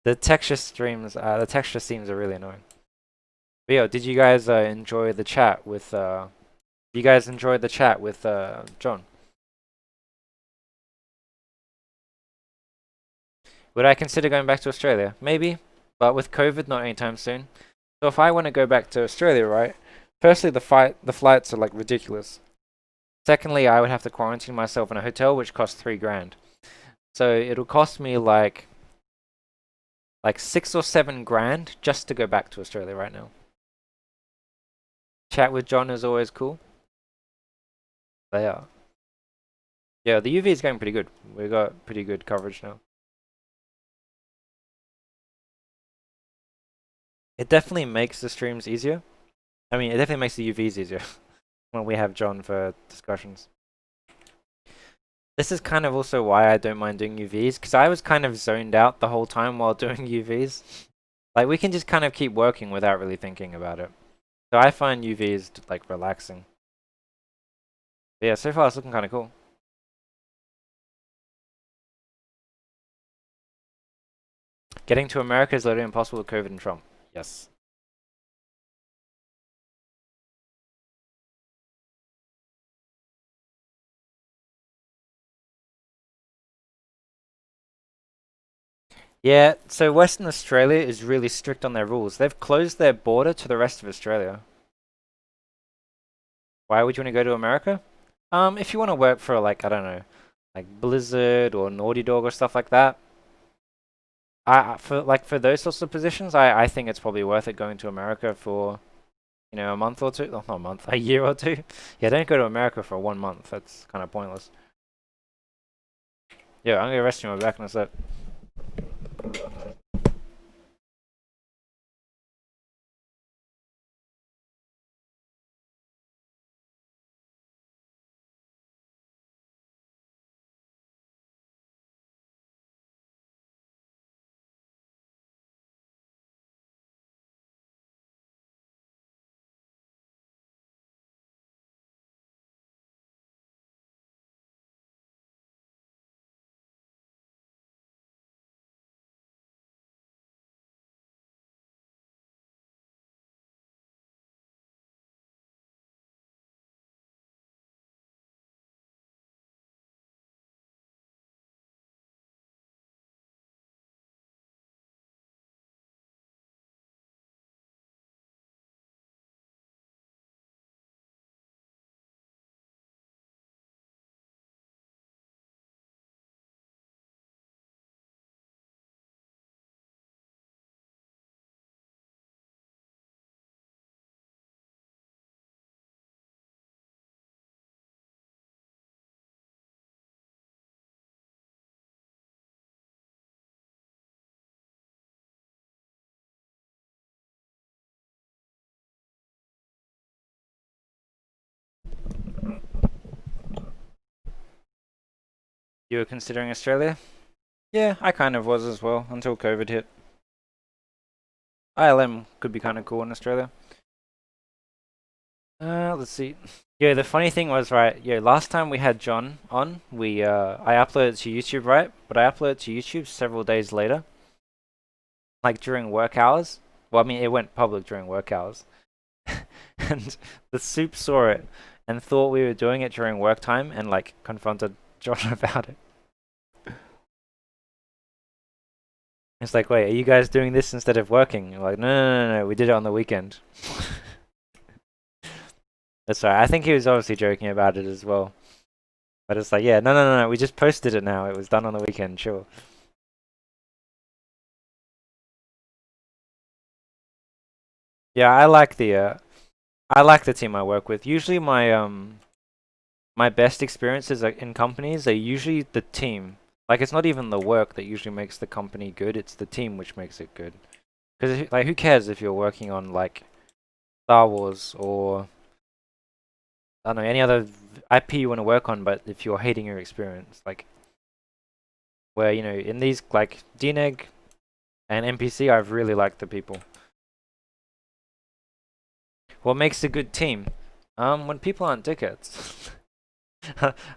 The texture seams are really annoying. But yo, did you guys enjoy the chat with you guys enjoyed the chat with John? Would I consider going back to Australia? Maybe, but with COVID, not anytime soon. So if I want to go back to Australia, right? Firstly, the flights are like ridiculous. Secondly, I would have to quarantine myself in a hotel, which costs 3 grand. So it'll cost me like 6 or 7 grand just to go back to Australia right now. Chat with John is always cool. They are. Yeah, the UV is going pretty good. We got pretty good coverage now. It definitely makes the streams easier. I mean, it definitely makes the UVs easier when we have John for discussions. This is kind of also why I don't mind doing UVs, because I was kind of zoned out the whole time while doing UVs. Like, we can just kind of keep working without really thinking about it. So I find UVs like relaxing. But yeah, so far it's looking kind of cool. Getting to America is literally impossible with COVID and Trump. Yes. Yeah, so Western Australia is really strict on their rules. They've closed their border to the rest of Australia. Why would you want to go to America? If you want to work for like, I don't know, like Blizzard or Naughty Dog or stuff like that. For those sorts of positions, I think it's probably worth it going to America for, a month or two. Oh, not a month, a year or two. Yeah, don't go to America for 1 month. That's kind of pointless. Yeah, I'm gonna rest you my back in a sec. You were considering Australia? Yeah, I kind of was as well until COVID hit. ILM could be kind of cool in Australia. Let's see. Yeah, the funny thing was, right, yeah, last time we had John on, I uploaded to YouTube, right? But I uploaded to YouTube several days later, like during work hours. Well, I mean, it went public during work hours. And the soup saw it and thought we were doing it during work time and like confronted John about it. It's like, wait, are you guys doing this instead of working? You're like, no, no, no, no, we did it on the weekend. That's right. I think he was obviously joking about it as well. But it's like, yeah, no, no, no, no, we just posted it now. It was done on the weekend, sure. Yeah, I like the team I work with. Usually my best experiences in companies are usually the team. Like it's not even the work that usually makes the company good, it's the team which makes it good. Because like who cares if you're working on like Star Wars or I don't know any other IP you want to work on, but if you're hating your experience, like where in these like DNEG and NPC, I've really liked the people. What makes a good team? When people aren't dickheads.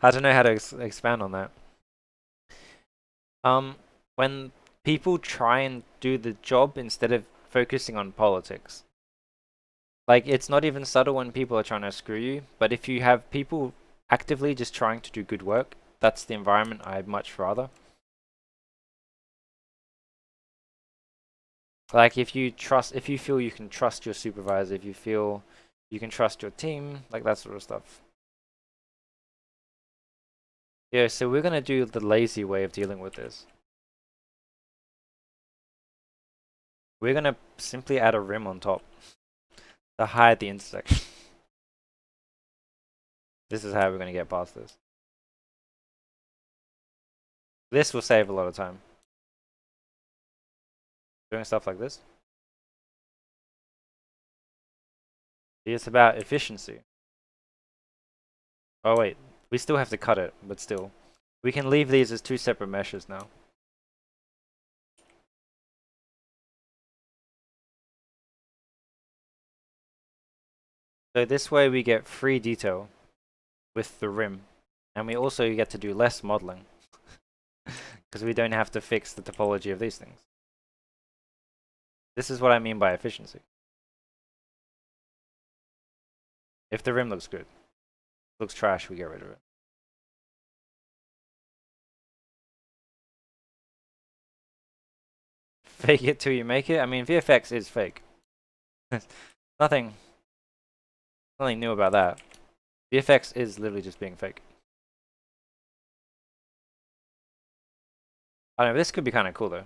I don't know how to expand on that. Um, when people try and do the job instead of focusing on politics. Like it's not even subtle when people are trying to screw you, but if you have people actively just trying to do good work, that's the environment I'd much rather. Like if you feel you can trust your supervisor, if you feel you can trust your team, like that sort of stuff. Yeah, so we're gonna do the lazy way of dealing with this. We're gonna simply add a rim on top to hide the intersection. This is how we're gonna get past this. This will save a lot of time. Doing stuff like this. It's about efficiency. Oh wait, we still have to cut it, but still. We can leave these as two separate meshes now. So this way we get free detail with the rim. And we also get to do less modeling. Because we don't have to fix the topology of these things. This is what I mean by efficiency. If the rim looks good, looks trash, we get rid of it. Fake it till you make it. I mean, VFX is fake. nothing, nothing new about that. VFX is literally just being fake. I don't know. This could be kind of cool though.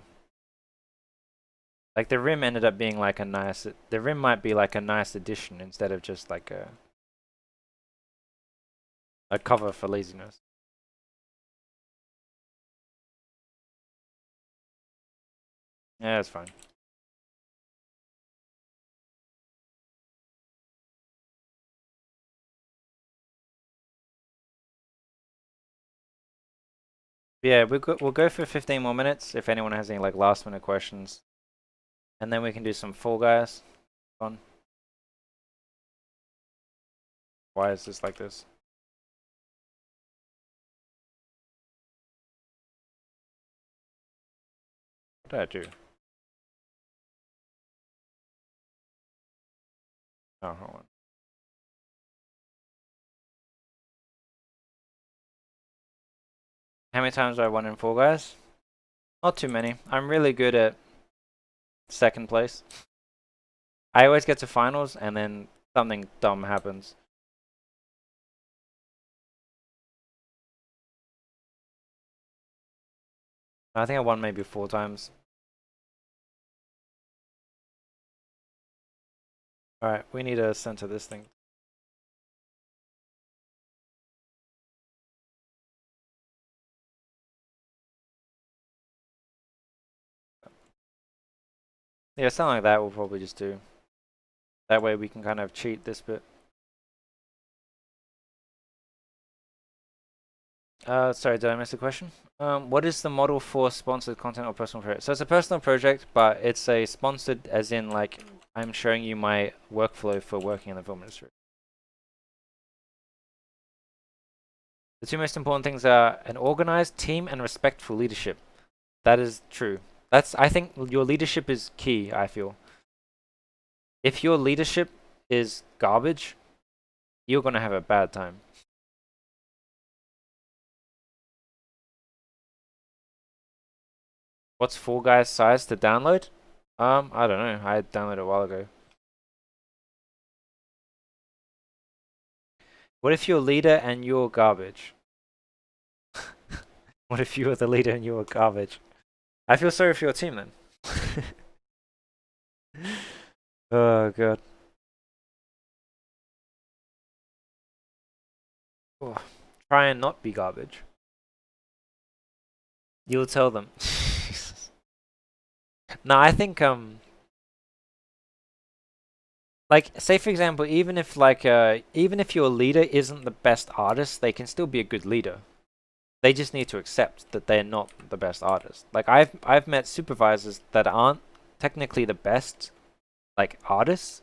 Like the rim ended up being like a nice. The rim might be like a nice addition instead of just like a cover for laziness. Yeah, that's fine. Yeah, we'll go for 15 more minutes if anyone has any like last minute questions, and then we can do some Fall Guys. Fun. Why is this like this? What did I do? Oh, hold on. How many times do I won in Fall Guys? Not too many. I'm really good at second place. I always get to finals and then something dumb happens. I think I won maybe 4 times. Alright, we need to center this thing. Yeah, something like that we'll probably just do. That way we can kind of cheat this bit. Sorry, did I miss a question? What is the model for sponsored content or personal project? So it's a personal project, but it's a sponsored as in like I'm showing you my workflow for working in the film industry. The two most important things are an organized team and respectful leadership. That is true. I think your leadership is key, I feel. If your leadership is garbage, you're gonna have a bad time. What's Fall Guys size to download? I don't know. I downloaded it a while ago. What if you're leader and you're garbage? What if you were the leader and you were garbage? I feel sorry for your team then. Oh god. Oh, try and not be garbage. You'll tell them. No, I think like say for example, even if your leader isn't the best artist, they can still be a good leader. They just need to accept that they're not the best artist. Like I've met supervisors that aren't technically the best like artists,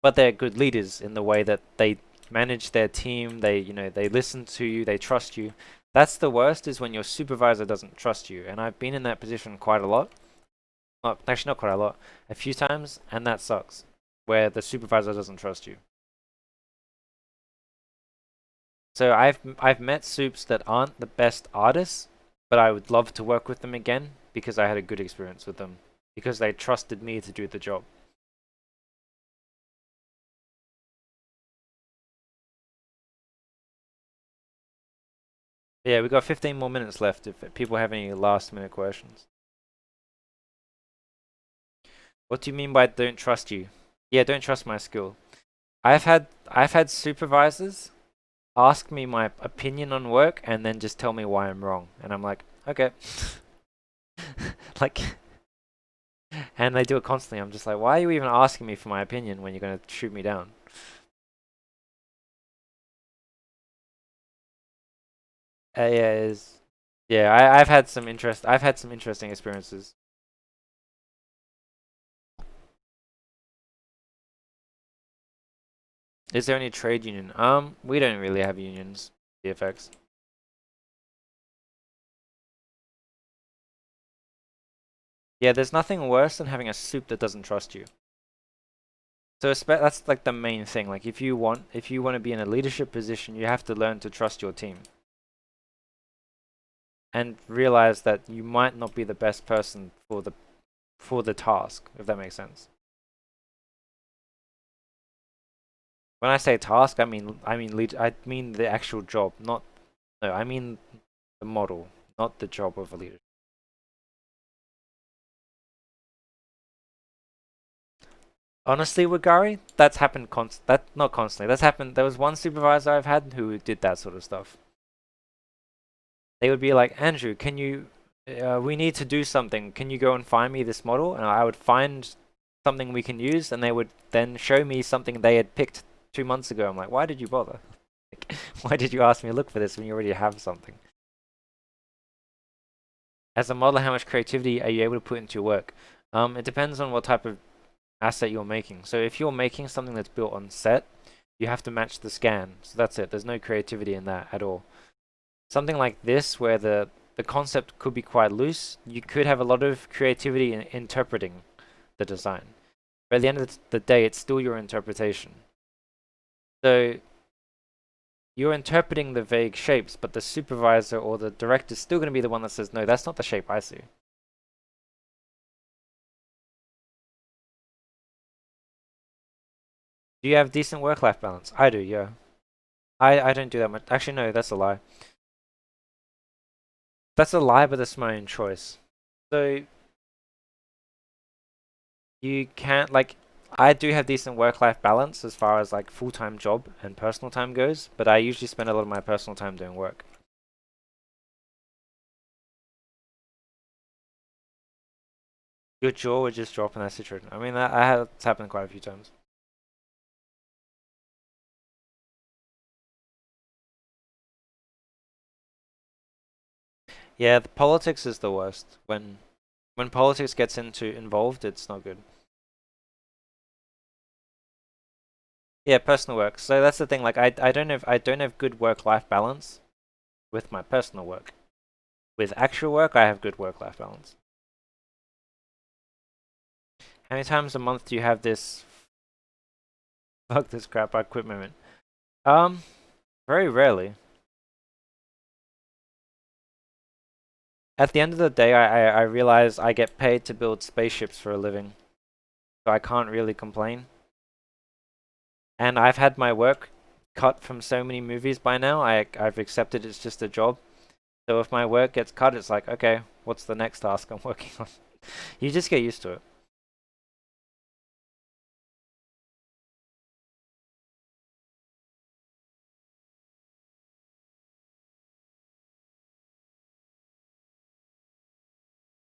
but they're good leaders in the way that they manage their team, they listen to you, they trust you. That's the worst is when your supervisor doesn't trust you. And I've been in that position quite a lot. Well, actually not quite a lot, a few times, and that sucks. Where the supervisor doesn't trust you. So I've met soups that aren't the best artists, but I would love to work with them again because I had a good experience with them because they trusted me to do the job. Yeah, we got 15 more minutes left if people have any last minute questions. What do you mean by don't trust you? Yeah, don't trust my skill. I've had supervisors ask me my opinion on work and then just tell me why I'm wrong. And I'm like, okay. Like and they do it constantly. I'm just like, why are you even asking me for my opinion when you're gonna shoot me down? Yeah, it is. Yeah, I've had some interest. I've had some interesting experiences. Is there any trade union? We don't really have unions. VFX. Yeah, there's nothing worse than having a soup that doesn't trust you. So that's like the main thing. Like if you want to be in a leadership position, you have to learn to trust your team and realize that you might not be the best person for the task, if that makes sense. When I say task, I mean the actual job, not no, I mean the model, not the job of a leader. Honestly, with Gary, that's happened that not constantly. That's happened. There was one supervisor I've had who did that sort of stuff. They would be like, Andrew, can you? We need to do something. Can you go and find me this model? And I would find something we can use, and they would then show me something they had picked 2 months ago. I'm like, why did you bother? Like, why did you ask me to look for this when you already have something? As a modeler, how much creativity are you able to put into your work? It depends on what type of asset you're making. So if you're making something that's built on set, you have to match the scan. So that's it. There's no creativity in that at all. Something like this, where the concept could be quite loose, you could have a lot of creativity in interpreting the design. But at the end of the day, it's still your interpretation. So you're interpreting the vague shapes, but the supervisor or the director is still going to be the one that says, no, that's not the shape I see. Do you have decent work-life balance? I do, yeah. I don't do that much. Actually, no, that's a lie. That's a lie, but that's my own choice. So you can't like I do have decent work-life balance as far as like full-time job and personal time goes, but I usually spend a lot of my personal time doing work. Your jaw would just drop in that situation. I mean, that I had it's happened quite a few times. Yeah, the politics is the worst. When politics gets into involved, it's not good. Yeah, personal work. So that's the thing. Like I don't have good work-life balance with my personal work. With actual work, I have good work-life balance. How many times a month do you have this fuck this crap I quit moment? Um, very rarely. At the end of the day, I realize I get paid to build spaceships for a living, so I can't really complain. And I've had my work cut from so many movies by now. I've accepted it's just a job. So if my work gets cut, it's like, okay, what's the next task I'm working on? You just get used to it.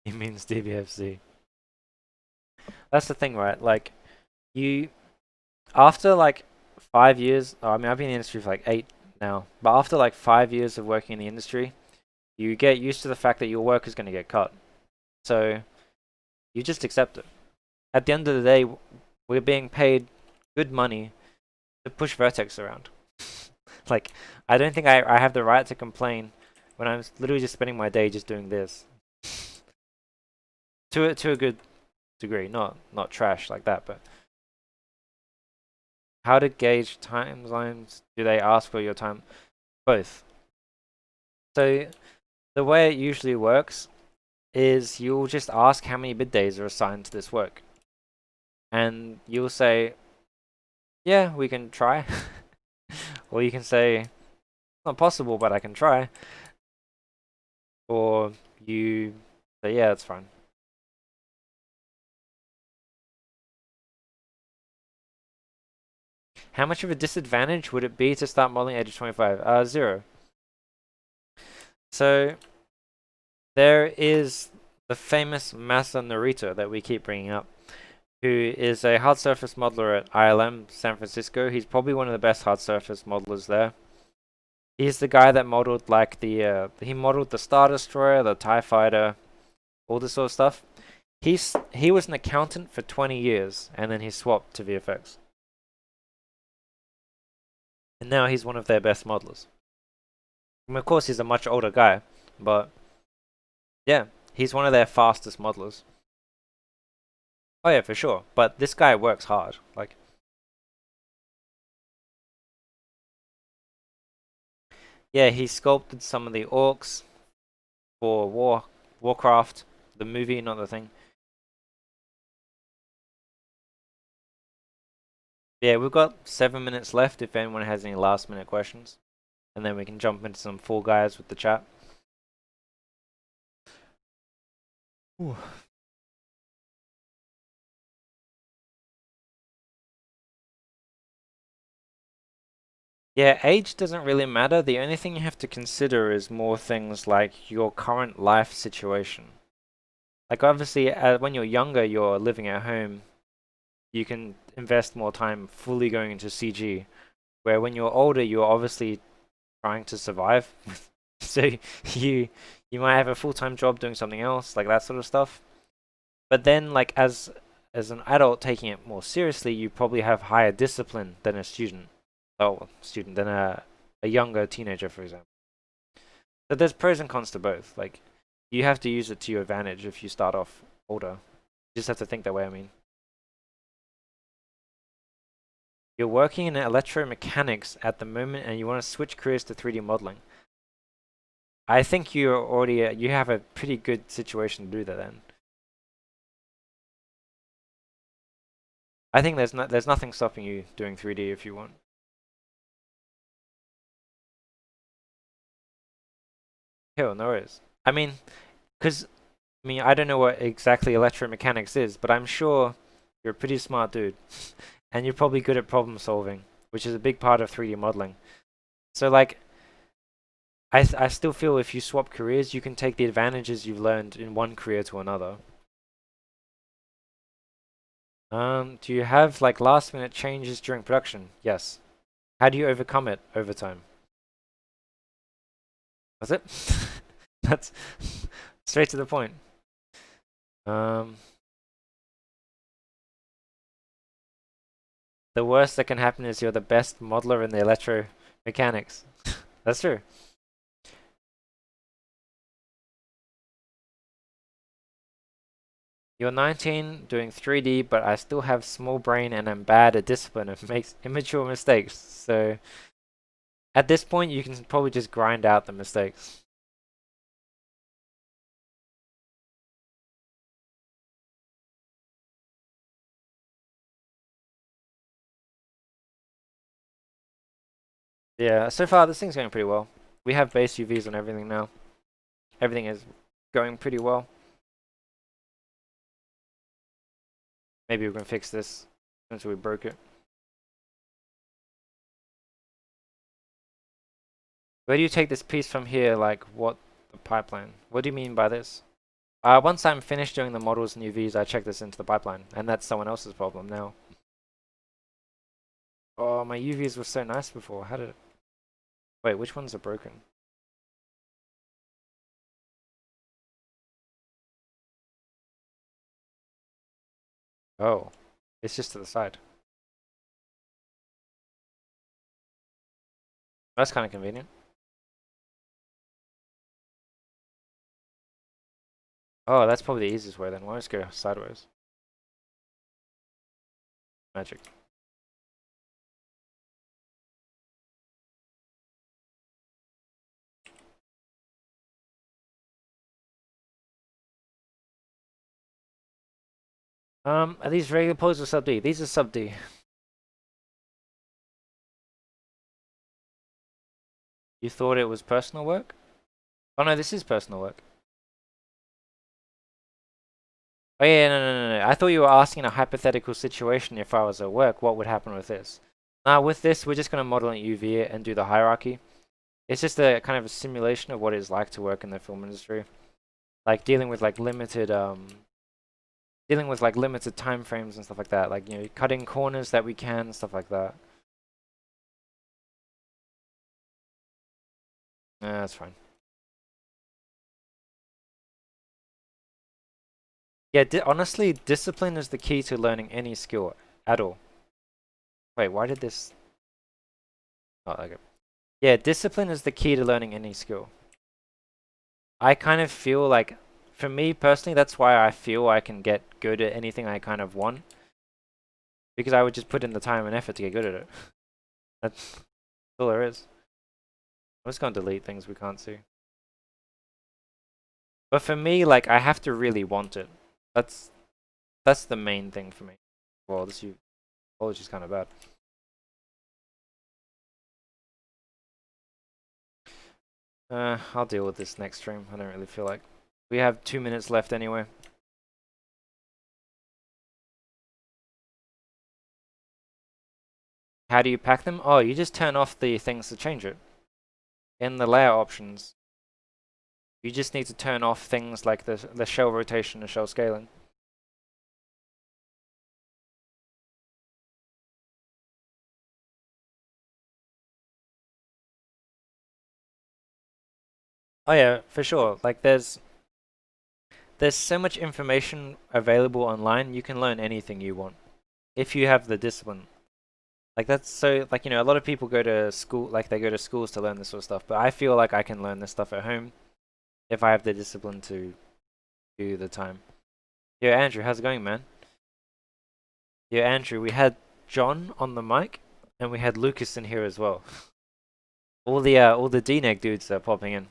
It means DBFC. That's the thing, right? Like you after like 5 years. I mean, I've been in the industry for like 8 now, but after like 5 years of working in the industry, you get used to the fact that your work is going to get cut. So you just accept it. At the end of the day, we're being paid good money to push Vertex around. Like, I don't think I have the right to complain when I'm literally just spending my day just doing this. To a good degree, not trash like that, but how to gauge timelines? Do they ask for your time? Both. So the way it usually works is you'll just ask how many bid days are assigned to this work. And you'll say, yeah, we can try. Or you can say, not possible, but I can try. Or you say, yeah, it's fine. How much of a disadvantage would it be to start modeling at age 25? Zero. So there is the famous Masa Narita that we keep bringing up, who is a hard surface modeler at ILM San Francisco. He's probably one of the best hard surface modelers there. He's the guy that modeled like he modeled the Star Destroyer, the TIE Fighter, all this sort of stuff. He was an accountant for 20 years, and then he swapped to VFX. And now he's one of their best modelers. I mean, of course, he's a much older guy, but yeah, he's one of their fastest modelers. Oh yeah, for sure. But this guy works hard. Like, yeah, he sculpted some of the orcs for Warcraft, the movie, not the thing. Yeah, we've got 7 minutes left if anyone has any last minute questions. And then we can jump into some Fall Guys with the chat. Ooh. Yeah, age doesn't really matter. The only thing you have to consider is more things like your current life situation. Like obviously, when you're younger, you're living at home. You can invest more time fully going into CG. Where when you're older, you're obviously trying to survive. So you you might have a full-time job doing something else, like that sort of stuff. But then, like as an adult taking it more seriously, you probably have higher discipline than a student. Oh, student than a younger teenager, for example. So there's pros and cons to both. Like you have to use it to your advantage if you start off older. You just have to think that way. I mean, you're working in electromechanics at the moment, and you want to switch careers to 3D modeling. I think you're already you have a pretty good situation to do that then. I think there's nothing stopping you doing 3D if you want. Hell, no worries. I mean, because I mean, I don't know what exactly electromechanics is, but I'm sure you're a pretty smart dude, and you're probably good at problem solving, which is a big part of 3D modeling. So like, I still feel if you swap careers, you can take the advantages you've learned in one career to another. Do you have like last minute changes during production? Yes. How do you overcome it over time? That's it. That's straight to the point. Um, the worst that can happen is you're the best modeler in the electromechanics. That's true. You're 19, doing 3D, but I still have small brain and I'm bad at discipline and makes immature mistakes. So at this point, you can probably just grind out the mistakes. Yeah, so far this thing's going pretty well. We have base UVs on everything now. Everything is going pretty well. Maybe we can fix this since we broke it. Where do you take this piece from here? Like, what the pipeline? What do you mean by this? Once I'm finished doing the models and UVs, I check this into the pipeline, and that's someone else's problem now. Oh, my UVs were so nice before. How did it... Wait, which ones are broken? Oh, it's just to the side. That's kind of convenient. Oh, that's probably the easiest way then. Why don't we just go sideways? Magic. Are these regular poses or sub D? These are sub D. You thought it was personal work? Oh no, this is personal work. Oh yeah, no. I thought you were asking a hypothetical situation if I was at work, what would happen with this? Now with this, we're just going to model an UV and do the hierarchy. It's just a kind of a simulation of what it's like to work in the film industry. Like dealing with like limited time frames and stuff like that. Like, you know, cutting corners that we can, stuff like that. That's fine. Yeah, honestly, discipline is the key to learning any skill at all. Wait, why did this? Oh, okay. Yeah, discipline is the key to learning any skill. I kind of feel like, for me personally, that's why I feel I can get good at anything I kind of want. Because I would just put in the time and effort to get good at it. That's all there is. I'm just going to delete things we can't see. But for me, like, I have to really want it. That's that's the main thing for me. Well, this college is kind of bad. I'll deal with this next stream. I don't really feel like. We have 2 minutes left anyway. How do you pack them? Oh, you just turn off the things to change it. In the layout options, you just need to turn off things like the shell rotation and shell scaling. Oh yeah, for sure. Like there's so much information available online. You can learn anything you want if you have the discipline. Like that's so like a lot of people go to school, like they go to schools to learn this sort of stuff, but I feel like I can learn this stuff at home if I have the discipline to do the time. Yeah, Andrew, how's it going, man? Yeah, Andrew, we had John on the mic and we had Lucas in here as well. All the DNEG dudes are popping in.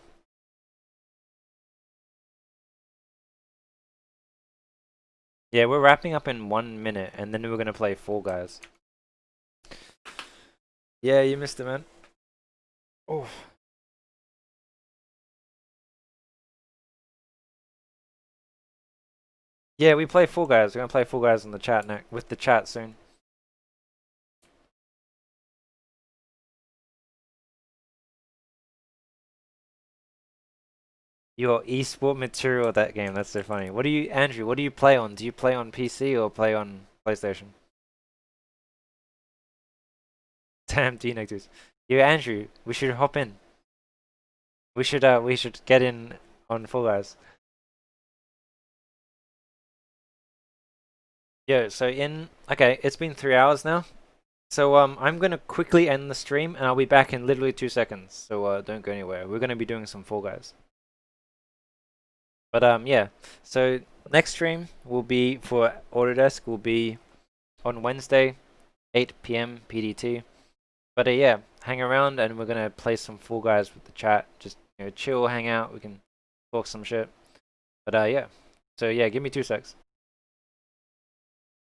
Yeah, we're wrapping up in 1 minute and then we're gonna play Fall Guys. Yeah, you missed it, man. Oh. Yeah, we play Fall Guys. We're gonna play Fall Guys in the chat now with the chat soon. Your esport material that game. That's so funny. What do you, Andrew? What do you play on? Do you play on PC or play on PlayStation? Damn, D-Nectors. Yeah, Andrew. We should hop in. We should get in on Fall Guys. Yo, so okay, it's been 3 hours now. So I'm gonna quickly end the stream and I'll be back in literally 2 seconds. So don't go anywhere. We're gonna be doing some Fall Guys. But yeah. So next stream will be for Autodesk will be on Wednesday, 8 p.m. PDT. But yeah, hang around and we're gonna play some Fall Guys with the chat. Just chill, hang out. We can talk some shit. But yeah. So yeah, give me 2 secs.